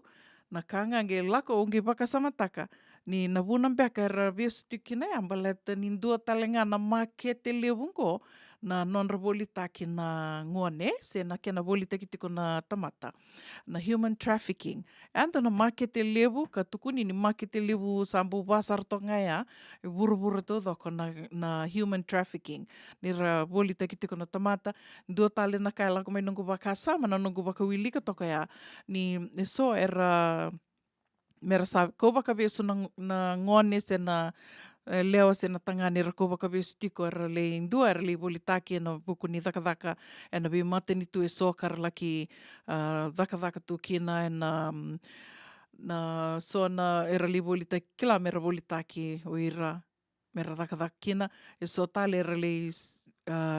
na kanga nge lako unge waka samataka ni navunam beka ra vesu tikina ambaleta ni dua talenga na makete levungo na non rabolita kina ngone se na kena bolita kitiko na tamata na human trafficking ando na makete levu katukuni ni makete levu sambu basar tonga ya buru to doko na human trafficking ni rabolita kitiko na tamata dua tale na kaila ko may nunggu baka sama na nunggu baka wili ka toka ya ni so era mera sabe ko baka beso na ngone se na leo se na tangani rako waka tiko era le indua era le bolitaki na buku ni dhaka na bi mate ni tu e sokar laki dhaka tu kina na so na era le bolitaki kila mera bolitaki o ira mera dhaka kina e so tale era le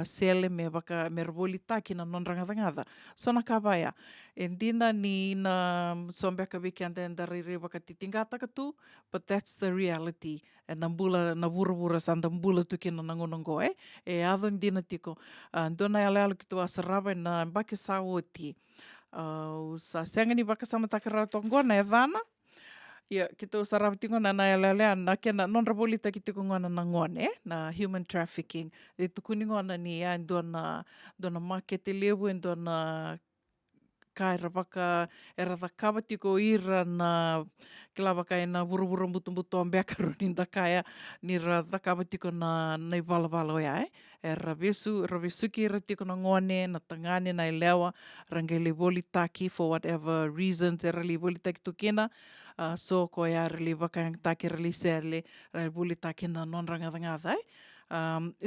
sele me waka mera bolitaki na non rangada so na kabaya endina ni na sombeka wiki anda riri waka titingata ka tu but that's the reality na bura sanda mbula tu kina nangonongo e adon dina tiko dona ala kitu asaraba na baki sawoti sa senga ni baka sama takara tongona e dana Ia, kita usarawa tiko na lelea na kena non rabolita ki tiko ngona na ngone, na human trafficking. E tukuni ngona ni dona market lewu dona kai rawaka e rawakawa tiko ira na kilawa kai na wurubura mutu ang bekaru ni kaya ni rawakawa tiko na nei wala ya e ravesu ki ra tiko na ngone na tangane na lewa rangele woli taki for whatever reasons e rali woli taki tukina so ko ya rali wakang taki rali serle rali woli taki na non rangadangada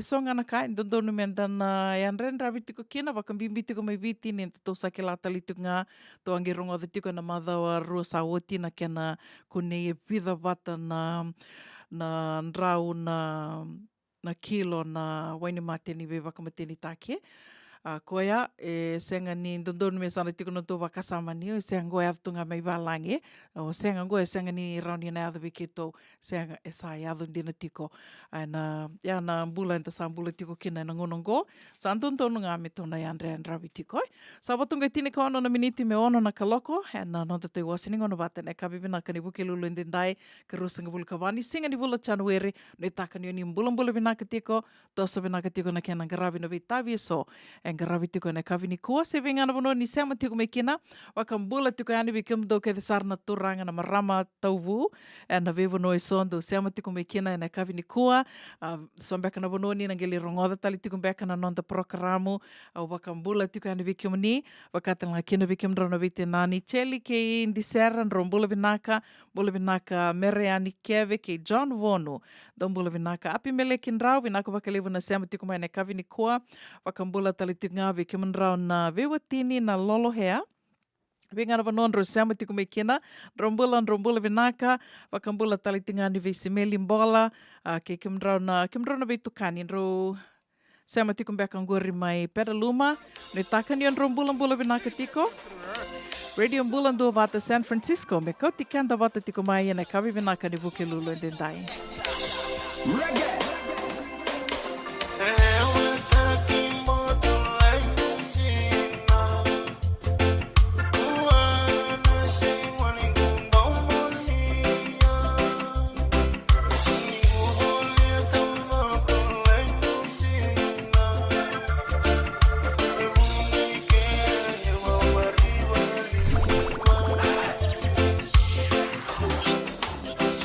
so ngana kai dondonu mentana yan ren ravi tiko kina wakambimbi tiko mai viti ni to sakilata litu nga to angirongo de tiko na madawa ro sawoti na kena kune e vida vata na rau na kilo na waini mateni ve wakamateni take koia e senga ni dondonu me sana tiko no to wakasama ni o senga goia tunga mai valange o senga goia senga ni rauni na adu vikito senga e sai adu dina tiko ana ya na bula enta sambula tiko kina na ngonongo sa antonu nga me tona ya andre ravi tiko sa watunga tini ko ono na miniti me ono na kaloko ana no te wasini ngono vata na kabibina kani buke lulu ndendai karusanga bul kavani singa ni bula January no takani ni bula binaka tiko toso binaka tiko na kena garavi no vitavi so garavi tiko na kavini kua se vengana bono ni sema tiko me kina wakambula tiko yani bikim do ke sarna turanga na marama tauvu na vevo no sondo sema tiko me kina na kavini kua sombeka na bono ni ngeli rongoda tali tiko beka na nonda programo wakambula tiko yani bikim ni wakatanga kina bikim drona vite nani cheli ke indi serran rombula binaka mereani keve ke John Vonu dombula binaka api mele kindrau binaka wakalevu na sema tiko mai na kavini kua wakambula tali nga vi kemen rau na vewatini na lolo hea. Vengana vanon ro sama tiko me kena rombula vinaka wakambula tali tinga ni vesimeli mbola ke kemen rau na vetukani ro sama tiko mbeka ngori mai Petaluma no takani on rombula vinaka tiko Radio Bula Duavata San Francisco me Kauti Keda Vata tiko mai na kavi vinaka ni buke lulu ndendai.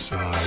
Side.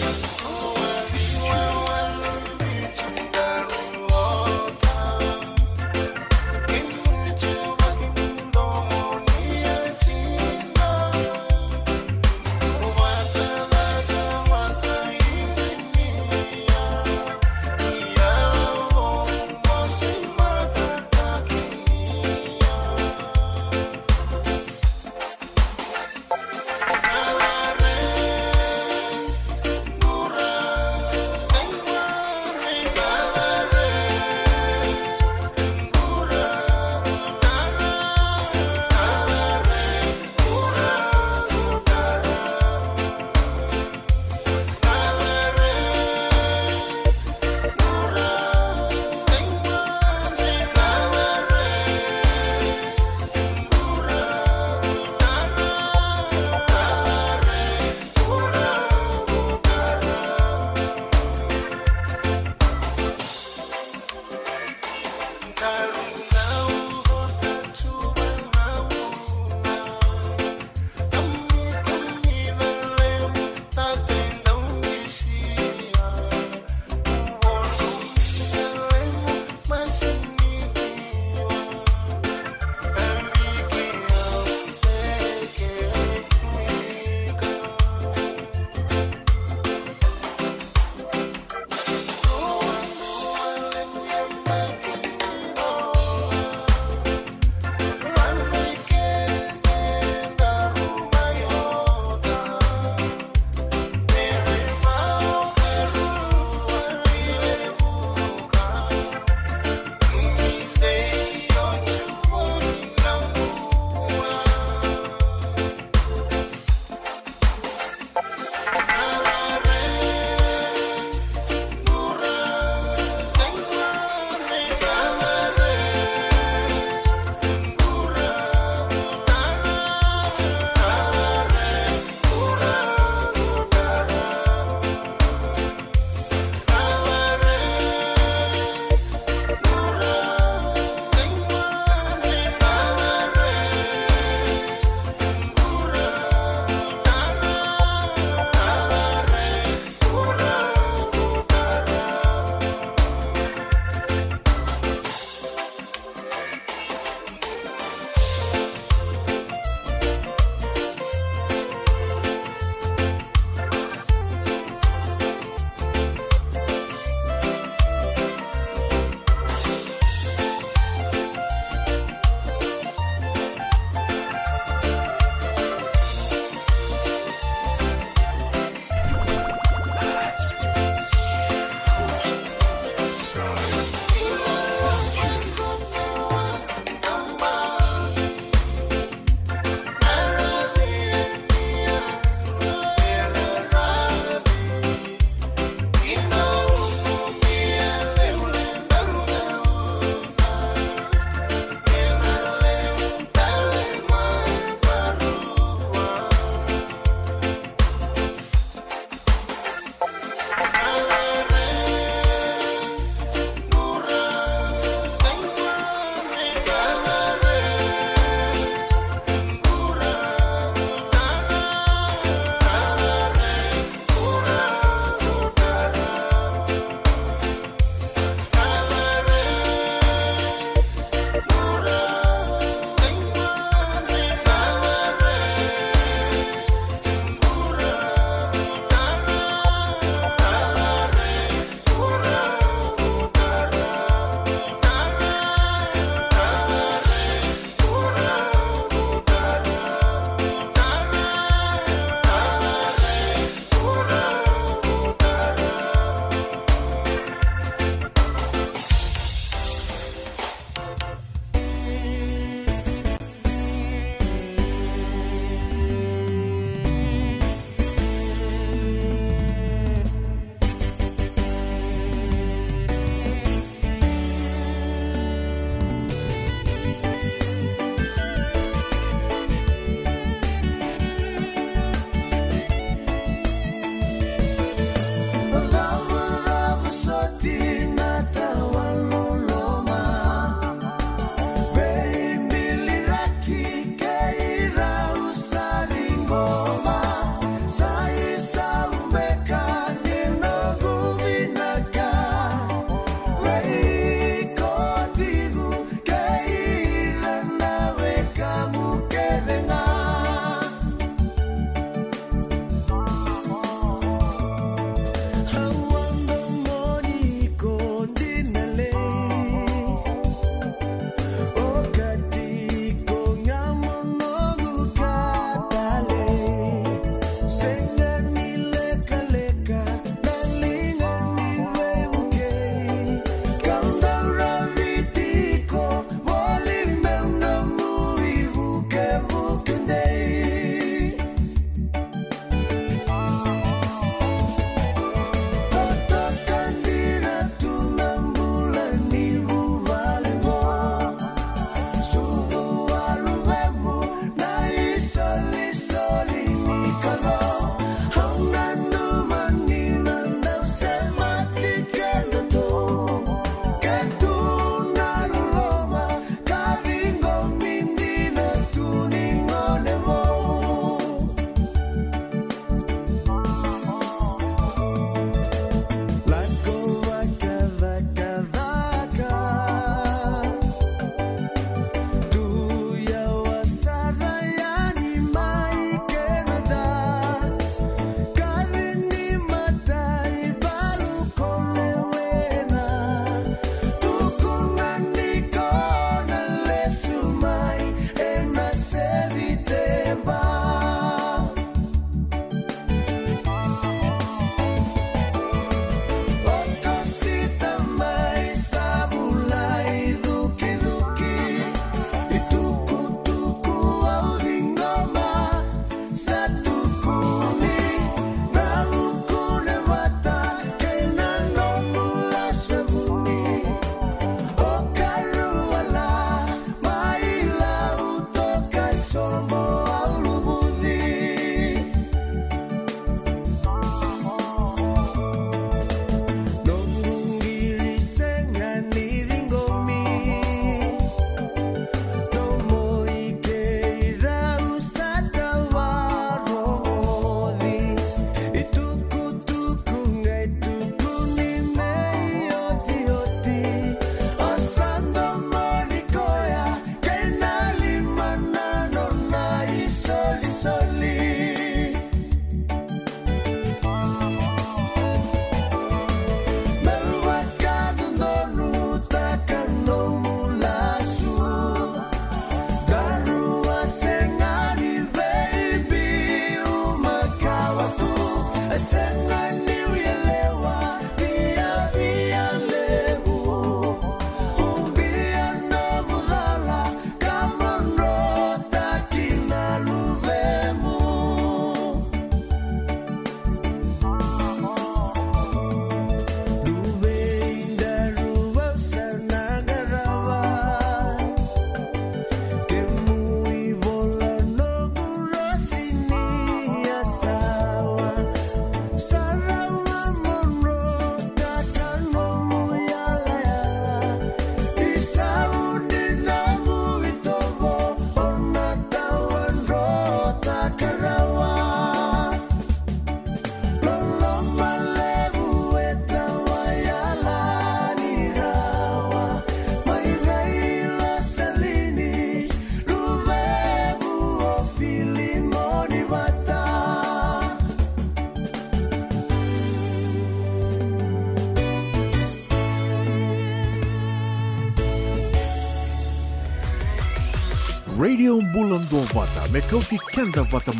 Radio Bula Duavata me Kauti Keda Vata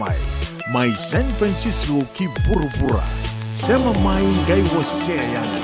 mai San Francisco ki Burubura. Sema mai ngai wasea yani.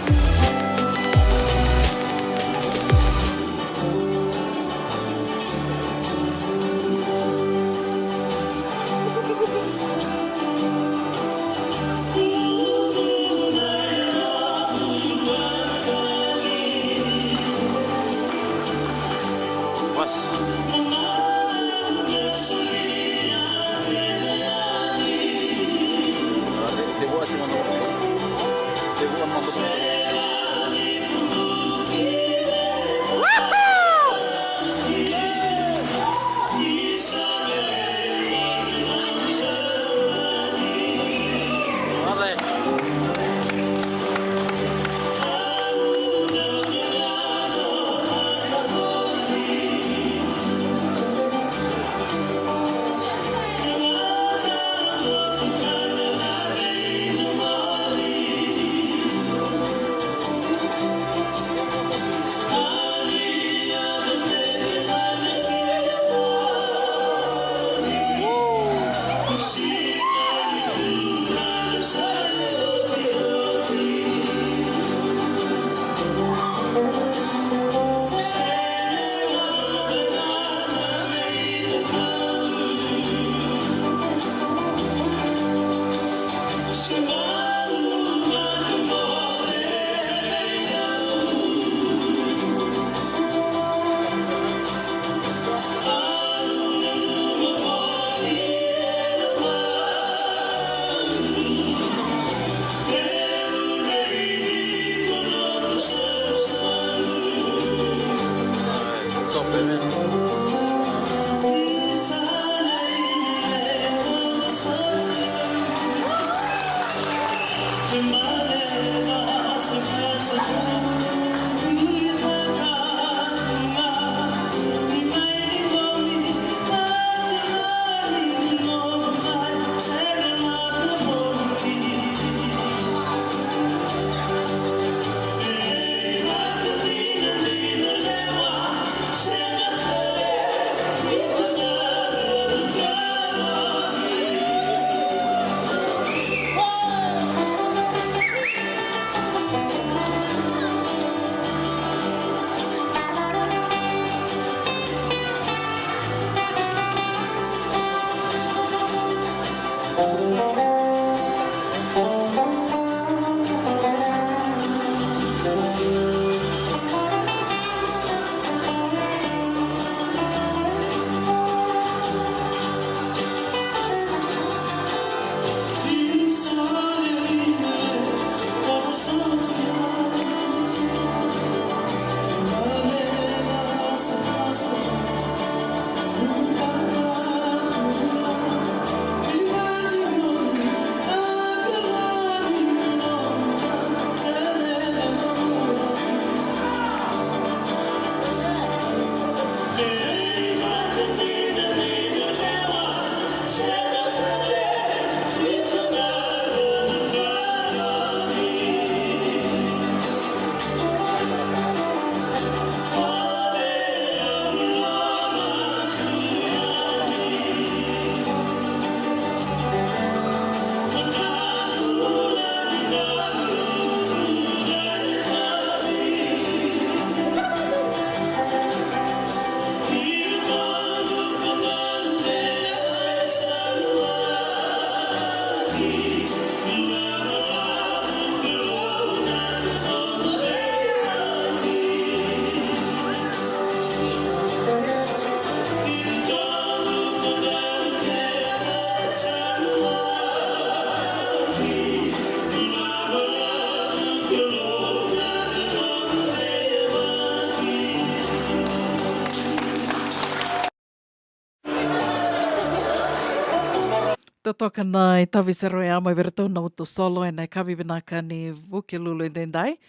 Toka nai tawi se roe ama vera tau na uto solo e nei kawi binaka ni wuke lulu i dendai.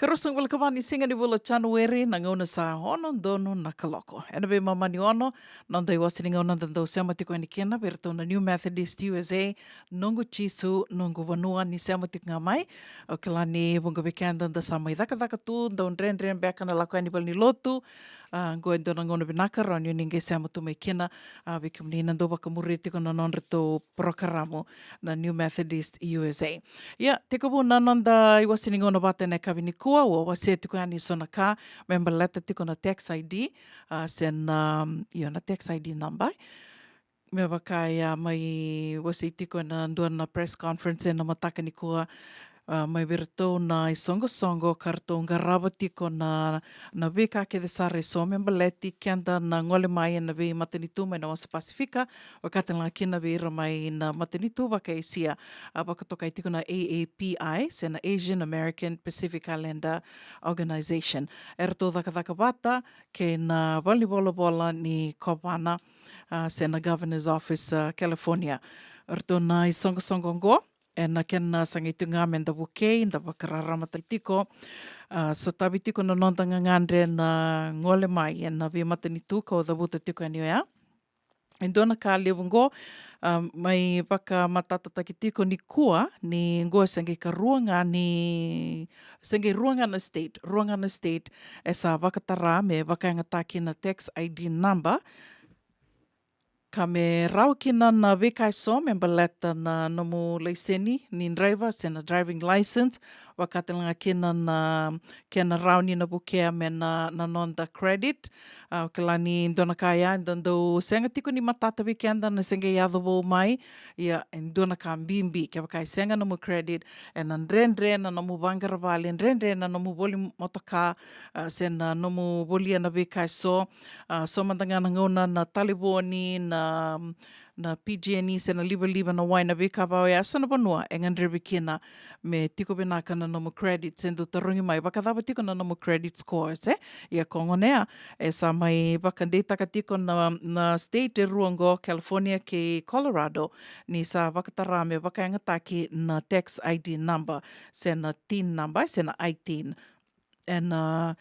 Karosang wala kawani singa ni Bula January na ngauna sa honon dono na kaloko. Ena be mamani ono, nonda iwasi ni ngauna dandau sema tiko ni kena, berto na New Methodist USA, nongo chisu, nongo wanua ni sema tiko ngamai, o kilani bunga bekenda da sama i daka tu, ndau ndren beka na lako anibal ni lotu, goe ndo na ngauna binaka, ronyo ninge sema tu me kena, bekum ni nando baka muri tiko na nonreto prokaramo na New Methodist USA. Ia, teko bu na nonda iwasi ni ngauna Vata na kabini kua o wase tiko ani sona ka member letter tiko na tax ID sen na tax ID number me wakai mai wase tiko na ndua na press conference na mataka ni kua mai virto na songo karto ngarava tiko na veka ke de sare so member leti kenda na ngole mai na ve matanitu mai na wasa Pasifika wakati la kina ve mai na matanitu wakaisia wakatoka tiko na AAPI sena Asian American Pacific Islander Organization erto daka Vata ke na bola ni Kopana sena Governor's Office California erto na songo ngo e na kena sangitunga men da bukei, da wakararama tiko. So tabi tiko na nondanga ngandre na ngole mai, e na via matani tuka o da buta tiko anio ya. E dona ka lewungo, mai waka matata taki tiko ni kua, ni ngoa sangi ka ruanga ni, sangi ruanga na state, e sa wakatara me wakainga taki na tax ID number, ka me rau kina na vekai so member letter na nomu leiseni ni driver sena driving license wakatelanga kena rau ni na bukea me na nonda credit kelani ndona kaya ndando senga tiko ni matata weekenda na senga yadho mai ia ndona ka mbimbi ke wakai senga nomu credit na ndrendre na nomu bangara vale ndrendre na nomu boli motoka sena nomu boli na vekai so mandanga na ngona na taliboni na PG&E sena liba na wai na veka vau ya sana banua e ngandre wikina me tiko benaka na nomu credit sendo tarongi mai wakadawa tiko na nomu credit scores ia kongonea e sa mai wakandetaka tiko na state e ruango California ke Colorado ni sa wakatara me wakaingataki na tax ID number sena TIN number sena I-10 and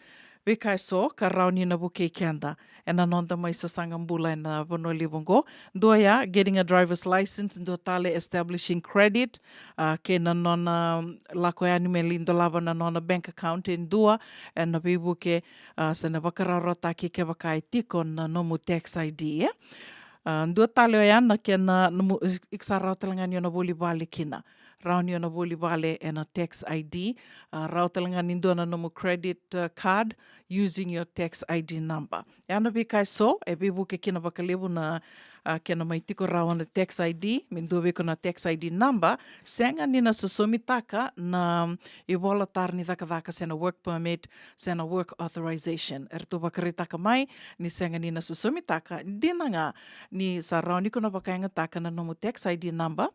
Vikai so, ka rauni na buke kenda. E na nonda mai sa sangambula na vono livongo. Doya, getting a driver's license, ndo tale establishing credit. Ke na nona lako anime lindo lava na nona bank account in dua. E na bibuke sa na wakararota ki ke wakai tiko na nomu tax ID. Ndo tale o yana ke na iksarao talangani na boli bali kina. Rauni ona voli vale and a tax ID. Rautalanga nindo na nomu credit card using your tax ID number. E ana vikai so, e bibu ke kina wakalevu na kena mai tiko rau na tax ID, mindu veko na tax ID number, senga ni na susumitaka na i volatar ni daka sena work permit, sena work authorization. Ertu wakaritaka mai, ni senga ni na susumitaka, dina nga ni sa rau ni kuna wakaingataka na nomu tax ID number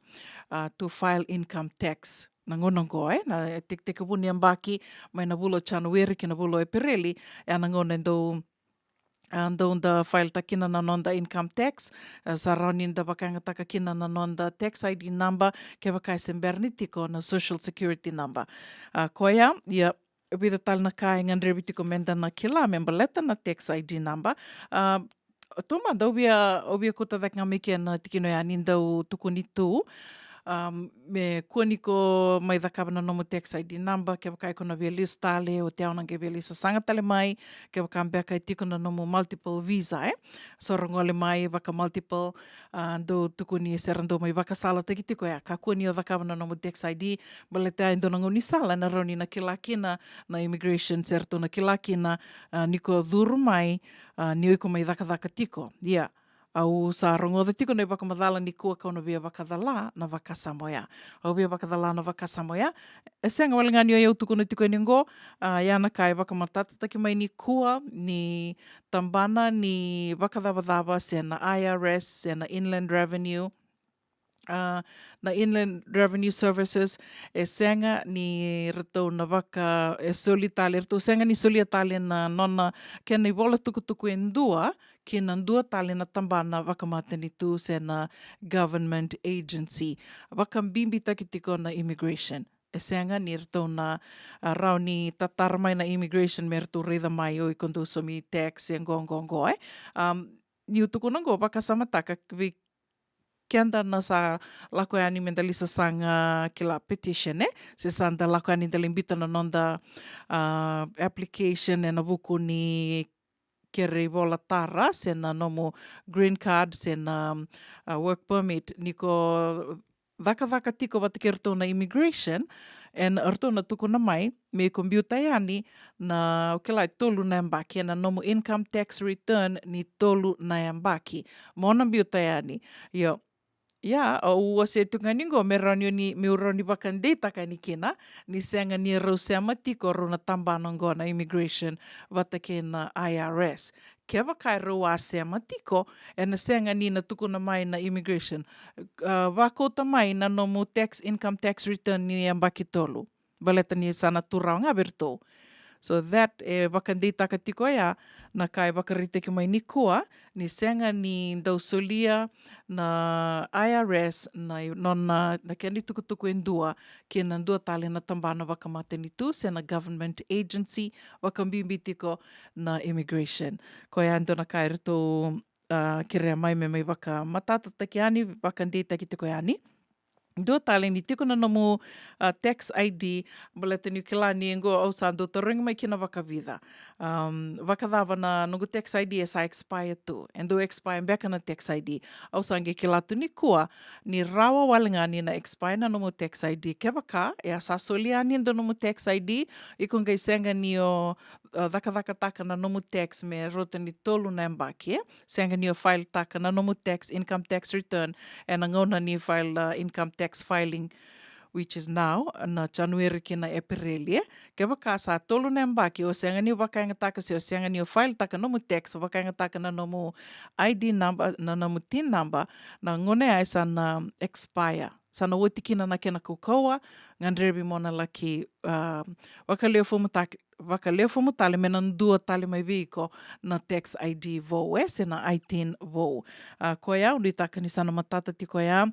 to file income tax. Nangonongo na teke puni ambaki mai na Bula January kina Bula Epireli e nangona ndo da file takina na nonda income tax sa raunin da wakangataka kina na nonda tax ID number ke wakai semberni tiko na social security number. Koia, ia vida tal na kai ngandre tiko menda na kila member letter na tax ID number. Toma da obia kuta dak ngamike na tikino ya nindau tukunitu. Me kuaniko mai dhakaba na nomu tax ID number, ke wakai kona via list tale, o te aunange via list sanga tale mai, ke wakambe kai tiko na nomu multiple visa, So rongole mai waka multiple, do tukuni serando mai waka sala teki tiko ka kuani o dhakaba na nomu tax ID, baleta indo na ngoni sala na roni na kilakina na immigration serto na kilakina, niko dhuru mai, ni oiko mai dhaka tiko, au sa rongo da tiko nei wakamadhala ni kua kauna via wakadhala na wakasamoya. Au via wakadhala na wakasamoya. E senga walingani o iau tukuna tiko ni ngo, iana kai wakamatata taki mai ni kua, ni tambana, ni wakadhawadhawa, sena IRS, sena Inland Revenue, na Inland Revenue Services, e senga ni rato na waka, e solitale, rato senga ni solitale na nona, kena i wola tukutuku en dua, kina ndua tale na tambana wakamatani tu sena government agency. Wakambimbi taki tiko na immigration. e senga ni rto na rau ni tatara mai na immigration me rto reida mai o I kondu somi tax e ngongongo ni utuku nango baka samataka vi kianda na sa lako ani mendalisa sanga kila petition se sanda lako ani dalimbita na nonda application e na buku ni kere vola tara se na nomo green card se na work permit niko vaka tiko wata kerto na immigration en arto na tuku na mai me kombiuta yani na okela tolu na mbaki na nomo income tax return ni tolu na mbaki mona biuta yani yo ya o se tunganingo meranio ni meuroni bakandeta ka ni kena ni senga ni rosema tiko rona tambanongo na immigration wata kena IRS keva kai roa sema tiko na senga ni na tuku na mai na immigration wakota mai na nomo income tax return ni ambaki tolu baleta ni sana turao nga berto so that wakandeta ka tiko ya na kai wakarite ki mai ni kua ni senga ni dausolia na IRS na nona na keni tukutuku endua ke na dua tale na tambana wakamate ni tu se na government agency wakambibitiko na immigration ko ya ando na kai rito kire mai me mai waka matata taki ani wakandeta ki tiko yani do tale ni tiko na nomo tax ID baleta ni kila ni ngo au sando toring mai kina wakavida wakadava na nungu tax ID sa expire tu and do expire beka na tax ID au sange kila tu ni kua ni rawa walengani na expire na nomo tax ID kevaka sa soliani ndo nomo tax ID ikunga isenga ni o vaka taka na nomo tax me rota ni tolu na mbaki senga ni o file taka na nomo tax income tax return and ngona ni file income tax filing which is now na January kina April keva kasa tolu na mbaki o senga ni wakanga taka se o senga ni o file taka nomo tax wakanga taka na nomo ID number na nomo TIN number na ngone ai sana expire sana wotikina na kena kukaua ngandrebi mona laki wakaleo fomu tale mena ndua tale mai viko na tax ID vo se na ITIN vo ko ya undi taka ni sana matata ti ko ya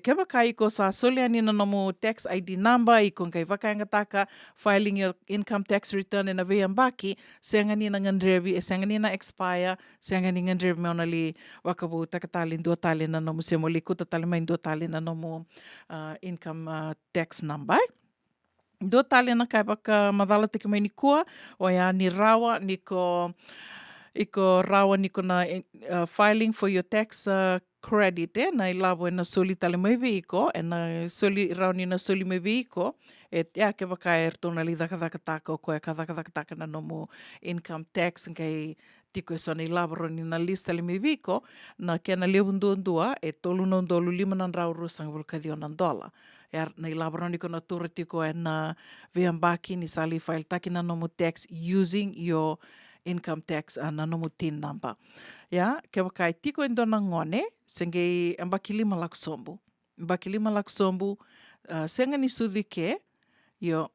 keva kai ko sa soliani na nomo tax ID number iko kai vakanga taka filing your income tax return na ve ambaki senga ni na ngandrebi senga ni na expire senga ni ngandrebi mona li wakabu taka tale ndua tale na nomo semoli kuta tale mai ndua tale na nomo income tax number do tale na kai baka madala te mai ni kua o ya ni rawa iko rawa niko na filing for your tax credit na ilabo na soli tale mai veiko na soli rauni na soli mai veiko ya ke baka ertona li daka taka ko ka daka taka na nomo income tax ngai tiko sona ilabro ni na lista le mai veiko na kena levundundua tolu non dolu lima nan rauru sang volkadio nan dola na ilabroni ko na turitiko na veambaki ni sali file taki na nomo tax using your income tax na nomo TIN number. Ya, ke wakai tiko endo na ngone senge ambaki lima laksombu. Ambaki lima laksombu senga ni sudike yo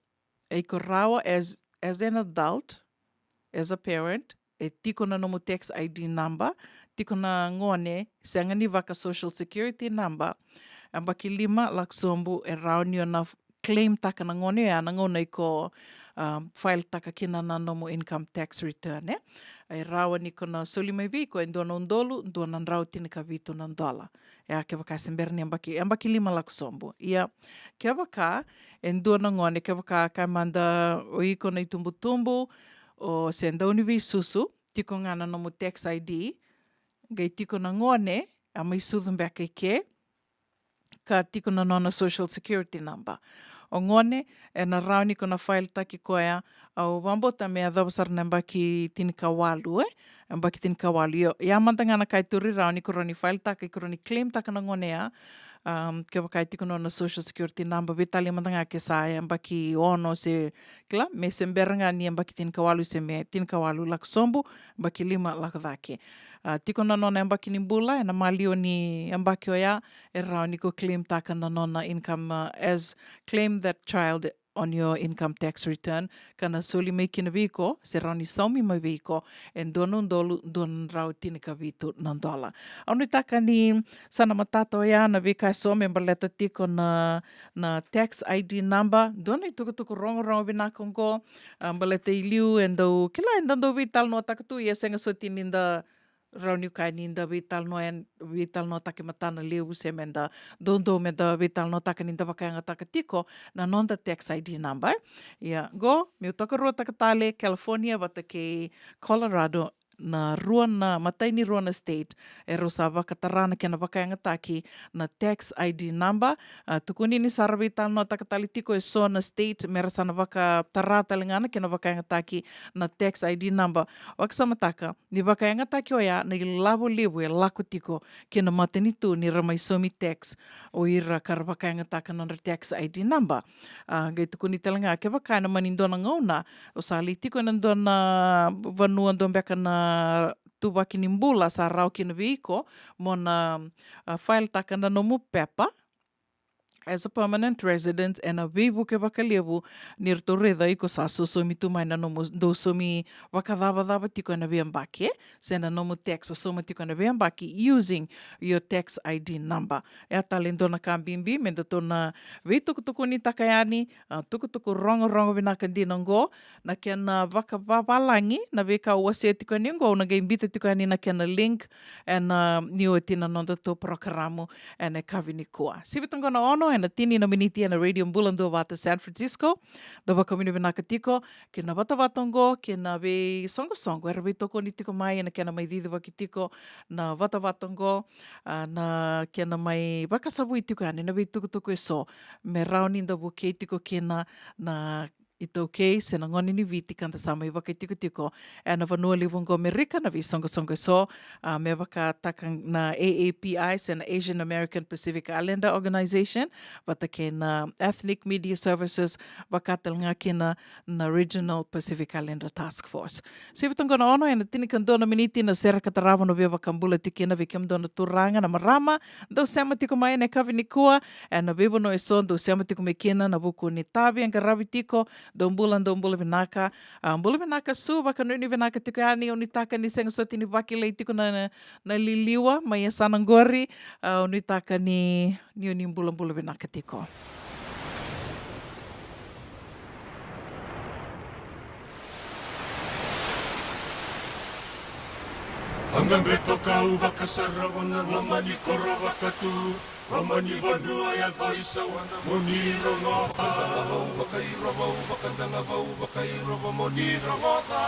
eiko rawa as an adult, as a parent, tiko na nomo tax ID number, tiko na ngone senga ni vaka social security number ambaki lima laksombu raunio na claim taka na ngone na ngone iko file taka kina na nomo income tax return ai rawa niko na soli mai viko endo na undolu ndo na rau tini ka vitu na dola ke baka semberni ambaki lima laksombu ke baka endo na ngone ke baka ka manda o iko na itumbu o senda univi susu tiko ngana nomo tax ID gai tiko na ngone amai sudumbeka ke ka tiko na nona social security number. O ngone, na rauni ko na file taki koea, au wambota mea dhawasar na mbaki tinikawalu, mbaki tinikawalu. Ia mantanga na kai turi rauni ko roni file taka, ko roni claim taka na ngone ke wakai tiko na social security number, vitali mantanga ke saya, mbaki ono se, kila, me semberanga ni mbaki tinikawalu se me tinikawalu laksombu, mbaki lima lakadaki. Tiko na nona ambaki ni Bula, na malio ni ambaki o ya, rauni ko claim taka na nona income as claim that child on your income tax return, kana soli mai kina viko, se rauni saumi mai viko, en donun rau tini ka vitu nan dola. Aunu taka ni sana matato ya na vika so member leta tiko na tax ID number, dona tuku rongo bina kongo, baleta iliu en do kila en do vital no takatu ya senga so tininda rauni kai ninda vital no take matana leu se menda dondo menda vital no take ninda vakanga take tiko na nonda tax ID number. Ya go mi toka rua take tale California vata ke Colorado na rua na mataini rua na state e rosa vakatarana kena vakanga taki na tax ID number. Tukuni ni sara vital no take tale tiko e so na state mera sana vakatarata lingana kena vakanga taki na tax ID number. Waksamataka ni vakanga taki o ya na ilavo levo e lako tiko kena matanitu ni ramaisomi tax o ira karavakanga taka na tax ID number. Gai tukuni talanga ke vakana manindona ngauna o sali tiko nandona vanua ndombeka na tuvaki ni Bula sa rau kina viko mo na file taka na nomu pepa as a permanent resident and a vivu ke vakalevu nirto reda iko sa sosomi tumai na nomu do somi vakadava tiko na viambaki se na nomu tax o soma tiko na viambaki using your tax ID number. E atalendo na kambimbi menda tona vitukutuku ni takayani tukutuku rongo vinaka dinango na kena vakavalangi na veka uase tiko ni ngo na gaimbita tiko ni na kena link and niwa tina nonda to programo and e kavini kua. Sivitango na ono na tini na miniti na radio Bula Duavata San Francisco da vakamini vinaka tiko kena vatawatongo kena ve songo era ve toko ni tiko mai na kena mai didi vakitiko na vatawatongo na kena mai vakasavui tiko ani na ve tukutuku e so me rauni da vuke tiko kena na ito okay, se na ngoni ni viti kanta sama i waka tiko e na vanua livungo Amerika na vi songo so me waka takang na AAPI se na Asian American Pacific Islander Organization wata ke na Ethnic Media Services wakatal nga kina na Regional Pacific Islander Task Force. Se vitongo na ono e na tinikan dona miniti na sera katarava no via wakambula tiki na vikem dona turanga na marama do sema tiko mai ne kavi ni kua e na vivo no e son do sema tiko me kina na vuku ni tavi ang karavi tiko Dombula vinaka. Bula vinaka su vakanuni vinaka tiko ani unitaka ni senga soti ni vakilei tiko na liliwa mai e sanangori unitaka ni bula vinaka tiko. Hanggang beto kau bakasarawana lamani koro bakatu Ramani vanua ya thaisa wana moniro ngotha Bakairo vau bakandanga vau bakairo va moniro ngotha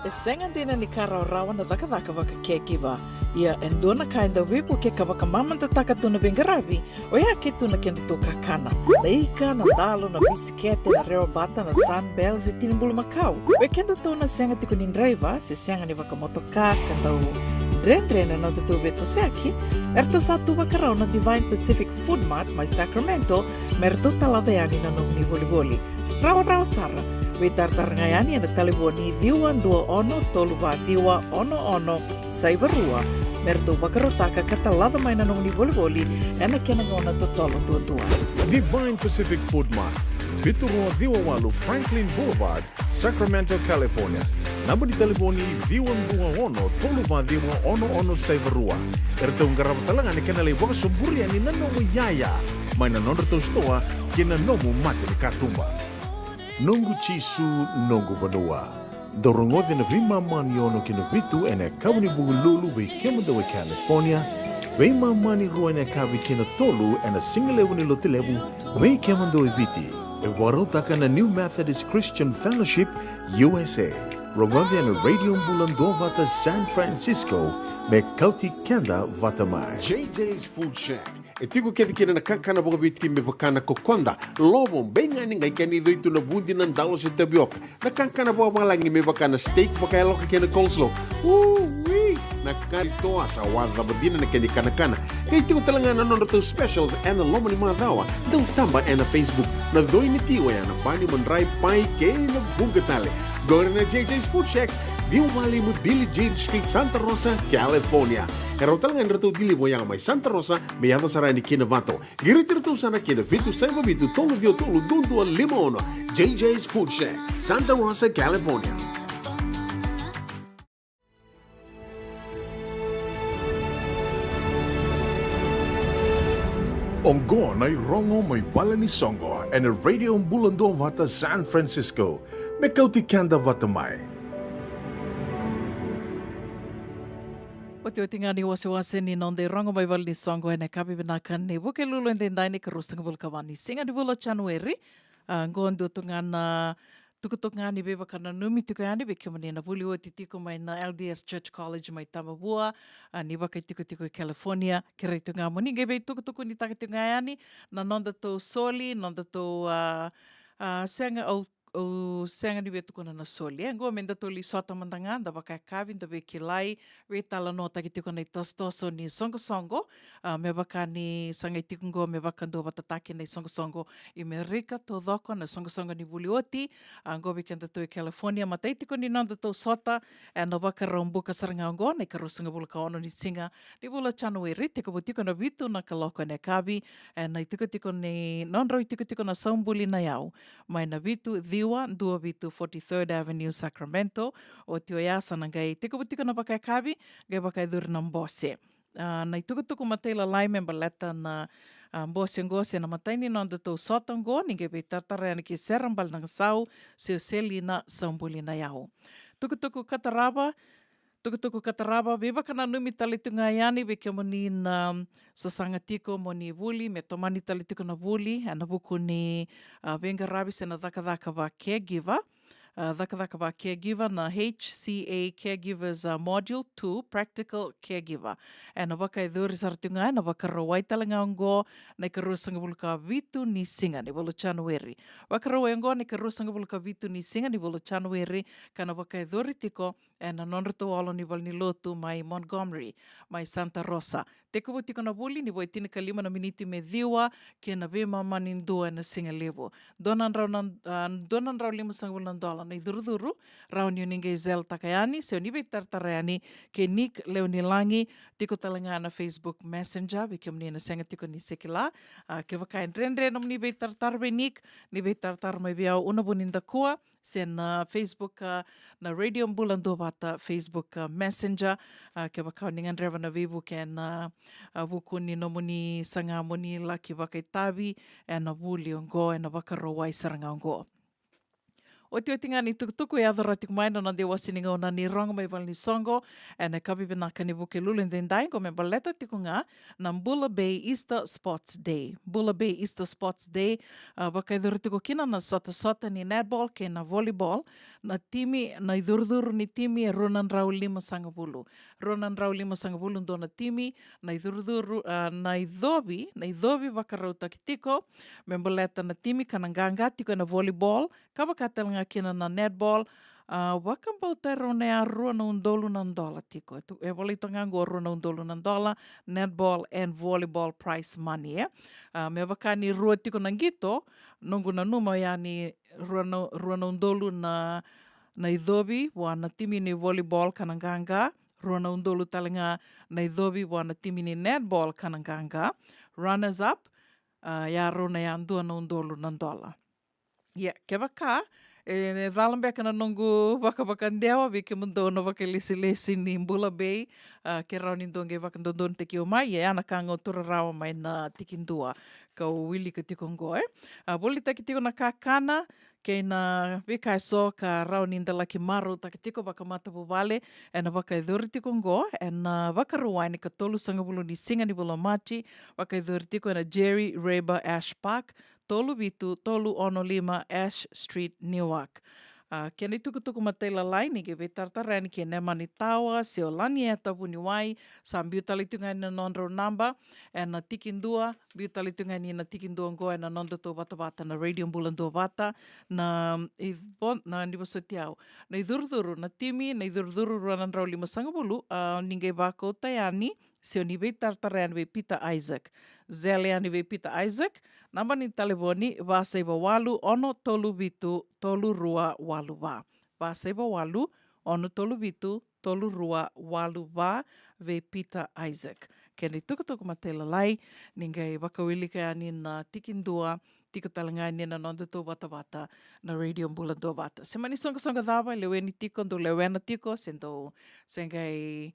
E senga dina ni kara rawa na daka waka kekiwa. Ia endona kainda wipu ke kawaka mamanta taka tuna bengaravi, o ia ke tuna kenda tō kakana. Na ika, na dalo, na bisikete, na reo bata, na sunbells e tinimbulu makau. O e kenda tōna senga tiko ni driver, se senga ni waka motoka, kandau dren na tutu beto seaki, erto satu wakarau na Divine Pacific Food Mart, mai Sacramento, merto taladeani na nung ni voliboli. Rawa sara. We tartarangayani na taliboni diwa dua ono toluva diwa ono saivarua merto bakarotaka katalada mai na nung ni voliboli ena kenangona totolo tua. Divine Pacific Food Mart, Viturua Diwa Walu Franklin Boulevard, Sacramento, California. Namba di taliboni diwa dua ono toluva diwa ono saivarua. Erto ngarabatalangan ni kanalay waka sumburian ni nanomu yaya. Mai na nonderto stoa kina nomu mate ni katumba. Nungu chisu nungu banua. Dorongo na vima mani ono kina vitu ene kawani bugululu be kemandawe California. Vima mani rua ene kawi kina tolu ene singalewu ni lotilewu be kemandawe viti. E warotaka na New Methodist Christian Fellowship USA. Rongonde ene Radio Bula Duavata San Francisco me Kauti Keda Vata mai. JJ's Food Shack. E tiku kena na kakana boka bitki me pakana kokonda. Lobo benga ni ngai kani doito na bundi nan dalos e tabioka. Na kakana boka malangi me pakana steak baka eloka kena coleslaw. Wee! Na kari toa sa wadha badina na kani kanakana. Kaya tiku talangana nono specials and lomo ni madawa. Dau tamba na Facebook. Na doi ni tiwa ya na bani mandrai pai ke na bunga tale. Go na JJ's Food Shack. Viu Valley mo Billie Jean Street, Santa Rosa, California. Pero talagang rito dili mo yang may Santa Rosa, may yato sa ni Kena Vato. Giritir to sana Kena Vitu Saiba Vitu Tolo Dio Tolo Dundu Limono. JJ's Food Shack, Santa Rosa, California. Ongo na rongo may wala ni Songo and a radio ang Bula Duavata, San Francisco. May Kauti Keda Vata mai. Oti nga ni wasi ni nonde rongo may wala ni Songo ene kapi binakan ni buke lulu ndendai ni karustang bulkawani. Singa di bula January, ngondo tungan tukutuk nga ni beba kana numi tukayani beke manina buli o titiko may na LDS Church College may tamabua ni baka tiko California kira itu nga mo ni gebe tukutuk ni takito nga yani na nonda to soli nonda to senga o senga ni betu kuna na soli ngo menda to li sota mandanga da baka kavin da beke lai we tala no takito kuna tostoso ni songo me baka ni sanga tiko ngo me baka ndo batataki ni songo i Amerika to doko na songo ni bulioti ngo beke ndo to California matai tiko ni nonda to sota no baka rombuka saranga ngo na karo sanga bulka ono ni singa ni bula January tiko butiko na bitu na kaloko ne kabi na tiko ni nonro tiko na sombuli na yau mai na bitu Diwa, Dua Vitu 43rd Avenue, Sacramento. O tio yasa na gai tiko butiko na baka kabi, gai baka idur na mbose. Na tuku matei la lai member leta na mbose ngose na matei ni nonda tau sotango, ni gai tartara ni ki serambal na sau, seo seli na sambuli na yau. Tuku kataraba, beba kana numi talitunga yani, beke moni na sasanga tiko moni vuli, me tomani talitiko na vuli, ana buku ni venga rabi se na dhaka ba caregiver, dhaka ba caregiver na HCA Caregivers Module 2, Practical Caregiver. Ana baka i dhuri saratunga, ana baka rawai talanga ongo, na ikarusanga bulka vitu ni singa, ni bolo January. Baka rawai ongo, na ikarusanga bulka vitu ni singa, ni bolo January, kana baka i dhuri tiko, na nonrito olo ni bal ni lotu mai Montgomery, mai Santa Rosa. Teko bo tiko na buli ni boi tina kalima na miniti me diwa ke na ve mama ni ndua na singa lebo. Donan rau lima sangul na dola na iduruduru rau ni uninga izel takayani seo ni be tartarayani ke nik leo ni langi tiko talanga na Facebook Messenger beke mni na senga tiko ni sekila ke vakain rennom ni be tartar be nik ni be tartar mai biao una buninda kua sen Facebook na Radio Bula Duavata Facebook Messenger ke bakau ningan reva na vibu ken buku ni nomuni sanga moni laki wakai tabi na buli ongo na wakarawai saranga ongo. O te otinga ni tukutuku e adhara tiku mai na dewa sininga o na ni ronga mai wal ni songo na kabi bina kani buke lulu ndendai ko me baleta tiku nga na Bula Bay Easter Sports Day. Bula Bay Easter Sports Day waka idhuru tiku kina na sota ni netball ke na volleyball na timi na idhuru ni timi e Ronan Rau 5 sangabulu. Ronan Rau 5 sangabulu ndo na timi na idhuru na idhobi waka rau takitiko me baleta na timi kananganga tiko na volleyball kabakatel nga kina na netball waka bautai rone a rua na undolu na dola tiko e wale tonga ngo rua na undolu na dola netball and volleyball prize money me waka ni rua tiko na ngito nungu na numa ya ni rua na undolu na idhobi wa na timi ni volleyball kananganga rua na undolu talinga na idhobi wa na timi ni netball kananganga runners up ya rona ya ndua na undolu na dola. Ke waka, e valambeca na nongu waka ndewa, vi ke mundo no waka lesi ni Bula Bay, ke rau ni ndonge waka ndondon te ki o mai, e ana ka ngotura rawa mai na tikindua, ka o wili ka tiko ngoe. Boli taki tiko na kakana, ke na wika so ka rau ni ndala ki maru taki tiko waka matapu wale, e na waka idhuri tiko ngo, e na waka ruwai ni ka tolu sangabulu ni singa ni Bula Machi, waka idhuri tiko na Jerry Reba Ash Park, Tolu Vitu, Tolu Ono Lima, Ash Street, Newark. Kena i tukutuku matei la lai ni ke ve tartarani ke ne mani tawa, se o lani e tapu ni wai, sa mbiu talitunga ni na nonro namba, e na tikindua, mbiu talitunga ni na tikindua ngo e na nondo tō Vata na Radio Bula Duavata, na niwaso tiao. Na iduruduru, na timi, na iduruduru ruanan rau 5 sangabulu, ningai wako taiani, se o ni ve tartarani ve Peter Isaac. Zele ani ve Peter Isaac, namba ni telefoni, vasaiva walu, ono tolu vitu, tolu rua walu wa. Vasaiva walu, ono tolu vitu, tolu rua, walu wā, ve Peter Isaac. Ke ni tukutuku ma te lalai, ningai wakawili ka ani na tikindua, tiko talangai ni na nondo tō Vata na Radio Bula Duavata. Se mani songa dawa, lewe ni tiko, ndo lewe na tiko, sendo sengai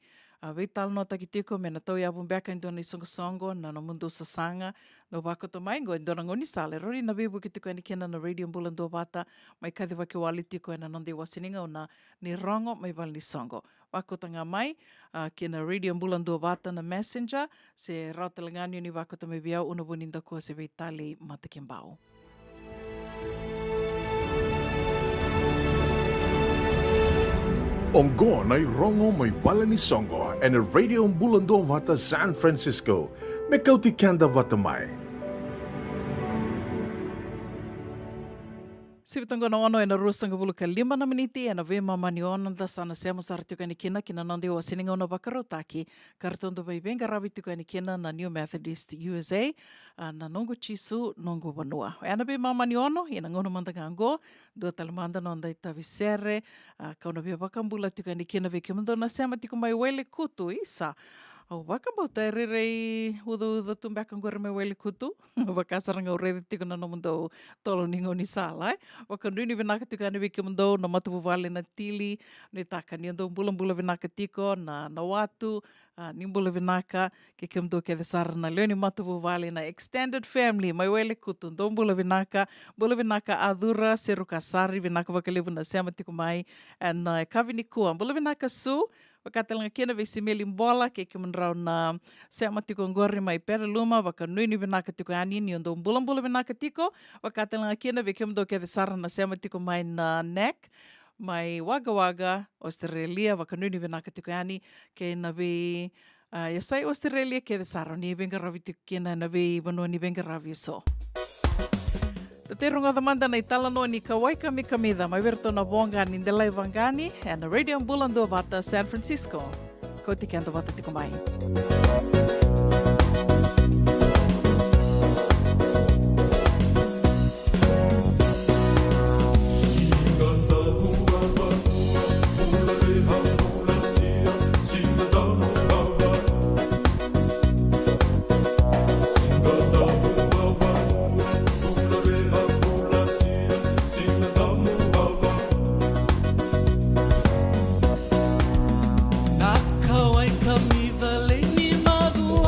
wei talo no taki tiko, me na tau i apu mbeka ndo ni songa na no mundu sasanga, no wakoto mai ngo, ndo na ngoni sale, rori na webu ki tiko ani kena na Radio Bula Duavata, mai kathi wake wali tiko na nondi wasininga o na ni rongo mai wali ni songo. Wakota ngā mai, kena Radio Bula Duavata na Messenger, se rautalangani ni wakota mai viau, una buninda ko se wei tali matakimbao. Ongona i rongo mai wala ni songo and a Radio Bula Duavata San Francisco. Me Kauti Keda Vata mai. Sivitango na ono e na ruasanga buluka 5 na miniti e na we mamani ona da sana se amasara tuka ni kina nandi o sininga ona wakarotaki karatondo mai venga ravi tuka ni kina na New Methodist USA na nongo chisu nongo vanua. E ana be mamani ono e na ngono mandanga ango do talamanda na onda itavisere kauna be wakambula tuka ni kina ve kimundo na sema tiko mai wele kutu isa. O wakambauta e rerei uda tumbeka ngore me wele kutu. Wakasaranga o rede tiko na mundo tolo ningo ni sala. Wakanuni vinaka tuka ane wiki mundo na matupu wale na tili. Ni taka ni ando mbula vinaka tiko na watu. Ni mbula vinaka ke mundo ke desara na leo ni matupu wale na extended family. Mai wele kutu. Ndo mbula vinaka adura seru kasari vinaka wakalevu na sema tiko mai. Na kavini kua. Mbula vinaka su. Wakatalanga kena ve simeli mbola ke munrau na sema tiko ngori mai pera luma wakanui ni vinaka tiko ani ni ondo mbula vinaka tiko wakatalanga kena ve kemundo ke desara na sema tiko mai na nek mai waga Australia wakanui ni vinaka tiko ani ke na ve yasai Australia ke desara ni venga ravi tiko kena na ve vanua ni venga ravi so. Te runga manda nei talano ni kawaika mi kamida mai verto na bonga ni ndelai vangani and Radio Bula Duavata San Francisco. Kauti Keda Vata tiko mai. Nakawai kamida leni madu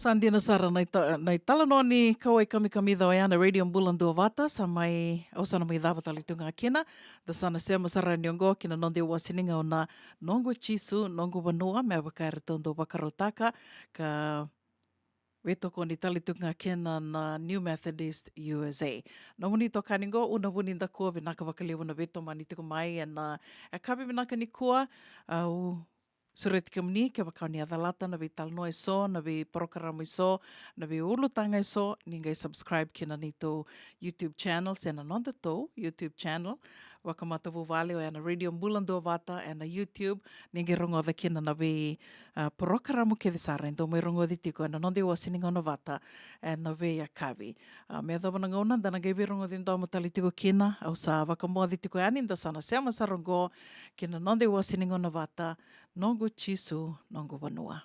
Sandina Sara nei talanoa ni kawai kami dao ana Radio Bula Duavata sa mai ausana mai dava talitunga kina da sana sema Sara niongo kina nonde wasininga ona nongo chisu nongo vanua me abakaira tondo bakarotaka ka Wetoko ni talitunga kena na New Methodist USA. Na wuni to kaningo, una wuni nda kua vinaka wakalewa na veto mani tiko mai na kabi vinaka ni kua au suretika mni ke wakau ni adalata na vi talno so, na vi prokaramo so, na vi ulutanga so, ningai subscribe kena ni to YouTube channel, sena nonda to YouTube channel. Wakamatavu vale o na Radio Bula Duavata e na YouTube ninge rongo da kina na ve porokaramu ke sara ento me rongo di tiko na nonde wasininga na Vata e na ve ya kavi me da bana ngona da na ge ve rongo di ndo motali tiko kina au sa wakamo di tiko ani da sana sema sa rongo kina nonde wasininga na Vata nongo chisu nongo vanua.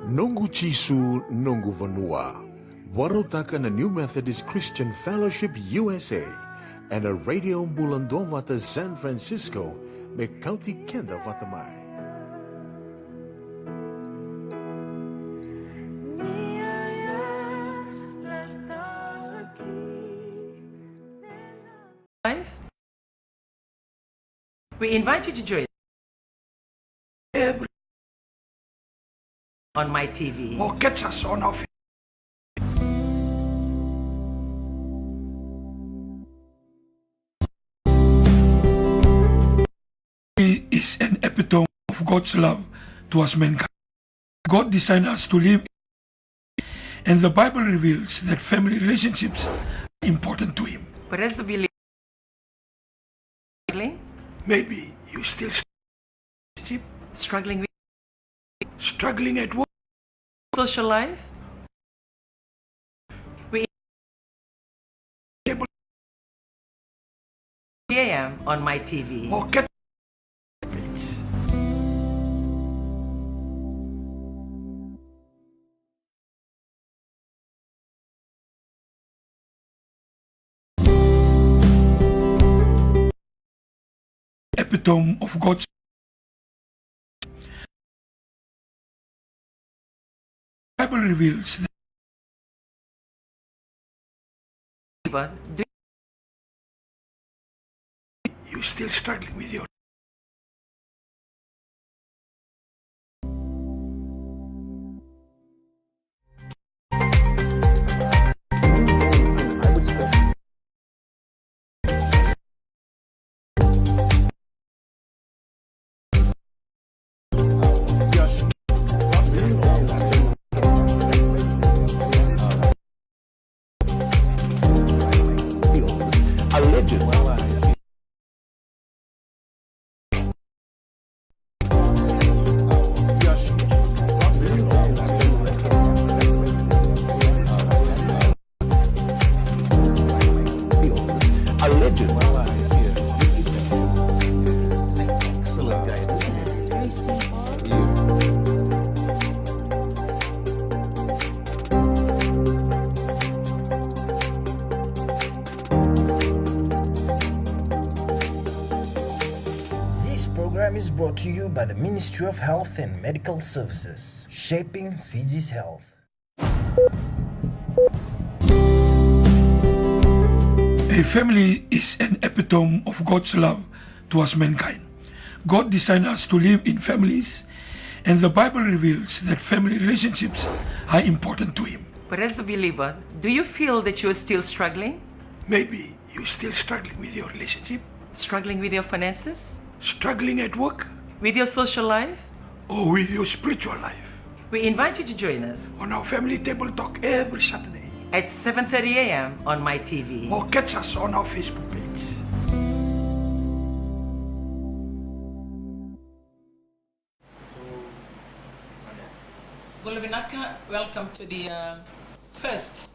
Nongo chisu nongo vanua. Warotaka na New Methodist Christian Fellowship USA and a Radio Bula Duavata San Francisco me Kauti Keda Vata mai. We invite you to join on my TV or catch us on our is an epitome of God's love towards mankind. God designed us to live, and the Bible reveals that family relationships are important to Him. But as the believer, maybe you still struggling at work, social life. We AM on my TV. Or get epitome of God's Bible reveals that you still struggling with your is brought to you by the Ministry of Health and Medical Services, shaping Fiji's health. A family is an epitome of God's love towards mankind. God designed us to live in families, and the Bible reveals that family relationships are important to Him. But as a believer, do you feel that you are still struggling? Maybe you're still struggling with your relationship. Struggling with your finances? Struggling at work? With your social life? Or with your spiritual life? We invite you to join us on our Family Table Talk every Saturday at 7:30 a.m. on my TV. Or catch us on our Facebook page. Bula Vinaka, welcome to the first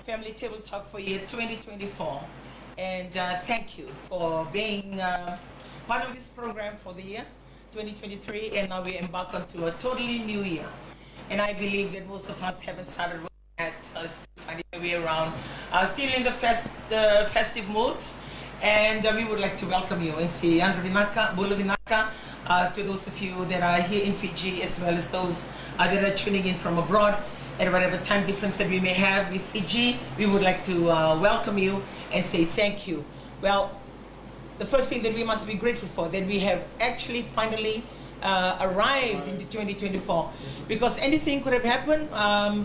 Family Table Talk for year 2024. And thank you for being part of this program for the year 2023, and now we embark onto a totally new year. And I believe that most of us haven't started working at finding a way around. Still in the festive mood, And we would like to welcome you and say Andra Vinaka, Bula Vinaka, to those of you that are here in Fiji, as well as those that are tuning in from abroad. At whatever time difference that we may have with Fiji, we would like to welcome you and say thank you. Well, the first thing that we must be grateful for, that we have actually finally arrived into 2024, because anything could have happened.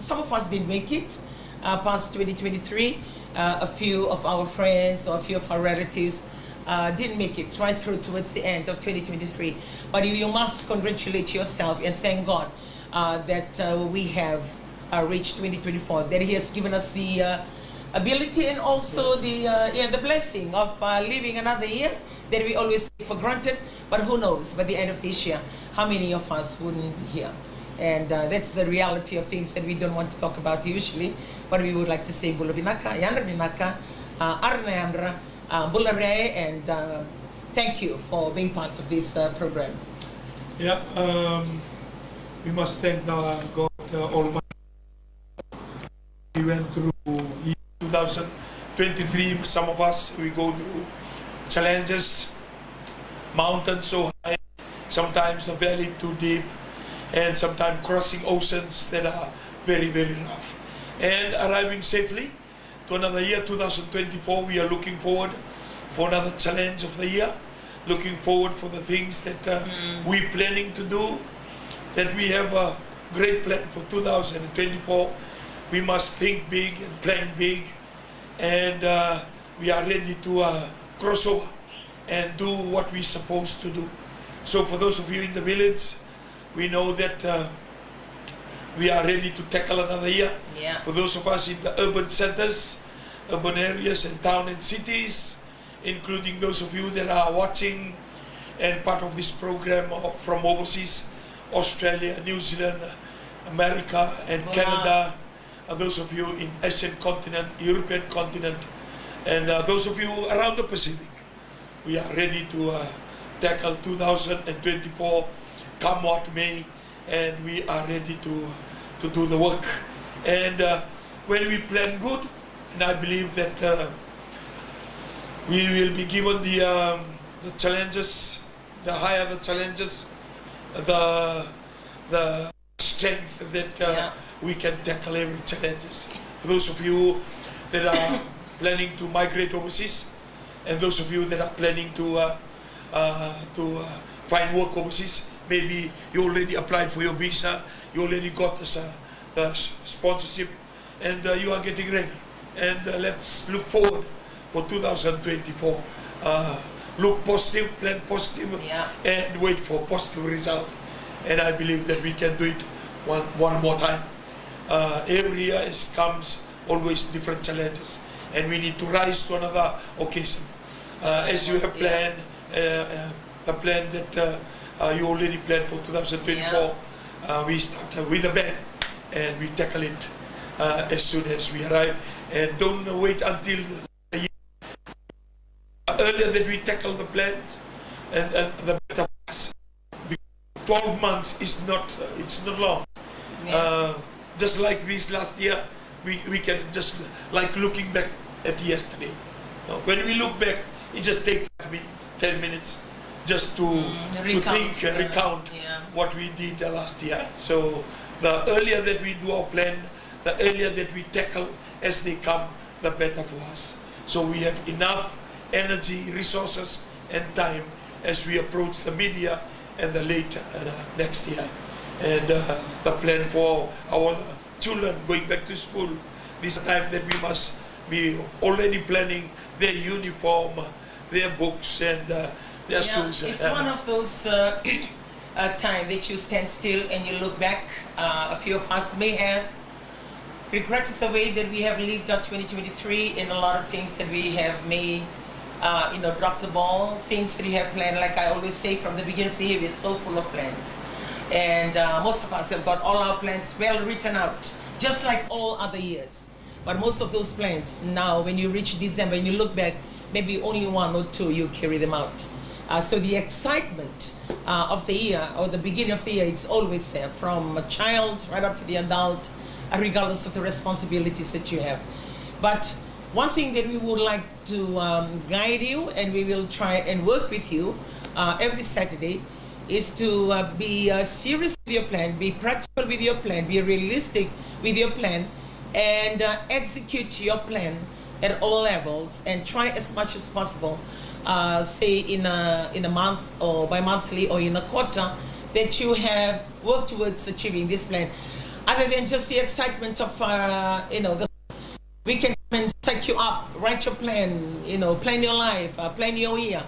Some of us didn't make it past 2023. A few of our friends or a few of our relatives didn't make it right through towards the end of 2023. But you must congratulate yourself and thank God that we have reached 2024, that He has given us the ability and also the blessing of living another year that we always take for granted. But who knows, by the end of this year, how many of us wouldn't be here? And that's the reality of things that we don't want to talk about usually. But we would like to say Bula Vinaka, Yandra Vinaka, Arna Yandra, Bula Re, and thank you for being part of this program. Yeah, we must thank God Almighty. We went through 2023, some of us, we go through challenges, mountains so high, sometimes a valley too deep, and sometimes crossing oceans that are very, very rough. And arriving safely to another year, 2024, we are looking forward for another challenge of the year, looking forward for the things that we're planning to do, that we have a great plan for 2024. We must think big and plan big, and we are ready to cross over and do what we're supposed to do. So for those of you in the village, we know that we are ready to tackle another year. Yeah. For those of us in the urban centers, urban areas and town and cities, including those of you that are watching and part of this program from overseas, Australia, New Zealand, America and Canada, those of you in Asian continent, European continent, and those of you around the Pacific. We are ready to tackle 2024, come what may, and we are ready to do the work. And when we plan good, and I believe that we will be given the challenges, the higher the challenges, the strength that we can tackle every challenges. For those of you that are planning to migrate overseas, and those of you that are planning to find work overseas, maybe you already applied for your visa, you already got the sponsorship, and you are getting ready. And let's look forward for 2024. Look positive, plan positive, and wait for positive result. And I believe that we can do it one more time. Every year comes always different challenges, and we need to rise to another occasion. As you have planned, a plan that you already planned for 2024, we start with a bang, and we tackle it as soon as we arrive. And don't wait until a year. Earlier that we tackle the plans, and the better for us. 12 months is not, it's not long. Just like this last year, we can just like looking back at yesterday. When we look back, it just takes 5 minutes, 10 minutes, just to think, recount what we did the last year. So the earlier that we do our plan, the earlier that we tackle as they come, the better for us. So we have enough energy, resources, and time as we approach the mid-year and the later next year. And the plan for our children going back to school, this time that we must be already planning their uniform, their books, and their shoes. It's one of those times that you stand still and you look back. A few of us may have regretted the way that we have lived our 2023, and a lot of things that we have made, drop the ball, things that you have planned. Like I always say, from the beginning of the year, we're so full of plans. And most of us have got all our plans well written out, just like all other years. But most of those plans, now when you reach December and you look back, maybe only one or two you carry them out. So the excitement of the year, or the beginning of the year, it's always there, from a child right up to the adult, regardless of the responsibilities that you have. But one thing that we would like to guide you, and we will try and work with you every Saturday, is to be serious with your plan, be practical with your plan, be realistic with your plan, and execute your plan at all levels, and try as much as possible, say in a month or bi-monthly or in a quarter, that you have worked towards achieving this plan. Other than just the excitement of, we can come and set you up, write your plan, plan your life, plan your year.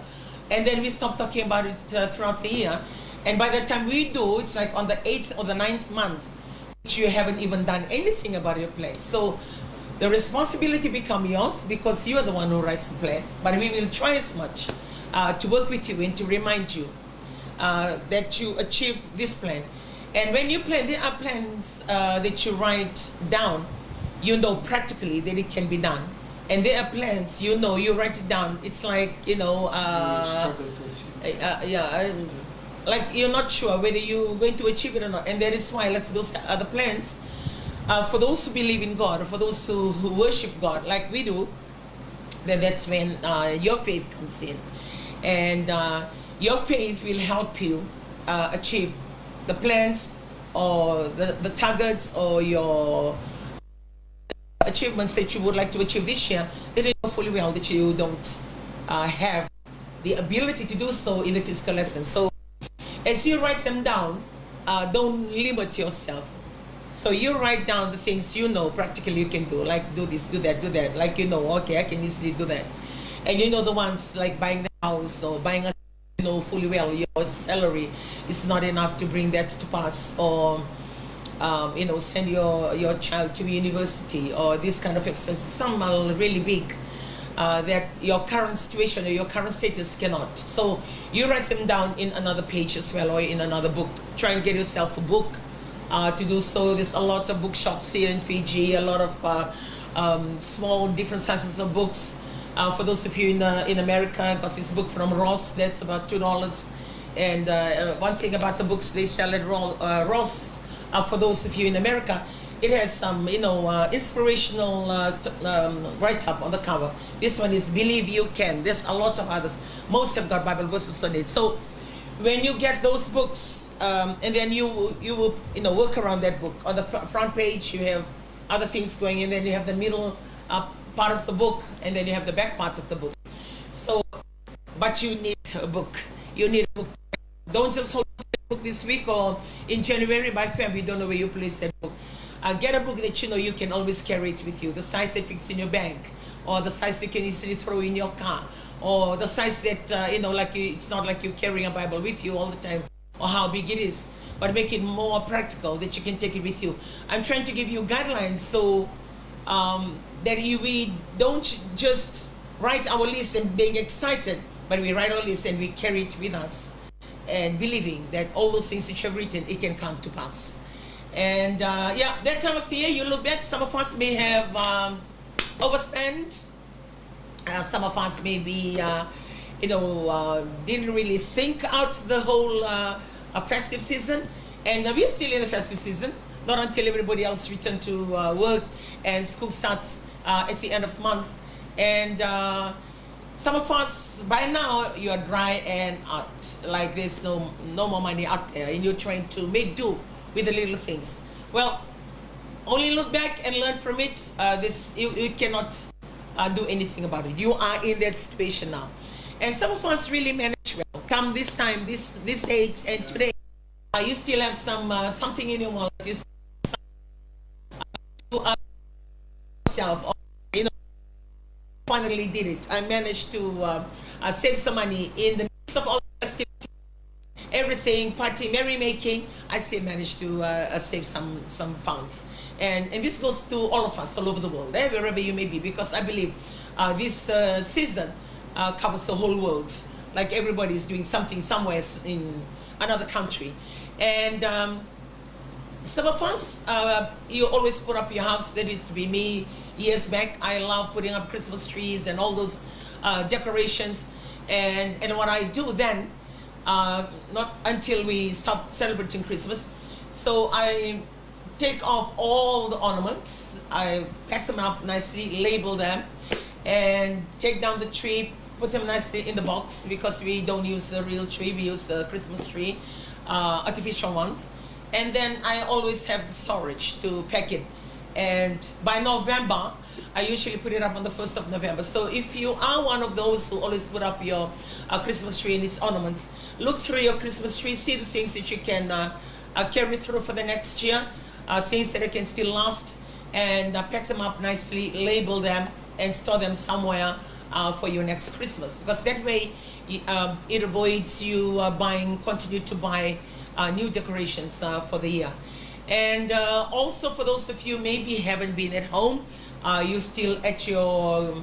And then we stop talking about it throughout the year. And by the time we do, it's like on the 8th or the 9th month, which you haven't even done anything about your plan. So the responsibility becomes yours because you are the one who writes the plan. But we will try as much to work with you and to remind you that you achieve this plan. And when you plan, there are plans that you write down, practically that it can be done. And there are plans, you write it down. It's like, like you're not sure whether you're going to achieve it or not. And that is why, like for those other plans, for those who believe in God, or for those who worship God, like we do, then that's when your faith comes in. And your faith will help you achieve the plans or the targets or your achievements that you would like to achieve this year. That you know fully well that you don't have the ability to do so in the physical lesson. So as you write them down, don't limit yourself. So you write down the things practically you can do, like do this, do that, do that. Like okay, I can easily do that. And the ones like buying the house or buying a fully well your salary is not enough to bring that to pass, or send your child to university, or this kind of expenses. Some are really big that your current situation or your current status cannot. So you write them down in another page as well, or in another book. Try and get yourself a book to do so. There's a lot of bookshops here in Fiji, a lot of small different sizes of books. For those of you in America, I got this book from Ross. That's about $2. And one thing about the books they sell at Ross, for those of you in America, it has some, inspirational write-up on the cover. This one is Believe You Can. There's a lot of others. Most have got Bible verses on it. So when you get those books, and then you will, work around that book. On the front page, you have other things going in. Then you have the middle part of the book, and then you have the back part of the book. So, but you need a book. You need a book. Don't just hold a book this week or in January. By February, you don't know where you place that book. Get a book that you can always carry it with you. The size that fits in your bag, or the size you can easily throw in your car, or the size that it's not like you're carrying a Bible with you all the time, or how big it is, but make it more practical that you can take it with you. I'm trying to give you guidelines so that we don't just write our list and being excited, but we write our list and we carry it with us, and believing that all those things that you have written, it can come to pass. And that time of the year, you look back, some of us may have overspent. Some of us maybe, didn't really think out the whole festive season. And we're still in the festive season, not until everybody else returns to work and school starts at the end of the month. And some of us, by now, you're dry and out. Like there's no more money out there, and you're trying to make do with the little things. Well, only look back and learn from it. You cannot do anything about it. You are in that situation now. And some of us really manage well. Come this time, this date, and today, you still have something in your wallet. You yourself, finally did it. I managed to save some money in the midst of all the festivities, everything, party, merrymaking. I still managed to save some funds. And this goes to all of us all over the world, wherever you may be, because I believe this season covers the whole world. Like everybody is doing something somewhere in another country. And some of us, you always put up your house. That used to be me years back. I love putting up Christmas trees and all those decorations. And what I do then, not until we stop celebrating Christmas, so I take off all the ornaments, I pack them up nicely, label them, and take down the tree, put them nicely in the box, because we don't use a real tree, we use a Christmas tree, artificial ones. And then I always have storage to pack it. And by November, I usually put it up on the 1st of November. So if you are one of those who always put up your Christmas tree and its ornaments, look through your Christmas tree, see the things that you can carry through for the next year, things that can still last, and pack them up nicely, label them, and store them somewhere for your next Christmas. Because that way, it avoids you continue to buy new decorations for the year. And also for those of you maybe haven't been at home, you're still at your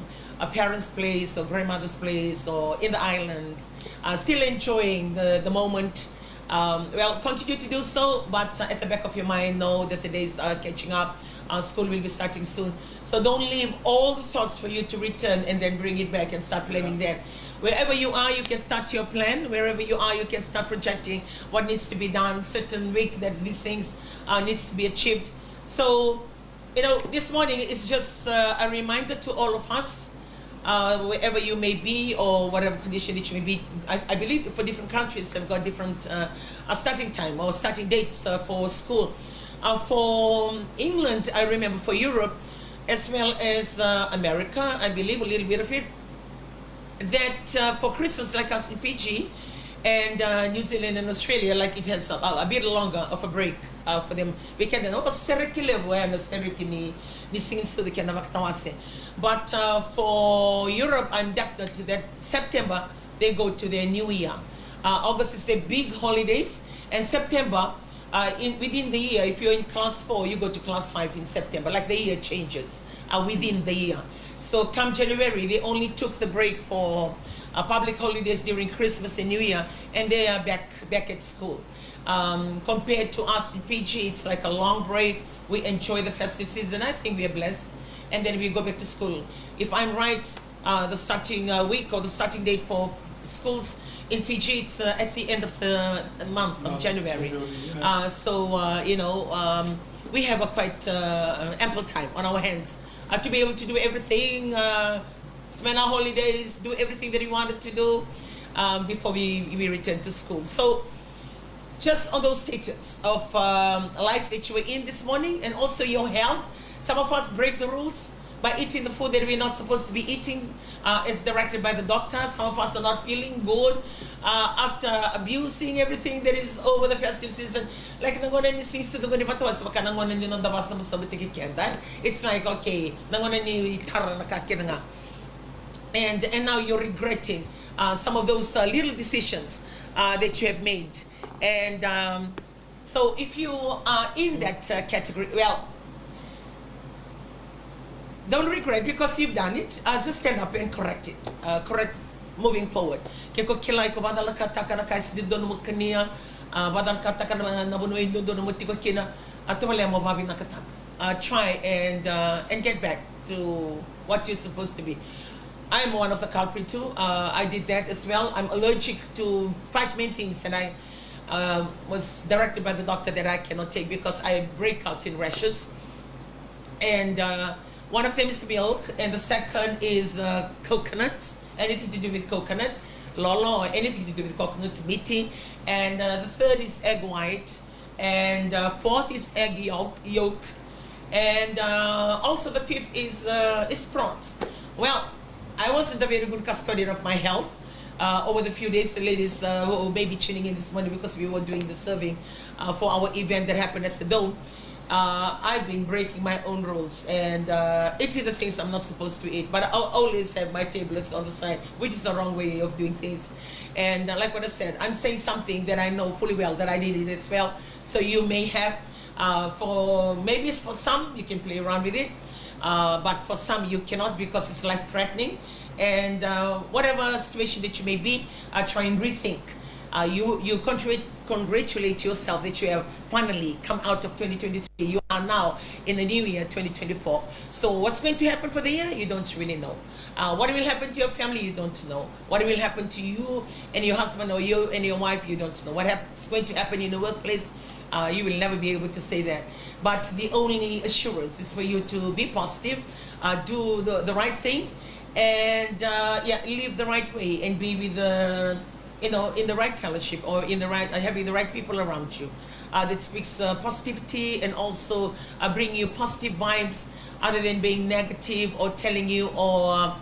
parents' place or grandmother's place or in the islands, still enjoying the moment. Well, continue to do so, but at the back of your mind, know that the days are catching up. School will be starting soon. So don't leave all the thoughts for you to return and then bring it back and start planning that. Wherever you are, you can start your plan. Wherever you are, you can start projecting what needs to be done, certain week that these things needs to be achieved. So, you know, this morning is just a reminder to all of us, wherever you may be or whatever condition it may be. I believe for different countries, they've got different starting time or starting dates for school. For England, I remember, for Europe, as well as America, I believe a little bit of it, that for Christmas, like us in Fiji and New Zealand and Australia, like it has a bit longer of a break for them. We can but for Europe, I'm definite that September, they go to their new year. August is the big holidays, and September, within the year, if you're in class 4, you go to class 5 in September, like the year changes within the year. So come January, they only took the break for public holidays during Christmas and New Year, and they are back at school. Compared to us in Fiji, it's like a long break. We enjoy the festive season. I think we are blessed. And then we go back to school. If I'm right, the starting week or the starting date for schools in Fiji, it's at the end of the month of January. So, you know, we have a quite ample time on our hands to be able to do everything, spend our holidays, do everything that we wanted to do before we return to school. So just on those stages of life that you were in this morning, and also your health. Some of us break the rules by eating the food that we're not supposed to be eating as directed by the doctor. Some of us are not feeling good after abusing everything that is over the festive season. Like, it's like, okay, and now you're regretting some of those little decisions that you have made. And so if you are in that category, well, don't regret because you've done it. Just stand up and correct it. Correct moving forward. Try and get back to what you're supposed to be. I'm one of the culprit too. I did that as well. I'm allergic to 5 main things, and I was directed by the doctor that I cannot take because I break out in rashes. And one of them is milk, and the second is coconut, anything to do with coconut, lolo, or anything to do with coconut miti. And the third is egg white, and fourth is egg yolk, and also the fifth is prawns. Well, I wasn't a very good custodian of my health over the few days. The ladies who may be tuning in this morning because we were doing the serving for our event that happened at the Dome. I've been breaking my own rules and eating the things I'm not supposed to eat, but I always have my tablets on the side, which is the wrong way of doing things. And like what I said, I'm saying something that I know fully well that I did it as well. So you may have, maybe it's for some, you can play around with it, but for some you cannot because it's life-threatening. And whatever situation that you may be, try and rethink. You congratulate yourself that you have finally come out of 2023. You are now in the new year, 2024. So what's going to happen for the year? You don't really know. What will happen to your family? You don't know. What will happen to you and your husband or you and your wife? You don't know. What's going to happen in the workplace? You will never be able to say that. But the only assurance is for you to be positive, do the right thing, and live the right way and be with the, in the right fellowship or in the right, having the right people around you that speaks positivity and also bring you positive vibes other than being negative or telling you or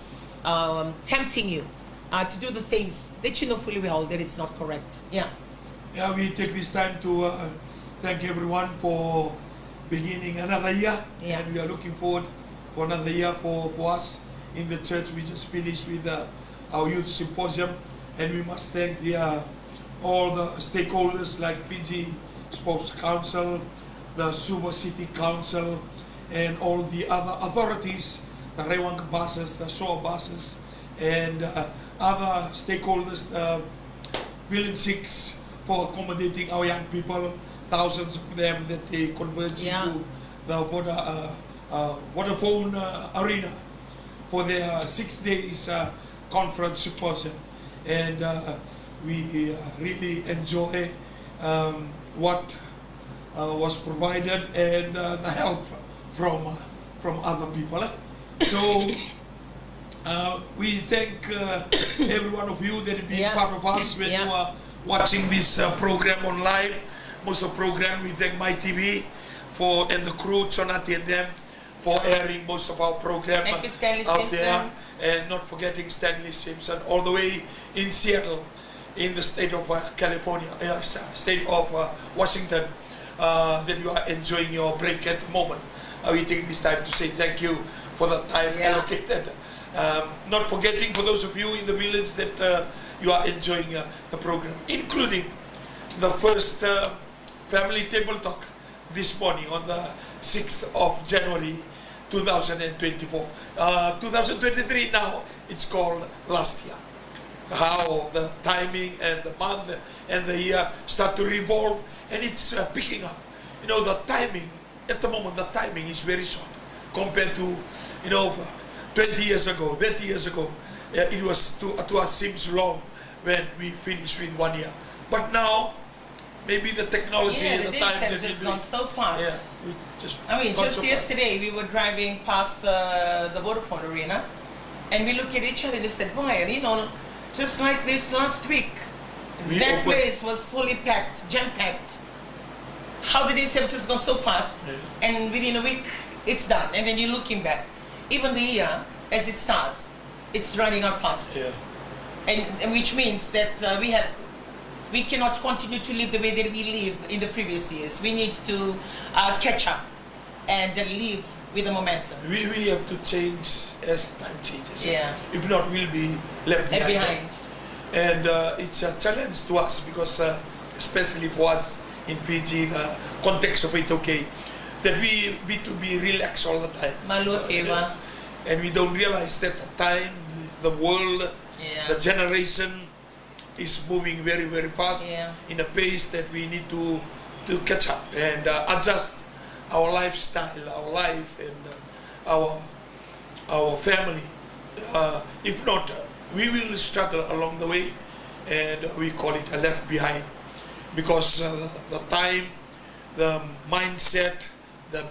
tempting you to do the things that you know fully well that it's not correct. Yeah, we take this time to thank everyone for beginning another year, and we are looking forward for another year for us in the church. We just finished with our youth symposium, and we must thank all the stakeholders like Fiji Sports Council, the Suva City Council, and all the other authorities, the Rewang buses, the SOA buses, and other stakeholders, Billion Six, for accommodating our young people, thousands of them that they converge into the Vodafone Arena for their 6 days conference symposium. And we really enjoy what was provided and the help from other people. So we thank every one of you that have been part of us when you are watching this program online. Most of the program, we thank My TV and the crew, Chonati and them, for airing most of our program out there. And not forgetting Stanley Simpson, all the way in Seattle, in the state of California, state of Washington, that you are enjoying your break at the moment. We take this time to say thank you for the time allocated. Not forgetting for those of you in the village that you are enjoying the program, including the first family table talk this morning on the 6th of January 2024. 2023 now, it's called last year. How the timing and the month and the year start to revolve, and it's picking up. The timing, at the moment, the timing is very short compared to, 20 years ago, 30 years ago. It was, to us, seems long when we finish with 1 year. But now, maybe the technology and the time have just gone so fast. Just yesterday we were driving past the Vodafone Arena, and we looked at each other and said, boy, just like this last week, that place was fully packed, jam-packed. How the days have just gone so fast, and within a week it's done. And then you're looking back, even the year as it starts, it's running out fast. And which means that we cannot continue to live the way that we live in the previous years. We need to catch up and live with the momentum. We have to change as time changes. If not, we'll be left behind. And it's a challenge to us because, especially for us in Fiji, the context of it, that we need to be relaxed all the time. And we don't realize that the time, the world, the generation is moving very, very fast in a pace that we need to catch up and adjust our lifestyle, our life, and our family. If not, we will struggle along the way, and we call it a left behind, because the time, the mindset, the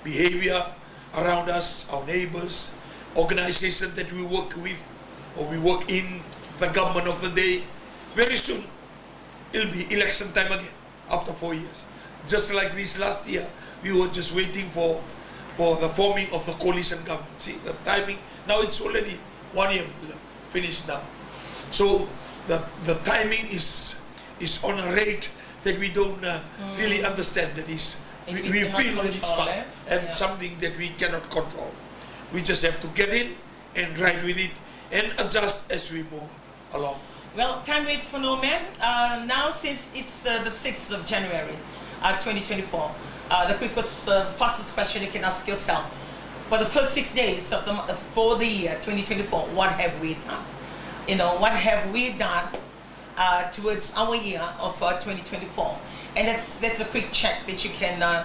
behavior around us, our neighbors, organizations that we work with or we work in, the government of the day, very soon it'll be election time again after 4 years. Just like this last year, we were just waiting for the forming of the coalition government. See, the timing, now it's already 1 year finished now. So the timing is on a rate that we don't really understand. That is, we feel that it's fast and something that we cannot control. We just have to get in and ride with it and adjust as we move along. Well, time waits for no man. Now, since it's the 6th of January 2024, the quickest, fastest question you can ask yourself: for the first 6 days of for the year 2024, what have we done? What have we done towards our year of 2024? And that's a quick check that you can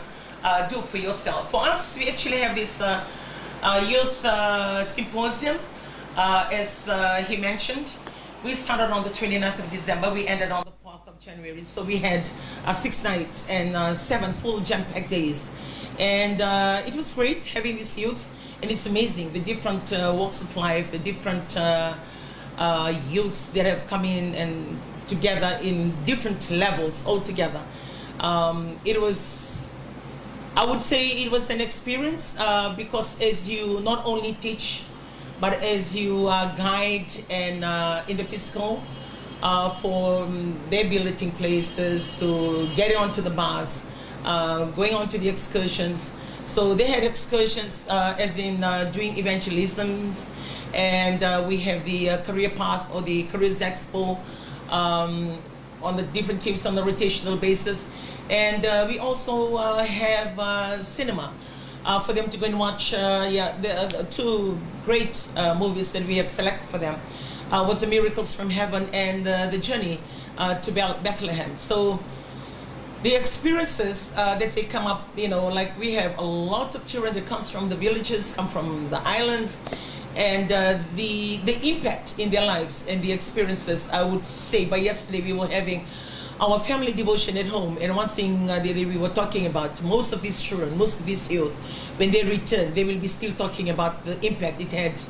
do for yourself. For us, we actually have this youth symposium, as he mentioned. We started on the 29th of December, we ended on the 4th of January. So we had 6 nights and 7 full jam-packed days. And it was great having these youth. And it's amazing, the different walks of life, the different youths that have come in and together in different levels all together. It was, I would say it was an experience because as you not only teach, but as you guide and in the physical for their billeting places, to getting onto the bus, going on to the excursions. So they had excursions as in doing evangelisms, and we have the career path or the careers expo on the different teams on a rotational basis. And we also have cinema for them to go and watch. The two great movies that we have selected for them was The Miracles from Heaven and The Journey to Bethlehem. So the experiences that they come up, like we have a lot of children that comes from the villages, come from the islands, and the impact in their lives and the experiences, I would say. By yesterday we were having our family devotion at home, and one thing that we were talking about, most of these children, most of these youth, when they return, they will be still talking about the impact it had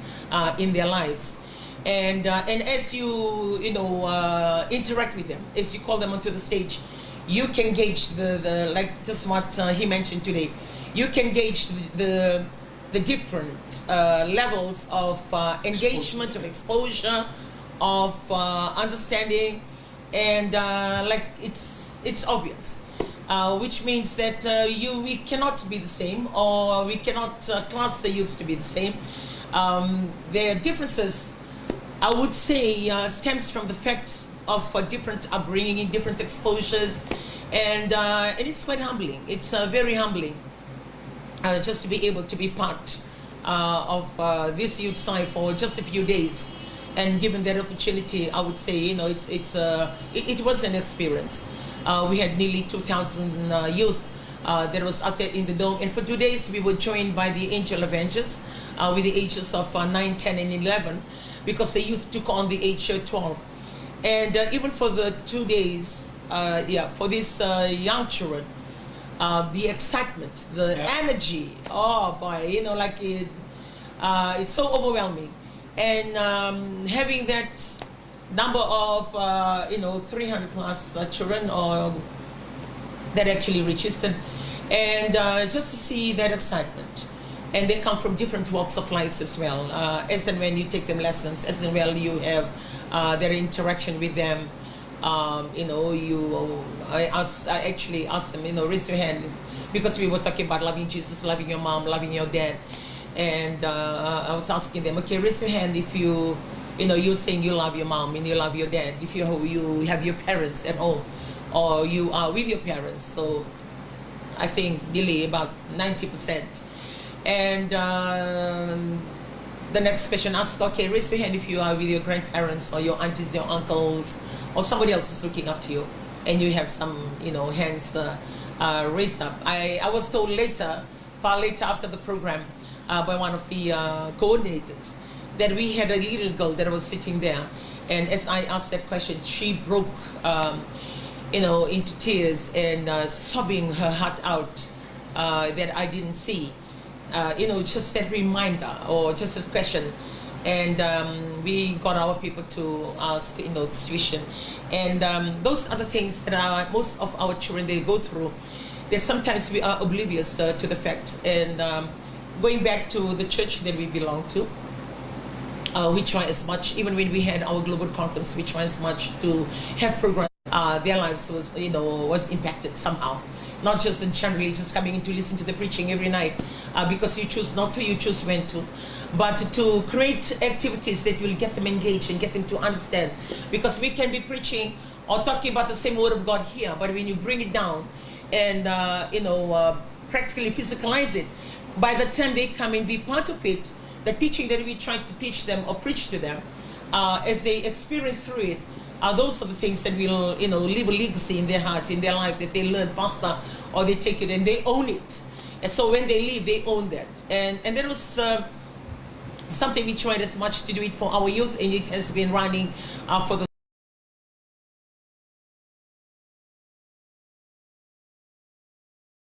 in their lives. And as you interact with them, as you call them onto the stage, you can gauge the like just what he mentioned today. You can gauge the different levels of engagement, of exposure, of understanding, and like it's obvious, which means that we cannot be the same, or we cannot class the youths to be the same. Their differences, I would say, stems from the fact of different upbringing, different exposures, and it's quite humbling. It's very humbling just to be able to be part of this youth side for just a few days, and given that opportunity, I would say, it was an experience. We had nearly 2,000 youth that was out there in the dome, and for 2 days we were joined by the Angel Avengers with the ages of 9, 10, and 11, because the youth took on the age 12. And even for the 2 days, for these young children, the excitement, the energy, oh boy, like it's so overwhelming. And having that number of 300 plus children that actually registered, and just to see that excitement. And they come from different walks of life as well. As and when you take them lessons, as and when you have their interaction with them, I actually asked them, raise your hand, because we were talking about loving Jesus, loving your mom, loving your dad. And I was asking them, okay, raise your hand if you're saying you love your mom and you love your dad, if you have your parents at home, or you are with your parents. So I think nearly about 90%. And the next question asked, okay, raise your hand if you are with your grandparents or your aunties, your uncles, or somebody else is looking after you, and you have some, hands raised up. I was told later, far later after the program, by one of the coordinators, that we had a little girl that was sitting there, and as I asked that question, she broke, into tears and sobbing her heart out that I didn't see. Just that reminder, or just a question. And we got our people to ask, the situation. And those are the things that most of our children, they go through, that sometimes we are oblivious to the fact. And going back to the church that we belong to, we try as much, even when we had our global conference, we try as much to have programs. Their lives was impacted somehow. Not just generally just coming in to listen to the preaching every night because you choose not to, you choose when to, but to create activities that will get them engaged and get them to understand. Because we can be preaching or talking about the same word of God here, but when you bring it down and practically physicalize it, by the time they come and be part of it, the teaching that we try to teach them or preach to them, as they experience through it, those are the things that will, leave a legacy in their heart, in their life, that they learn faster, or they take it and they own it. And so when they leave, they own that. And that was something we tried as much to do it for our youth, and it has been running for the